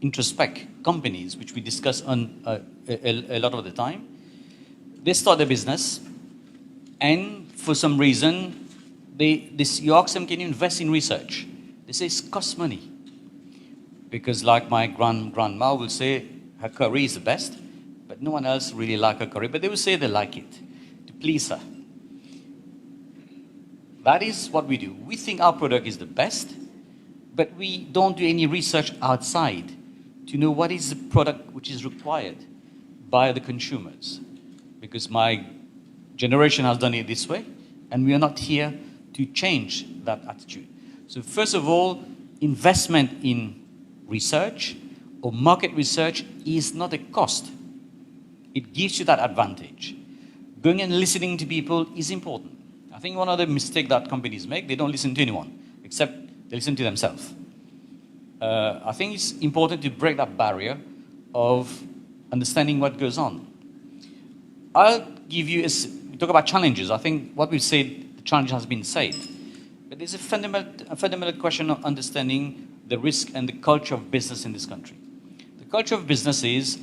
introspect companies, which we discuss on a lot of the time, they start a business, and for some reason, you ask them, can you invest in research? They say it costs money. Because like my grandma will say, her curry is the best, but no one else really like her curry, but they will say they like it, to please her. That is what we do. We think our product is the best, but we don't do any research outside to know what is the product which is required by the consumers. Because my generation has done it this way, and we are not here to change that attitude. So first of all, investment in research or market research is not a cost. It gives you that advantage. Going and listening to people is important. I think one of the mistakes that companies make, they don't listen to anyone, except they listen to themselves. I think it's important to break that barrier of understanding what goes on. I'll give you, we talk about challenges. I think what we've said, the challenge has been said. But there's a fundamental question of understanding the risk and the culture of business in this country. The culture of business is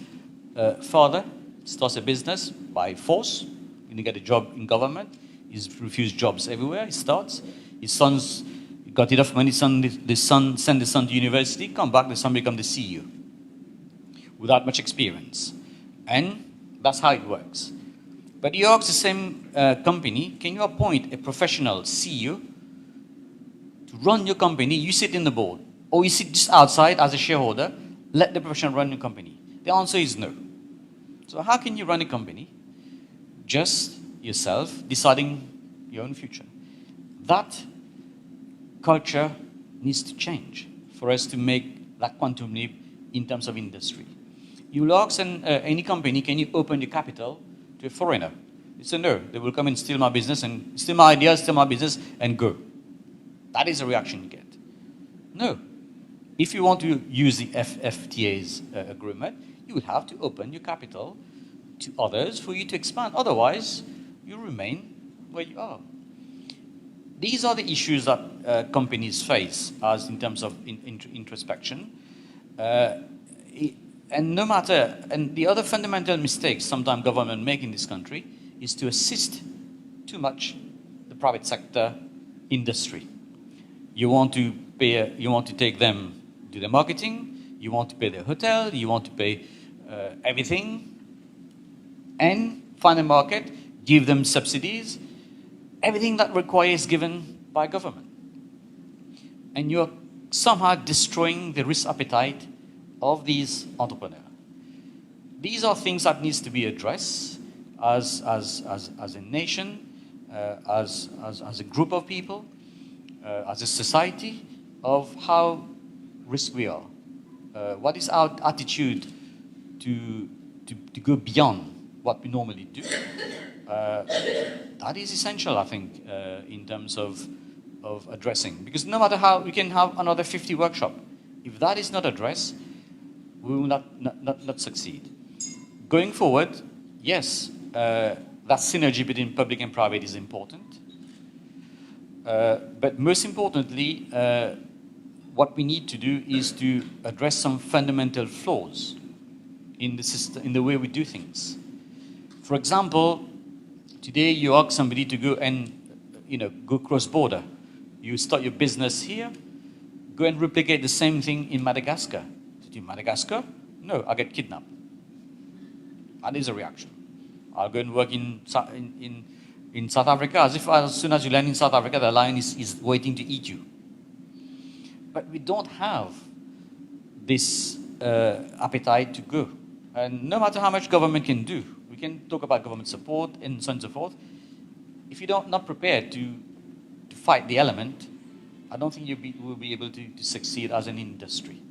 father starts a business by force. When you get a job in government, he's refused jobs everywhere. He starts. His son's got enough money. The son send the son to university. Come back. The son become the CEO without much experience, and that's how it works. But you ask the same company, can you appoint a professional CEO to run your company? You sit in the board, or you sit just outside as a shareholder, let the professional run your company? The answer is no. So how can you run a company just yourself, deciding your own future? That culture needs to change for us to make that quantum leap in terms of industry. You will ask any company, can you open your capital to a foreigner? They say no, they will come and steal my business and steal my ideas, steal my business and go. That is the reaction you get. No. If you want to use the AfCFTA's agreement, you will have to open your capital to others for you to expand. Otherwise, you remain where you are. These are the issues that companies face as in terms of introspection. And no matter, and the other fundamental mistakes sometimes government make in this country is to assist too much the private sector industry. You want to pay, you want to take them do the marketing, you want to pay their hotel, you want to pay everything, and find a market, give them subsidies, everything that requires given by government. And you're somehow destroying the risk appetite of these entrepreneurs. These are things that needs to be addressed as a nation, as a group of people, as a society, of how risk we are. What is our attitude to go beyond what we normally do? That is essential, I think, in terms of of addressing. Because no matter how, we can have another 50 workshops. If that is not addressed, we will not succeed. Going forward, yes, that synergy between public and private is important. But most importantly, what we need to do is to address some fundamental flaws in the system, in the way we do things. For example, today you ask somebody to go and go cross-border. You start your business here, go and replicate the same thing in Madagascar. In Madagascar? No, I get kidnapped. And there's a reaction. I'll go and work in South Africa, as soon as you land in South Africa, the lion is waiting to eat you. But we don't have this appetite to go. And no matter how much government can do, we can talk about government support and so on and so forth. If you're not prepared to fight the element, I don't think you will be able to succeed as an industry.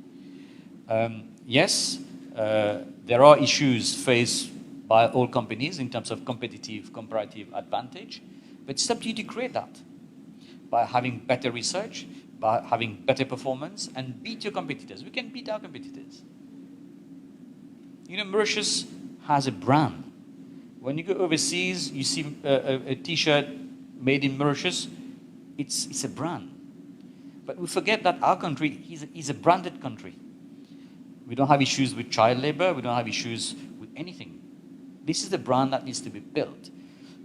Yes, there are issues faced by all companies in terms of comparative advantage, but it's up to you to create that by having better research, by having better performance, and beat your competitors. We can beat our competitors. Mauritius has a brand. When you go overseas, you see a T-shirt made in Mauritius, it's a brand. But we forget that our country is a branded country. We don't have issues with child labor. We don't have issues with anything. This is the brand that needs to be built.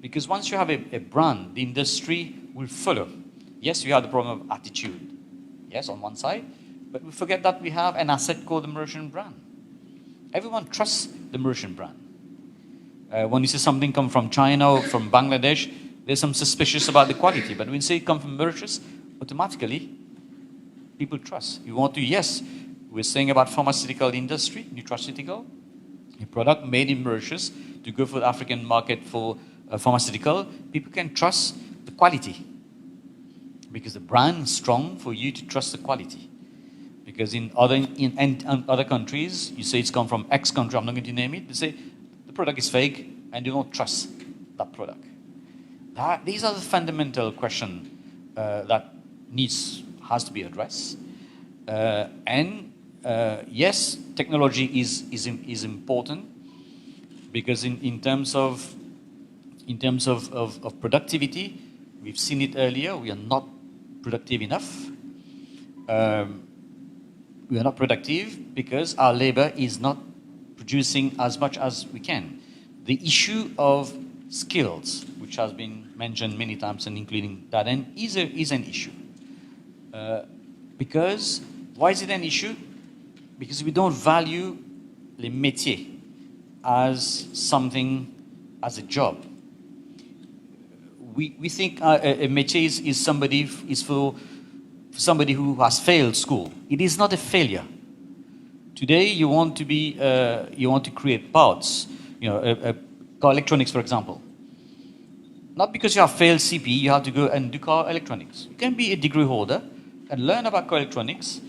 Because once you have a brand, the industry will follow. Yes, we have the problem of attitude. Yes, on one side. But we forget that we have an asset called the Mauritian brand. Everyone trusts the Mauritian brand. When you see something come from China or from Bangladesh, there's some suspicious about the quality. But when you say it comes from Mauritius, automatically, people trust. You want to, yes, we're saying about pharmaceutical industry, nutraceutical, a product made in Mauritius to go for the African market for pharmaceutical. People can trust the quality because the brand is strong for you to trust the quality. Because in other countries, you say it's come from X country, I'm not going to name it, they say the product is fake and you don't trust that product. These are the fundamental questions that has to be addressed. Yes, technology is important because in terms of productivity, we've seen it earlier. We are not productive enough. We are not productive because our labor is not producing as much as we can. The issue of skills, which has been mentioned many times, and including that end, is an issue. Because, why is it an issue? Because we don't value le métier as something, as a job. We think a métier is for somebody who has failed school. It is not a failure. Today, you want to create parts, car electronics, for example. Not because you have failed CP, you have to go and do car electronics. You can be a degree holder and learn about car electronics.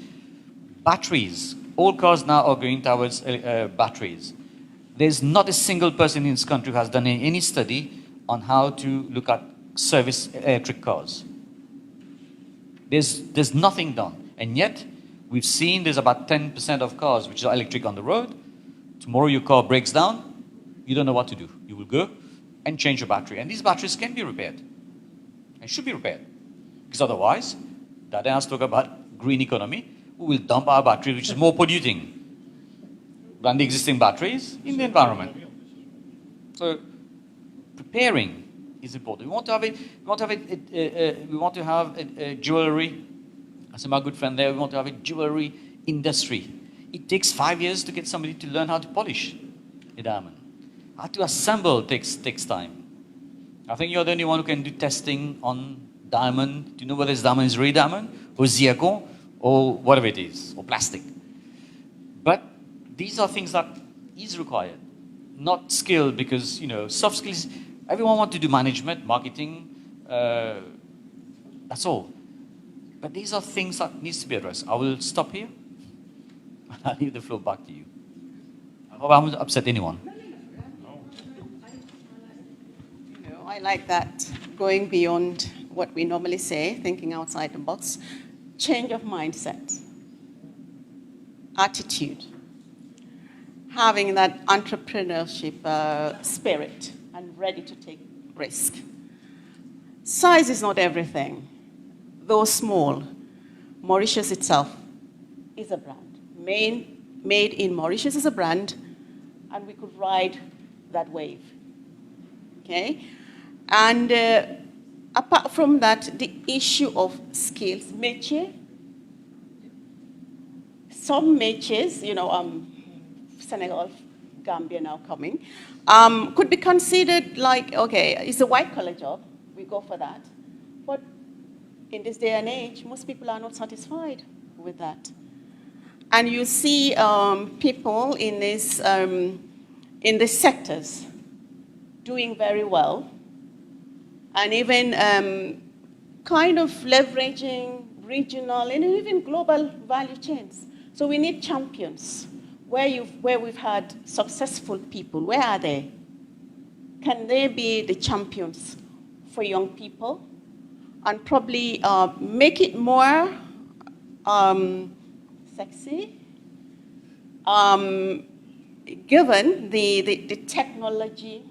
Batteries. All cars now are going towards batteries. There's not a single person in this country who has done any study on how to look at service electric cars. There's nothing done. And yet, we've seen there's about 10% of cars which are electric on the road. Tomorrow your car breaks down, you don't know what to do. You will go and change your battery. And these batteries can be repaired and should be repaired. Because otherwise, Dada has talked about green economy. We will dump our battery, which is more polluting than the existing batteries in the environment. So preparing is important. We want to have a jewelry. As my good friend there, we want to have a jewelry industry. It takes 5 years to get somebody to learn how to polish a diamond. How to assemble takes time. I think you're the only one who can do testing on diamond to know whether this diamond is real diamond or zircon or whatever it is, or plastic. But these are things that is required, not skill, because soft skills. Everyone wants to do management, marketing. That's all. But these are things that needs to be addressed. I will stop here. I'll leave the floor back to you. I hope I haven't upset anyone. I like that, going beyond what we normally say, thinking outside the box, change of mindset, attitude, having that entrepreneurship spirit and ready to take risk. Size is not everything. Though small, Mauritius itself is a brand. Made in Mauritius is a brand, and we could ride that wave. Okay? And apart from that, the issue of skills, métier. Some métiers, Senegal, Gambia now coming, could be considered like, okay, it's a white-collar job, we go for that. But in this day and age, most people are not satisfied with that. And you see people in these sectors doing very well, and even kind of leveraging regional and even global value chains. So we need champions. Where we've had successful people, where are they? Can they be the champions for young people? And probably make it more sexy, given the technology,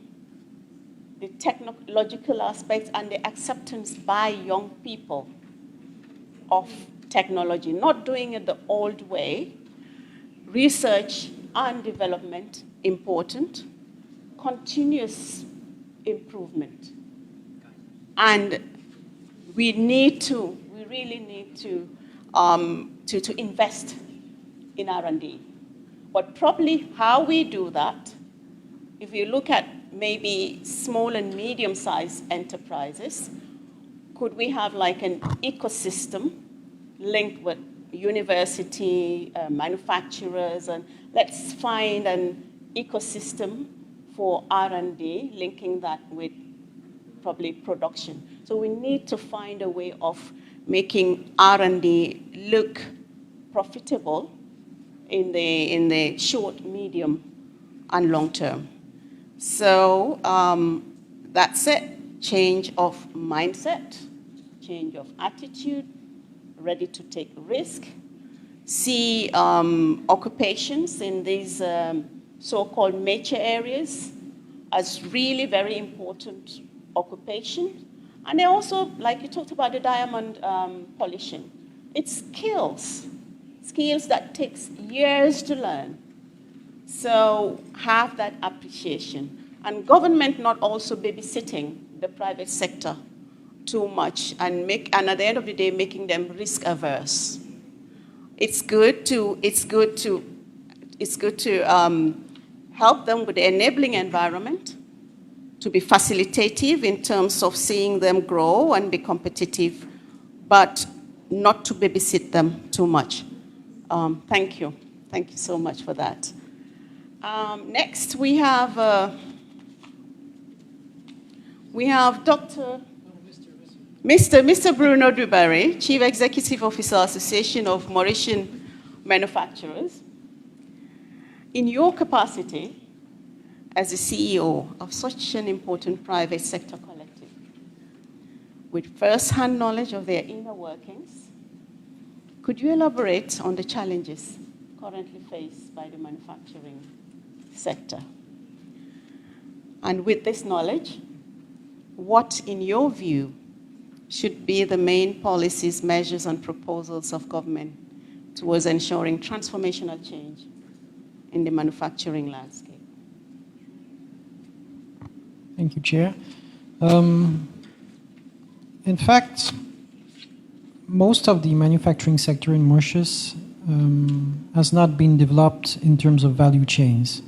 the technological aspects and the acceptance by young people of technology, not doing it the old way. Research and development, important. Continuous improvement. And we really need to invest in R&D. But probably how we do that, if you look at maybe small and medium-sized enterprises, could we have like an ecosystem linked with university, manufacturers, and let's find an ecosystem for R&D, linking that with probably production. So we need to find a way of making R&D look profitable in the short, medium, and long term. So that's it. Change of mindset, change of attitude, ready to take risk, see occupations in these so-called major areas as really very important occupation. And they also, like you talked about the diamond polishing, it's skills that takes years to learn. So have that appreciation. And government not also babysitting the private sector too much and at the end of the day making them risk averse. It's good to help them with the enabling environment, to be facilitative in terms of seeing them grow and be competitive, but not to babysit them too much. Thank you. Thank you so much for that. Next, we have Mr. Bruno Dubarry, Chief Executive Officer, Association of Mauritian Manufacturers. In your capacity as the CEO of such an important private sector collective, with first-hand knowledge of their inner workings, could you elaborate on the challenges currently faced by the manufacturing sector? And with this knowledge, what, in your view, should be the main policies, measures, and proposals of government towards ensuring transformational change in the manufacturing landscape? Thank you, Chair. In fact, most of the manufacturing sector in Mauritius has not been developed in terms of value chains.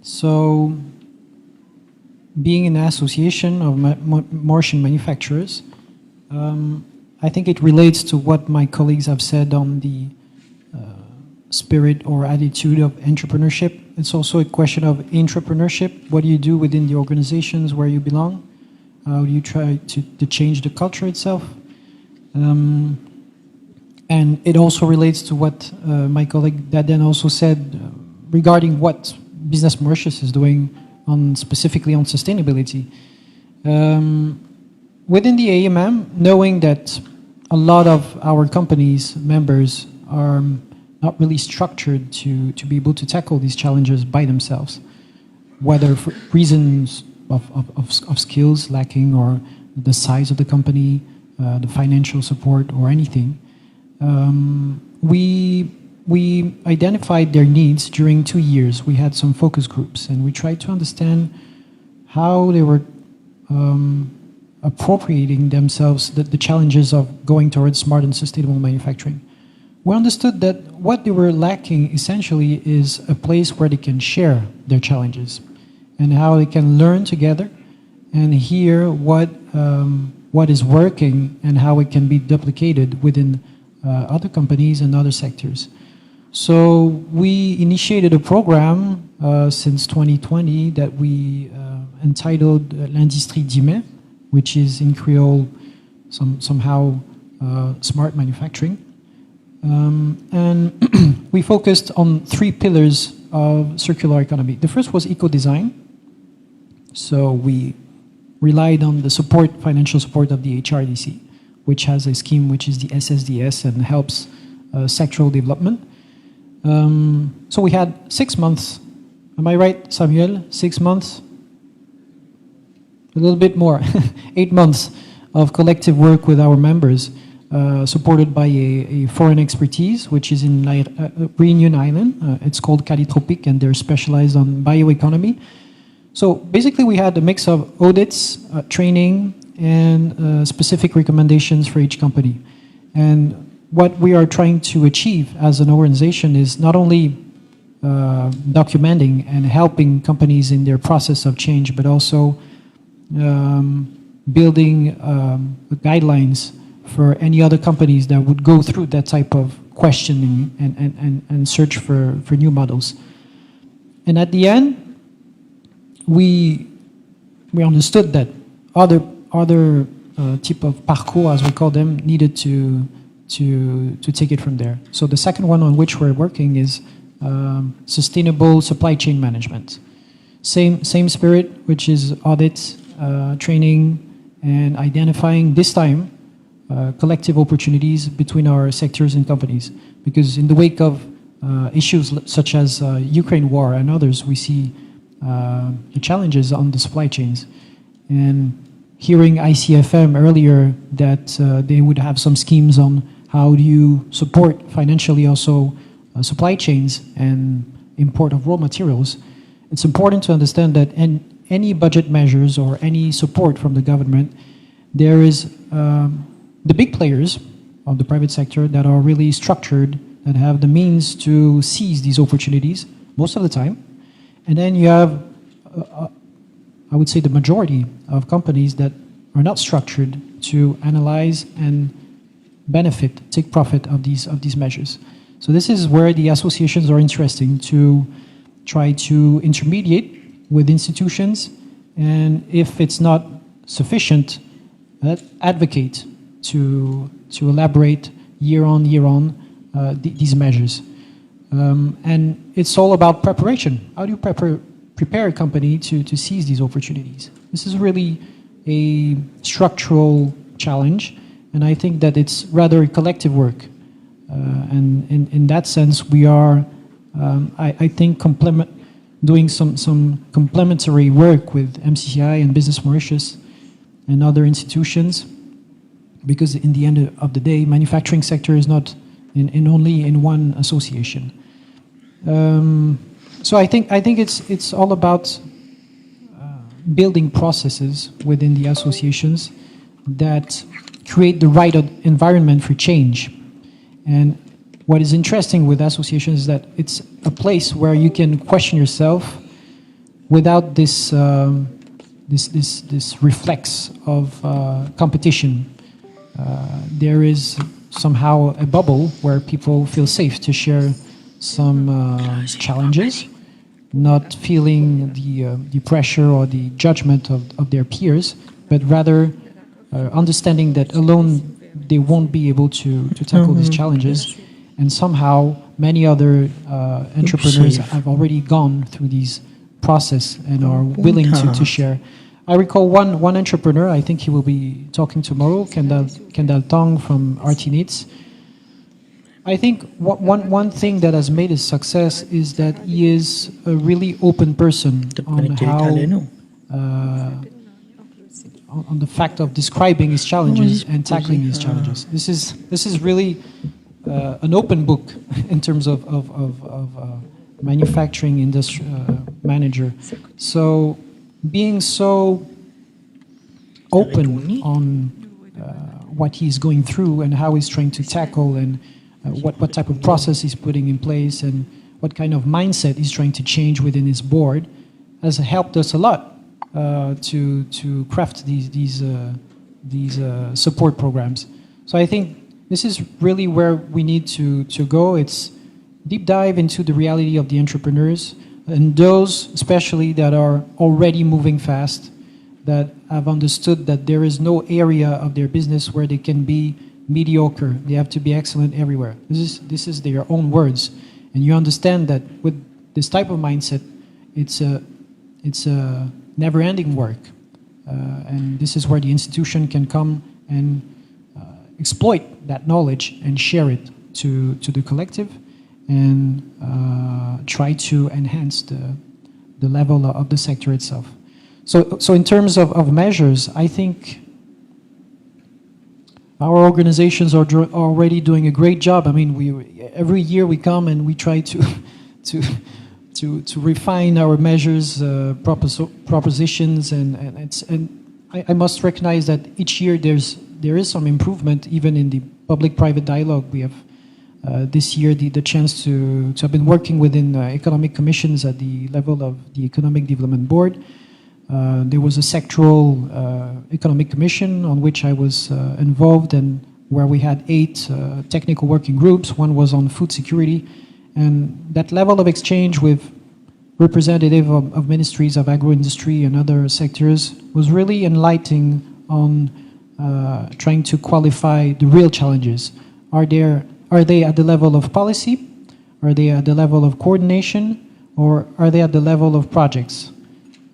So, being an association of Mauritian manufacturers, I think it relates to what my colleagues have said on the spirit or attitude of entrepreneurship. It's also a question of entrepreneurship. What do you do within the organizations where you belong? How do you try to change the culture itself? And it also relates to what my colleague Daden also said regarding what Business Mauritius is doing specifically on sustainability. within the AMM, knowing that a lot of our companies, members, are not really structured to be able to tackle these challenges by themselves, whether for reasons of skills lacking or the size of the company, the financial support or anything. We identified their needs during 2 years. We had some focus groups and we tried to understand how they were appropriating themselves the challenges of going towards smart and sustainable manufacturing. We understood that what they were lacking essentially is a place where they can share their challenges and how they can learn together and hear what is working and how it can be duplicated within other companies and other sectors. So we initiated a program since 2020 that we entitled L'Industrie d'Imain, which is in Creole somehow smart manufacturing. And we focused on 3 pillars of circular economy. The first was eco-design. So we relied on the financial support of the HRDC, which has a scheme which is the SSDS and helps sectoral development. So we had 6 months. Am I right, Samuel? 6 months? A little bit more. 8 months of collective work with our members, supported by a foreign expertise, which is in Reunion Island. It's called Calitropic, and they're specialized on bioeconomy. So basically, we had a mix of audits, training, and specific recommendations for each company. And what we are trying to achieve as an organization is not only documenting and helping companies in their process of change, but also building guidelines for any other companies that would go through that type of questioning and search for new models. And at the end, we understood that other type of parcours, as we call them, needed to take it from there. So the second one on which we're working is sustainable supply chain management. Same spirit, which is audit, training, and identifying this time collective opportunities between our sectors and companies. Because in the wake of issues such as Ukraine war and others, we see the challenges on the supply chains. And hearing ICFM earlier that they would have some schemes on how do you support financially also supply chains and import of raw materials, it's important to understand that any budget measures or any support from the government, there is the big players of the private sector that are really structured, that have the means to seize these opportunities most of the time. And then you have, I would say, the majority of companies that are not structured to analyze and take profit of these measures. So this is where the associations are interesting to try to intermediate with institutions, and if it's not sufficient, advocate to elaborate year on these measures. And it's all about preparation. How do you prepare a company to seize these opportunities? This is really a structural challenge, and I think that it's rather a collective work. And in that sense, we are, I think, doing some complementary work with MCCI and Business Mauritius and other institutions, because in the end of the day, manufacturing sector is not only in one association. So I think it's all about building processes within the associations that create the right environment for change. And what is interesting with associations is that it's a place where you can question yourself without this reflex of competition. There is somehow a bubble where people feel safe to share some challenges, not feeling the pressure or the judgment of their peers, but rather understanding that alone they won't be able to tackle these challenges. And somehow many other entrepreneurs have already gone through these process and are willing to share. I recall one entrepreneur, I think he will be talking tomorrow, Kendall Tong from Artinits. I think one thing that has made his success is that he is a really open person on how, on the fact of describing his challenges and tackling his challenges. This is really an open book in terms of manufacturing industry manager. So being so open on what he's going through and how he's trying to tackle and what type of process he's putting in place and what kind of mindset he's trying to change within his board has helped us a lot to craft these support programs. So I think this is really where we need to go. It's deep dive into the reality of the entrepreneurs and those especially that are already moving fast, that have understood that there is no area of their business where they can be mediocre. They have to be excellent everywhere. This is their own words. And you understand that with this type of mindset, it's a never-ending work. And this is where the institution can come and exploit that knowledge and share it to the collective and try to enhance the level of the sector itself. So in terms of measures, I think our organizations are already doing a great job. I mean, every year we come and we try to refine our measures, propositions, and I must recognize that each year there is some improvement, even in the public-private dialogue. We have this year the chance to have been working within economic commissions at the level of the Economic Development Board. There was a sectoral economic commission on which I was involved and where we had 8 technical working groups. One was on food security. And that level of exchange with representative of ministries of agro-industry and other sectors was really enlightening on trying to qualify the real challenges. Are they at the level of policy? Are they at the level of coordination? Or are they at the level of projects?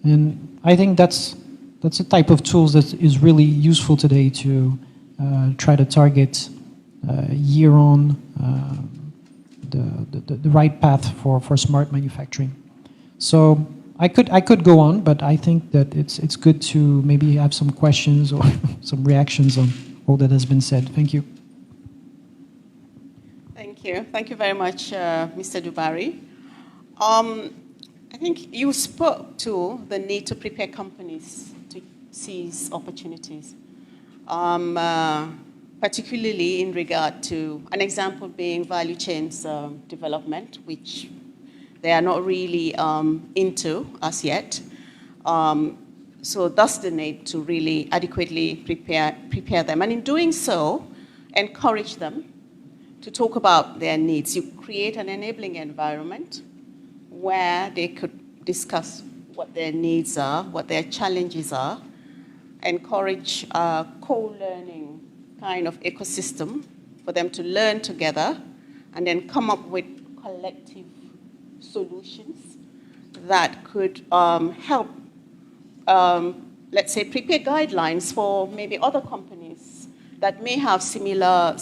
And I think that's a type of tools that is really useful today to try to target year on the right path for smart manufacturing. So I could go on, but I think that it's good to maybe have some questions or some reactions on all that has been said. Thank you. Thank you. Thank you very much, Mr. Dubari. I think you spoke to the need to prepare companies to seize opportunities, particularly in regard to an example being value chains development, which they are not really into as yet. So thus the need to really adequately prepare them. And in doing so, encourage them to talk about their needs. You create an enabling environment where they could discuss what their needs are, what their challenges are, encourage a co-learning kind of ecosystem for them to learn together and then come up with collective solutions that could help, let's say, prepare guidelines for maybe other companies that may have similar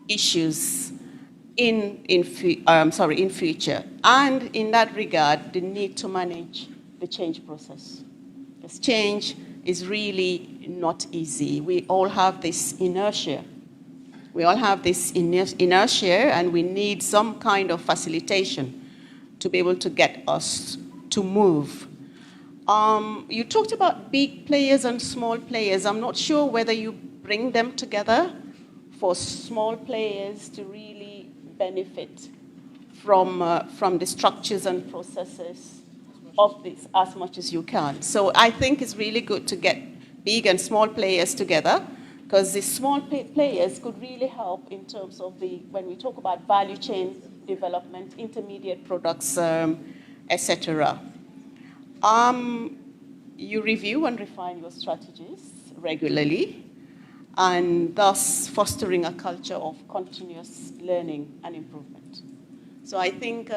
issues in future. And in that regard, the need to manage the change process. Because change is really not easy. We all have this inertia. And we need some kind of facilitation to be able to get us to move. You talked about big players and small players. I'm not sure whether you bring them together for small players to really benefit from the structures and processes of this as much as you can. So I think it's really good to get big and small players together, because the small players could really help in terms of when we talk about value chain development, intermediate products, etc. You review and refine your strategies regularly, and thus fostering a culture of continuous learning and improvement. So I think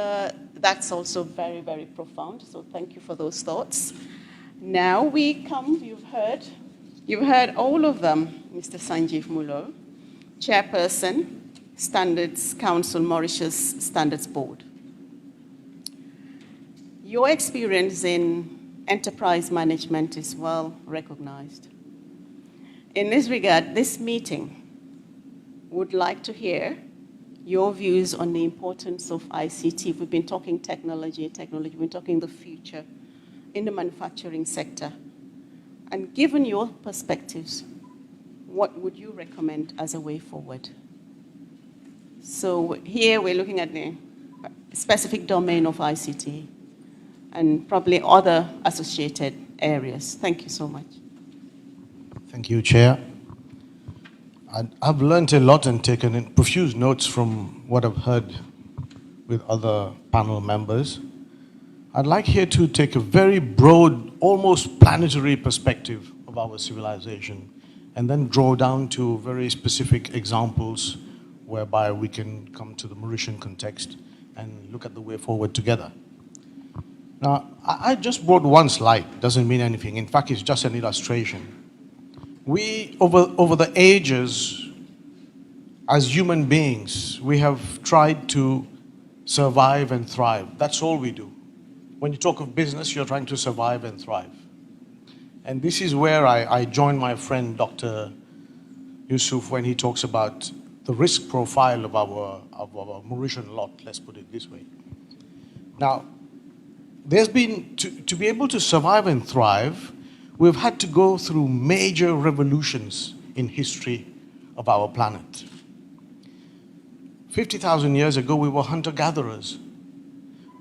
that's also very, very profound. So thank you for those thoughts. Now you've heard all of them, Mr. Sanjeev Mullo, Chairperson, Standards Council, Mauritius Standards Board. Your experience in enterprise management is well recognized. In this regard, this meeting would like to hear your views on the importance of ICT. We've been talking technology, we've been talking the future in the manufacturing sector. And given your perspectives, what would you recommend as a way forward? So here we're looking at the specific domain of ICT and probably other associated areas. Thank you so much. Thank you, Chair. I've learned a lot and taken in profuse notes from what I've heard with other panel members. I'd like here to take a very broad, almost planetary perspective of our civilization and then draw down to very specific examples whereby we can come to the Mauritian context and look at the way forward together. Now, I just brought one slide, doesn't mean anything. In fact, it's just an illustration. We, over the ages, as human beings, we have tried to survive and thrive. That's all we do. When you talk of business, you're trying to survive and thrive. And this is where I join my friend, Dr. Yusuf, when he talks about the risk profile of our Mauritian lot, let's put it this way. Now, there's been, to be able to survive and thrive, we've had to go through major revolutions in history of our planet. 50,000 years ago, we were hunter-gatherers.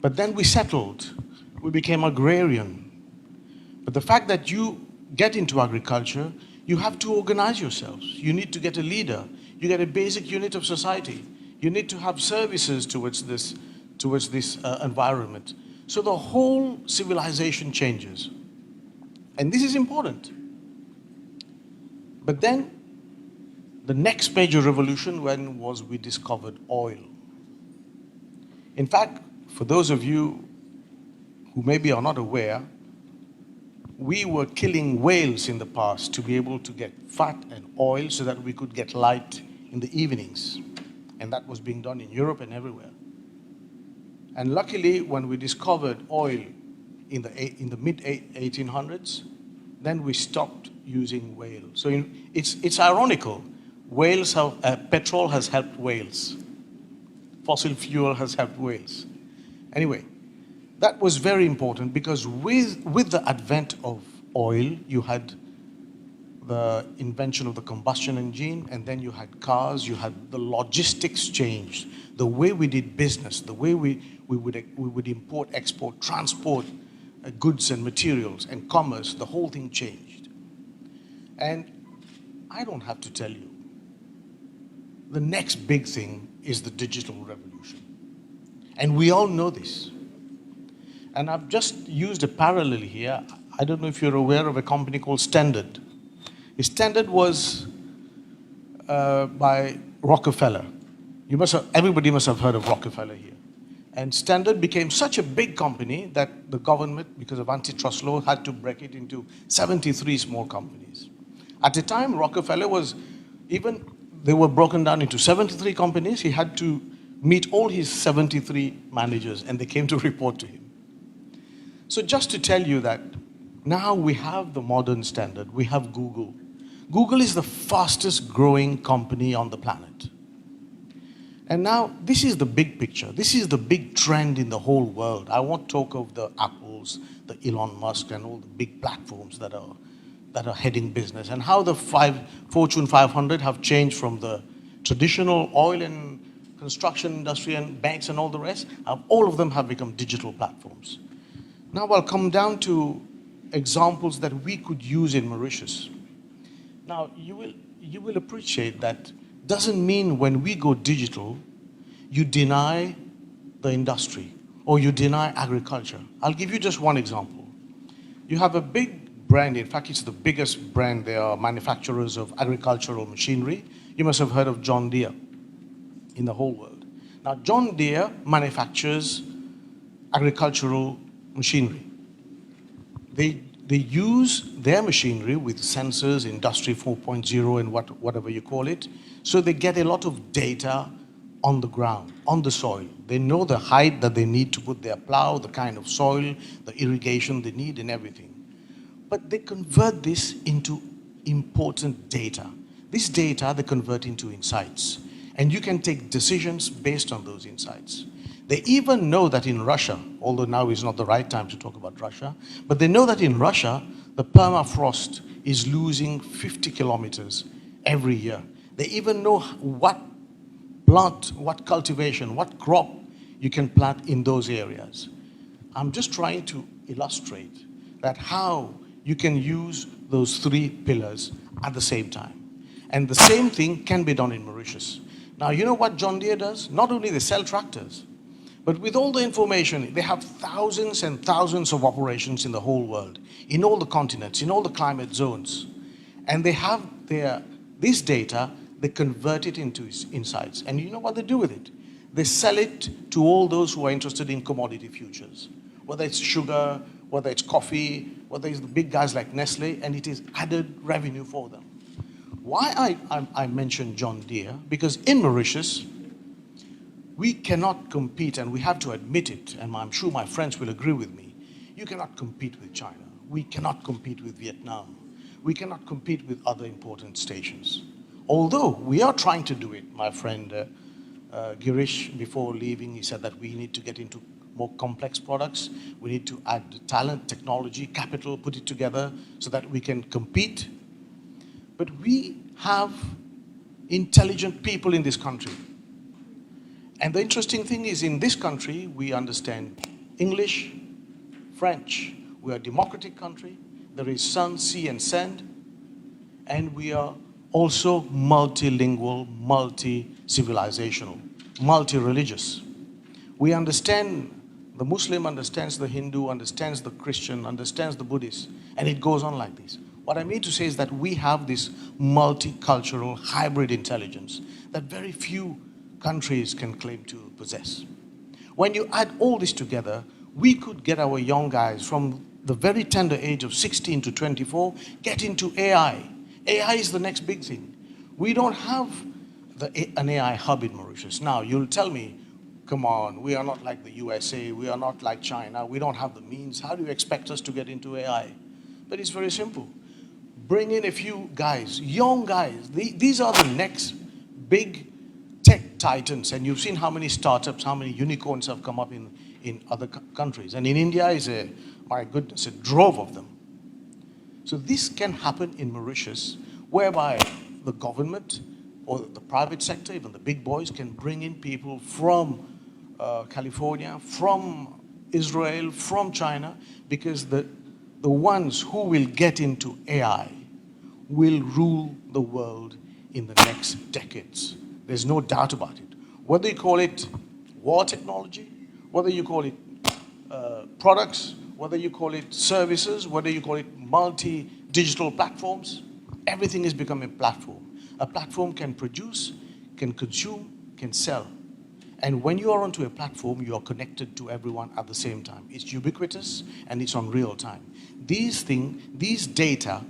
But then we settled. We became agrarian. But the fact that you get into agriculture, you have to organize yourselves. You need to get a leader. You get a basic unit of society. You need to have services towards this environment. So the whole civilization changes. And this is important. But then, the next major revolution was we discovered oil. In fact, for those of you who maybe are not aware, we were killing whales in the past to be able to get fat and oil so that we could get light in the evenings. And that was being done in Europe and everywhere. And luckily, when we discovered oil in the mid-1800s, then we stopped using whales. So it's ironical. Petrol has helped whales. Fossil fuel has helped whales. Anyway, that was very important because with the advent of oil, you had the invention of the combustion engine, and then you had cars, you had the logistics changed, the way we did business, the way we would import, export, transport goods and materials and commerce, the whole thing changed. And I don't have to tell you, the next big thing is the digital revolution. And we all know this. And I've just used a parallel here. I don't know if you're aware of a company called Standard. Standard was by Rockefeller. Everybody must have heard of Rockefeller here. And Standard became such a big company that the government, because of antitrust law, had to break it into 73 small companies. At the time, Rockefeller they were broken down into 73 companies. He had to meet all his 73 managers, and they came to report to him. So just to tell you that now we have the modern Standard. We have Google. Google is the fastest growing company on the planet. And now, this is the big picture. This is the big trend in the whole world. I won't talk of the Apples, the Elon Musk, and all the big platforms that are heading business, and how the Fortune 500 have changed from the traditional oil and construction industry and banks and all the rest. All of them have become digital platforms. Now I'll come down to examples that we could use in Mauritius. Now, you will appreciate that doesn't mean when we go digital, you deny the industry or you deny agriculture. I'll give you just one example. You have a big brand, in fact, it's the biggest brand. They are manufacturers of agricultural machinery. You must have heard of John Deere in the whole world. Now, John Deere manufactures agricultural machinery. They They use their machinery with sensors, Industry 4.0 and whatever you call it, so they get a lot of data on the ground, on the soil. They know the height that they need to put their plow, the kind of soil, the irrigation they need and everything. But they convert this into important data. This data they convert into insights. And you can take decisions based on those insights. They even know that in Russia, although now is not the right time to talk about Russia, but they know that in Russia, the permafrost is losing 50 kilometers every year. They even know what plant, what cultivation, what crop you can plant in those areas. I'm just trying to illustrate that how you can use those three pillars at the same time. And the same thing can be done in Mauritius. Now, you know what John Deere does? Not only they sell tractors, but with all the information, they have thousands and thousands of operations in the whole world, in all the continents, in all the climate zones. And they have this data, they convert it into insights. And you know what they do with it? They sell it to all those who are interested in commodity futures, whether it's sugar, whether it's coffee, whether it's the big guys like Nestle, and it is added revenue for them. Why I mentioned John Deere? Because in Mauritius, we cannot compete, and we have to admit it, and I'm sure my friends will agree with me. You cannot compete with China. We cannot compete with Vietnam. We cannot compete with other important stations. Although we are trying to do it, my friend Girish, before leaving, he said that we need to get into more complex products. We need to add talent, technology, capital, put it together so that we can compete. But we have intelligent people in this country. And the interesting thing is, in this country, we understand English, French. We are a democratic country. There is sun, sea, and sand. And we are also multilingual, multi-civilizational, multi-religious. We understand, the Muslim understands the Hindu, understands the Christian, understands the Buddhist, and it goes on like this. What I mean to say is that we have this multicultural hybrid intelligence that very few countries can claim to possess. When you add all this together, we could get our young guys from the very tender age of 16 to 24, get into AI. AI is the next big thing. We don't have an AI hub in Mauritius. Now, you'll tell me, come on, we are not like the USA, we are not like China, we don't have the means. How do you expect us to get into AI? But it's very simple. Bring in a few guys, young guys. These are the next big tech titans, and you've seen how many startups, how many unicorns have come up in other countries. And in India is my goodness, a drove of them. So this can happen in Mauritius, whereby the government or the private sector, even the big boys, can bring in people from California, from Israel, from China, because the ones who will get into AI will rule the world in the next decades. There's no doubt about it. Whether you call it war technology, whether you call it products, whether you call it services, whether you call it multi-digital platforms, everything is becoming a platform. A platform can produce, can consume, can sell. And when you are onto a platform, you are connected to everyone at the same time. It's ubiquitous and it's on real time. These data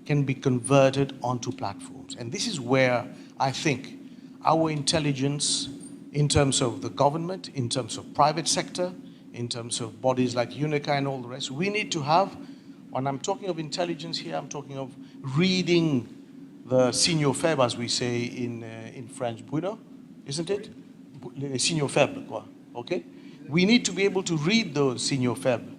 can be converted onto platforms. And this is where I think our intelligence, in terms of the government, in terms of private sector, in terms of bodies like UNICA and all the rest, we need to have, when I'm talking of intelligence here, I'm talking of reading the signaux faibles, as we say in French, Bruno, isn't it? Les signaux faibles, quoi, okay? We need to be able to read those signaux faibles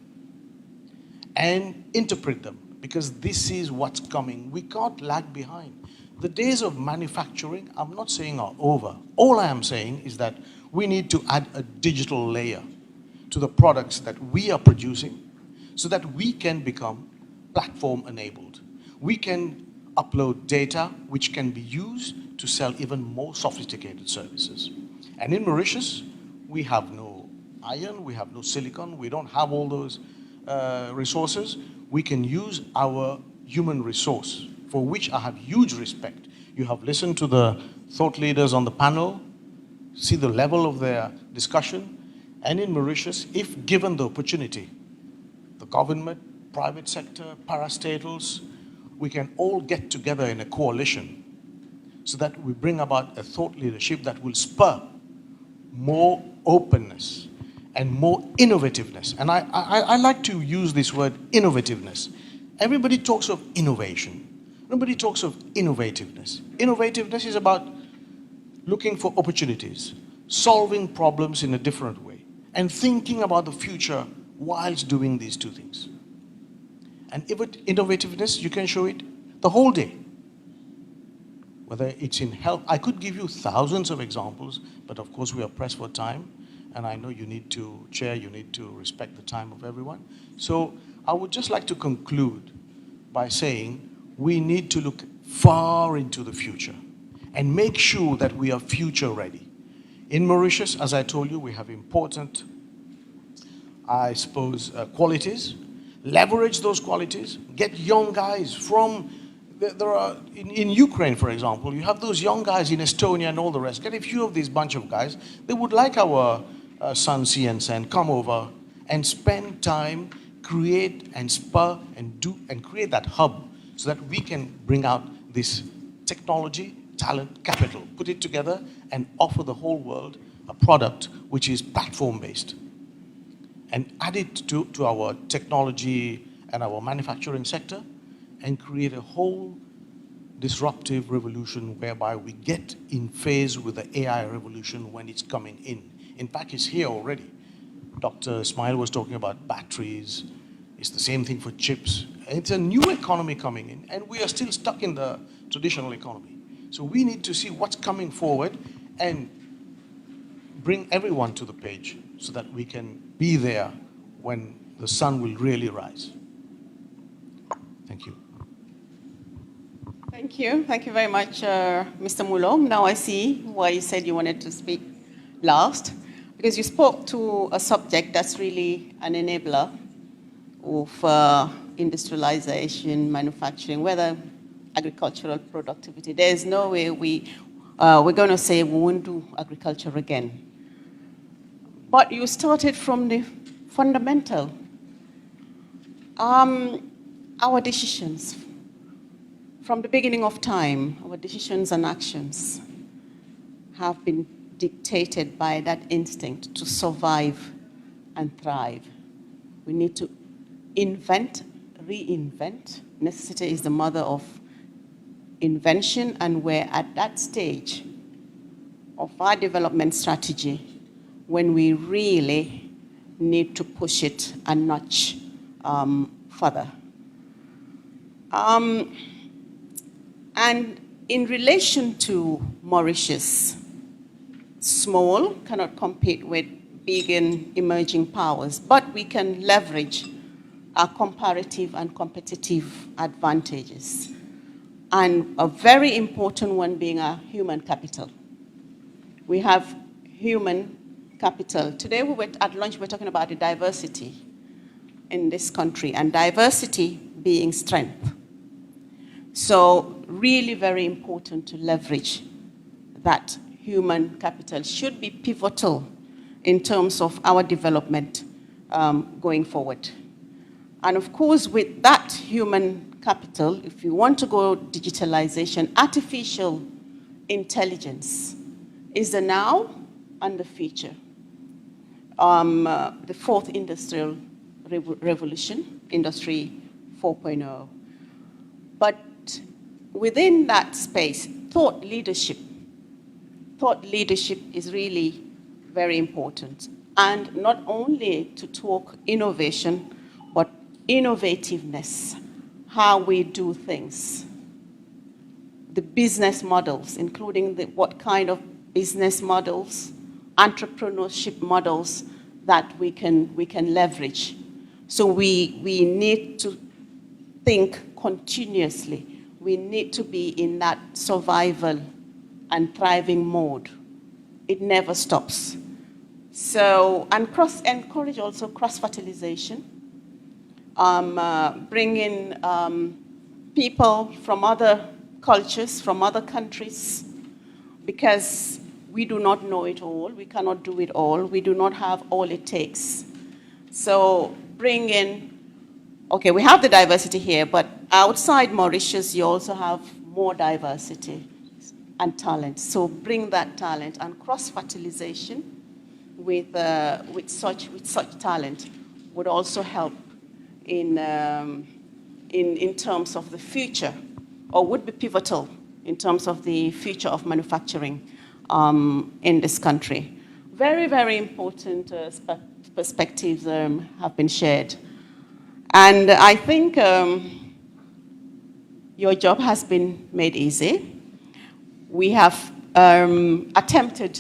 and interpret them, because this is what's coming. We can't lag behind. The days of manufacturing, I'm not saying are over. All I am saying is that we need to add a digital layer to the products that we are producing so that we can become platform enabled. We can upload data which can be used to sell even more sophisticated services. And in Mauritius, we have no iron, we have no silicon, we don't have all those resources. We can use our human resource, for which I have huge respect. You have listened to the thought leaders on the panel, see the level of their discussion. And in Mauritius, if given the opportunity, the government, private sector, parastatals, we can all get together in a coalition so that we bring about a thought leadership that will spur more openness and more innovativeness. And I like to use this word innovativeness. Everybody talks of innovation. Nobody talks of innovativeness. Innovativeness is about looking for opportunities, solving problems in a different way, and thinking about the future whilst doing these two things. And innovativeness, you can show it the whole day. Whether it's in health, I could give you thousands of examples, but of course we are pressed for time, and I know you need to, Chair, you need to respect the time of everyone. So I would just like to conclude by saying we need to look far into the future and make sure that we are future ready. In Mauritius, as I told you, we have important, I suppose, qualities. Leverage those qualities. Get young guys from, there are, in Ukraine, for example, you have those young guys in Estonia and all the rest. Get a few of these bunch of guys. They would like our son, C and Sen, come over and spend time, create and spur and do and create that hub so that we can bring out this technology, talent, capital, put it together and offer the whole world a product which is platform-based, and add it to our technology and our manufacturing sector and create a whole disruptive revolution whereby we get in phase with the AI revolution when it's coming in. In fact, it's here already. Dr. Ismail was talking about batteries. It's the same thing for chips. It's a new economy coming in, and we are still stuck in the traditional economy. So we need to see what's coming forward and bring everyone to the page so that we can be there when the sun will really rise. Thank you. Thank you. Thank you very much, Mr. Moulom. Now I see why you said you wanted to speak last, because you spoke to a subject that's really an enabler of industrialization, manufacturing, whether agricultural productivity. There's no way we're going to say we won't do agriculture again. But you started from the fundamental. Our decisions, from the beginning of time, our decisions and actions have been dictated by that instinct to survive and thrive. We need to invent, reinvent. Necessity is the mother of invention, and we're at that stage of our development strategy when we really need to push it a notch further. And in relation to Mauritius, small, cannot compete with big and emerging powers, but we can leverage our comparative and competitive advantages. And a very important one being our human capital. We have human capital. Today we were at lunch, we were talking about the diversity in this country, and diversity being strength. So really very important to leverage that human capital. Should be pivotal in terms of our development going forward. And of course, with that human capital, if you want to go digitalization, artificial intelligence is the now and the future. The fourth industrial revolution, Industry 4.0. But within that space, thought leadership is really very important. And not only to talk innovation, but innovativeness, how we do things. The business models, including what kind of business models, entrepreneurship models that we can leverage. So we need to think continuously. We need to be in that survival and thriving mode. It never stops. So, and encourage also cross-fertilization. Bring in people from other cultures, from other countries, because we do not know it all. We cannot do it all. We do not have all it takes. So bring in okay, we have the diversity here, but outside Mauritius, you also have more diversity and talent. So bring that talent, and cross-fertilization with such talent would also help in terms of the future, or would be pivotal in terms of the future of manufacturing in this country. Very, very important perspectives have been shared. And I think your job has been made easy. We have I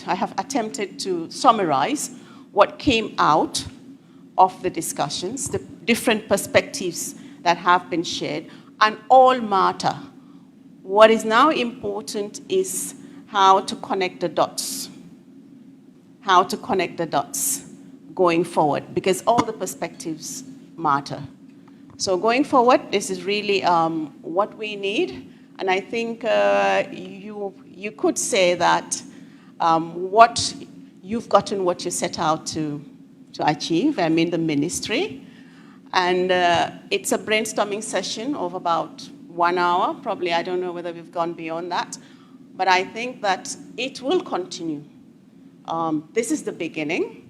have attempted to summarize what came out of the discussions, the different perspectives that have been shared, and all matter. What is now important is how to connect the dots. How to connect the dots going forward, because all the perspectives matter. So going forward, this is really what we need, and I think you could say that what you've gotten, what you set out to achieve, I mean the ministry, and it's a brainstorming session of about 1 hour, probably. I don't know whether we've gone beyond that, but I think that it will continue. This is the beginning.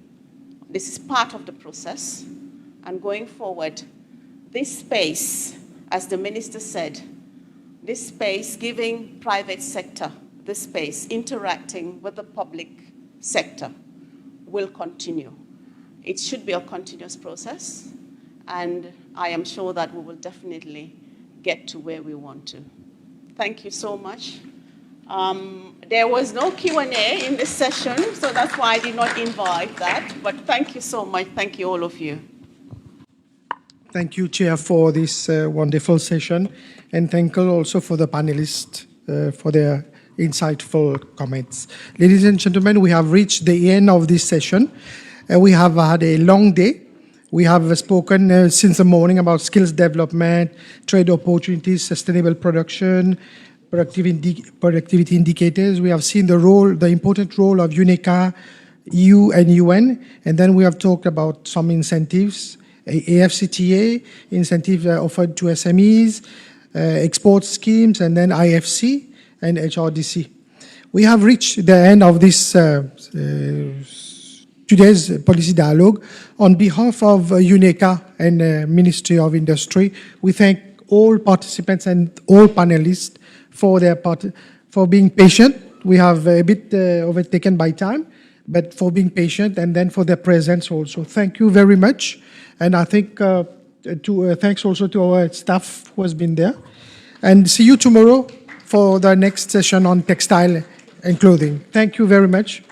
This is part of the process. And going forward, this space, as the minister said, this space giving private sector this space, interacting with the public sector, will continue. It should be a continuous process, and I am sure that we will definitely get to where we want to. Thank you so much. There was no Q&A in this session, so that's why I did not invite that. But thank you so much. Thank you, all of you. Thank you, Chair, for this wonderful session. And thank you also for the panelists for their insightful comments. Ladies and gentlemen, we have reached the end of this session. We have had a long day. We have spoken since the morning about skills development, trade opportunities, sustainable production, productivity indicators. We have seen the important role of UNECA, EU and UN, and then we have talked about some incentives, AfCFTA, incentives offered to SMEs, export schemes, and then IFC and HRDC. We have reached the end of this today's policy dialogue. On behalf of UNECA and Ministry of Industry, we thank all participants and all panelists for being patient. We have a bit overtaken by time, but for being patient, and then for their presence also. Thank you very much. And I think thanks also to our staff who has been there. And see you tomorrow for the next session on textile and clothing. Thank you very much.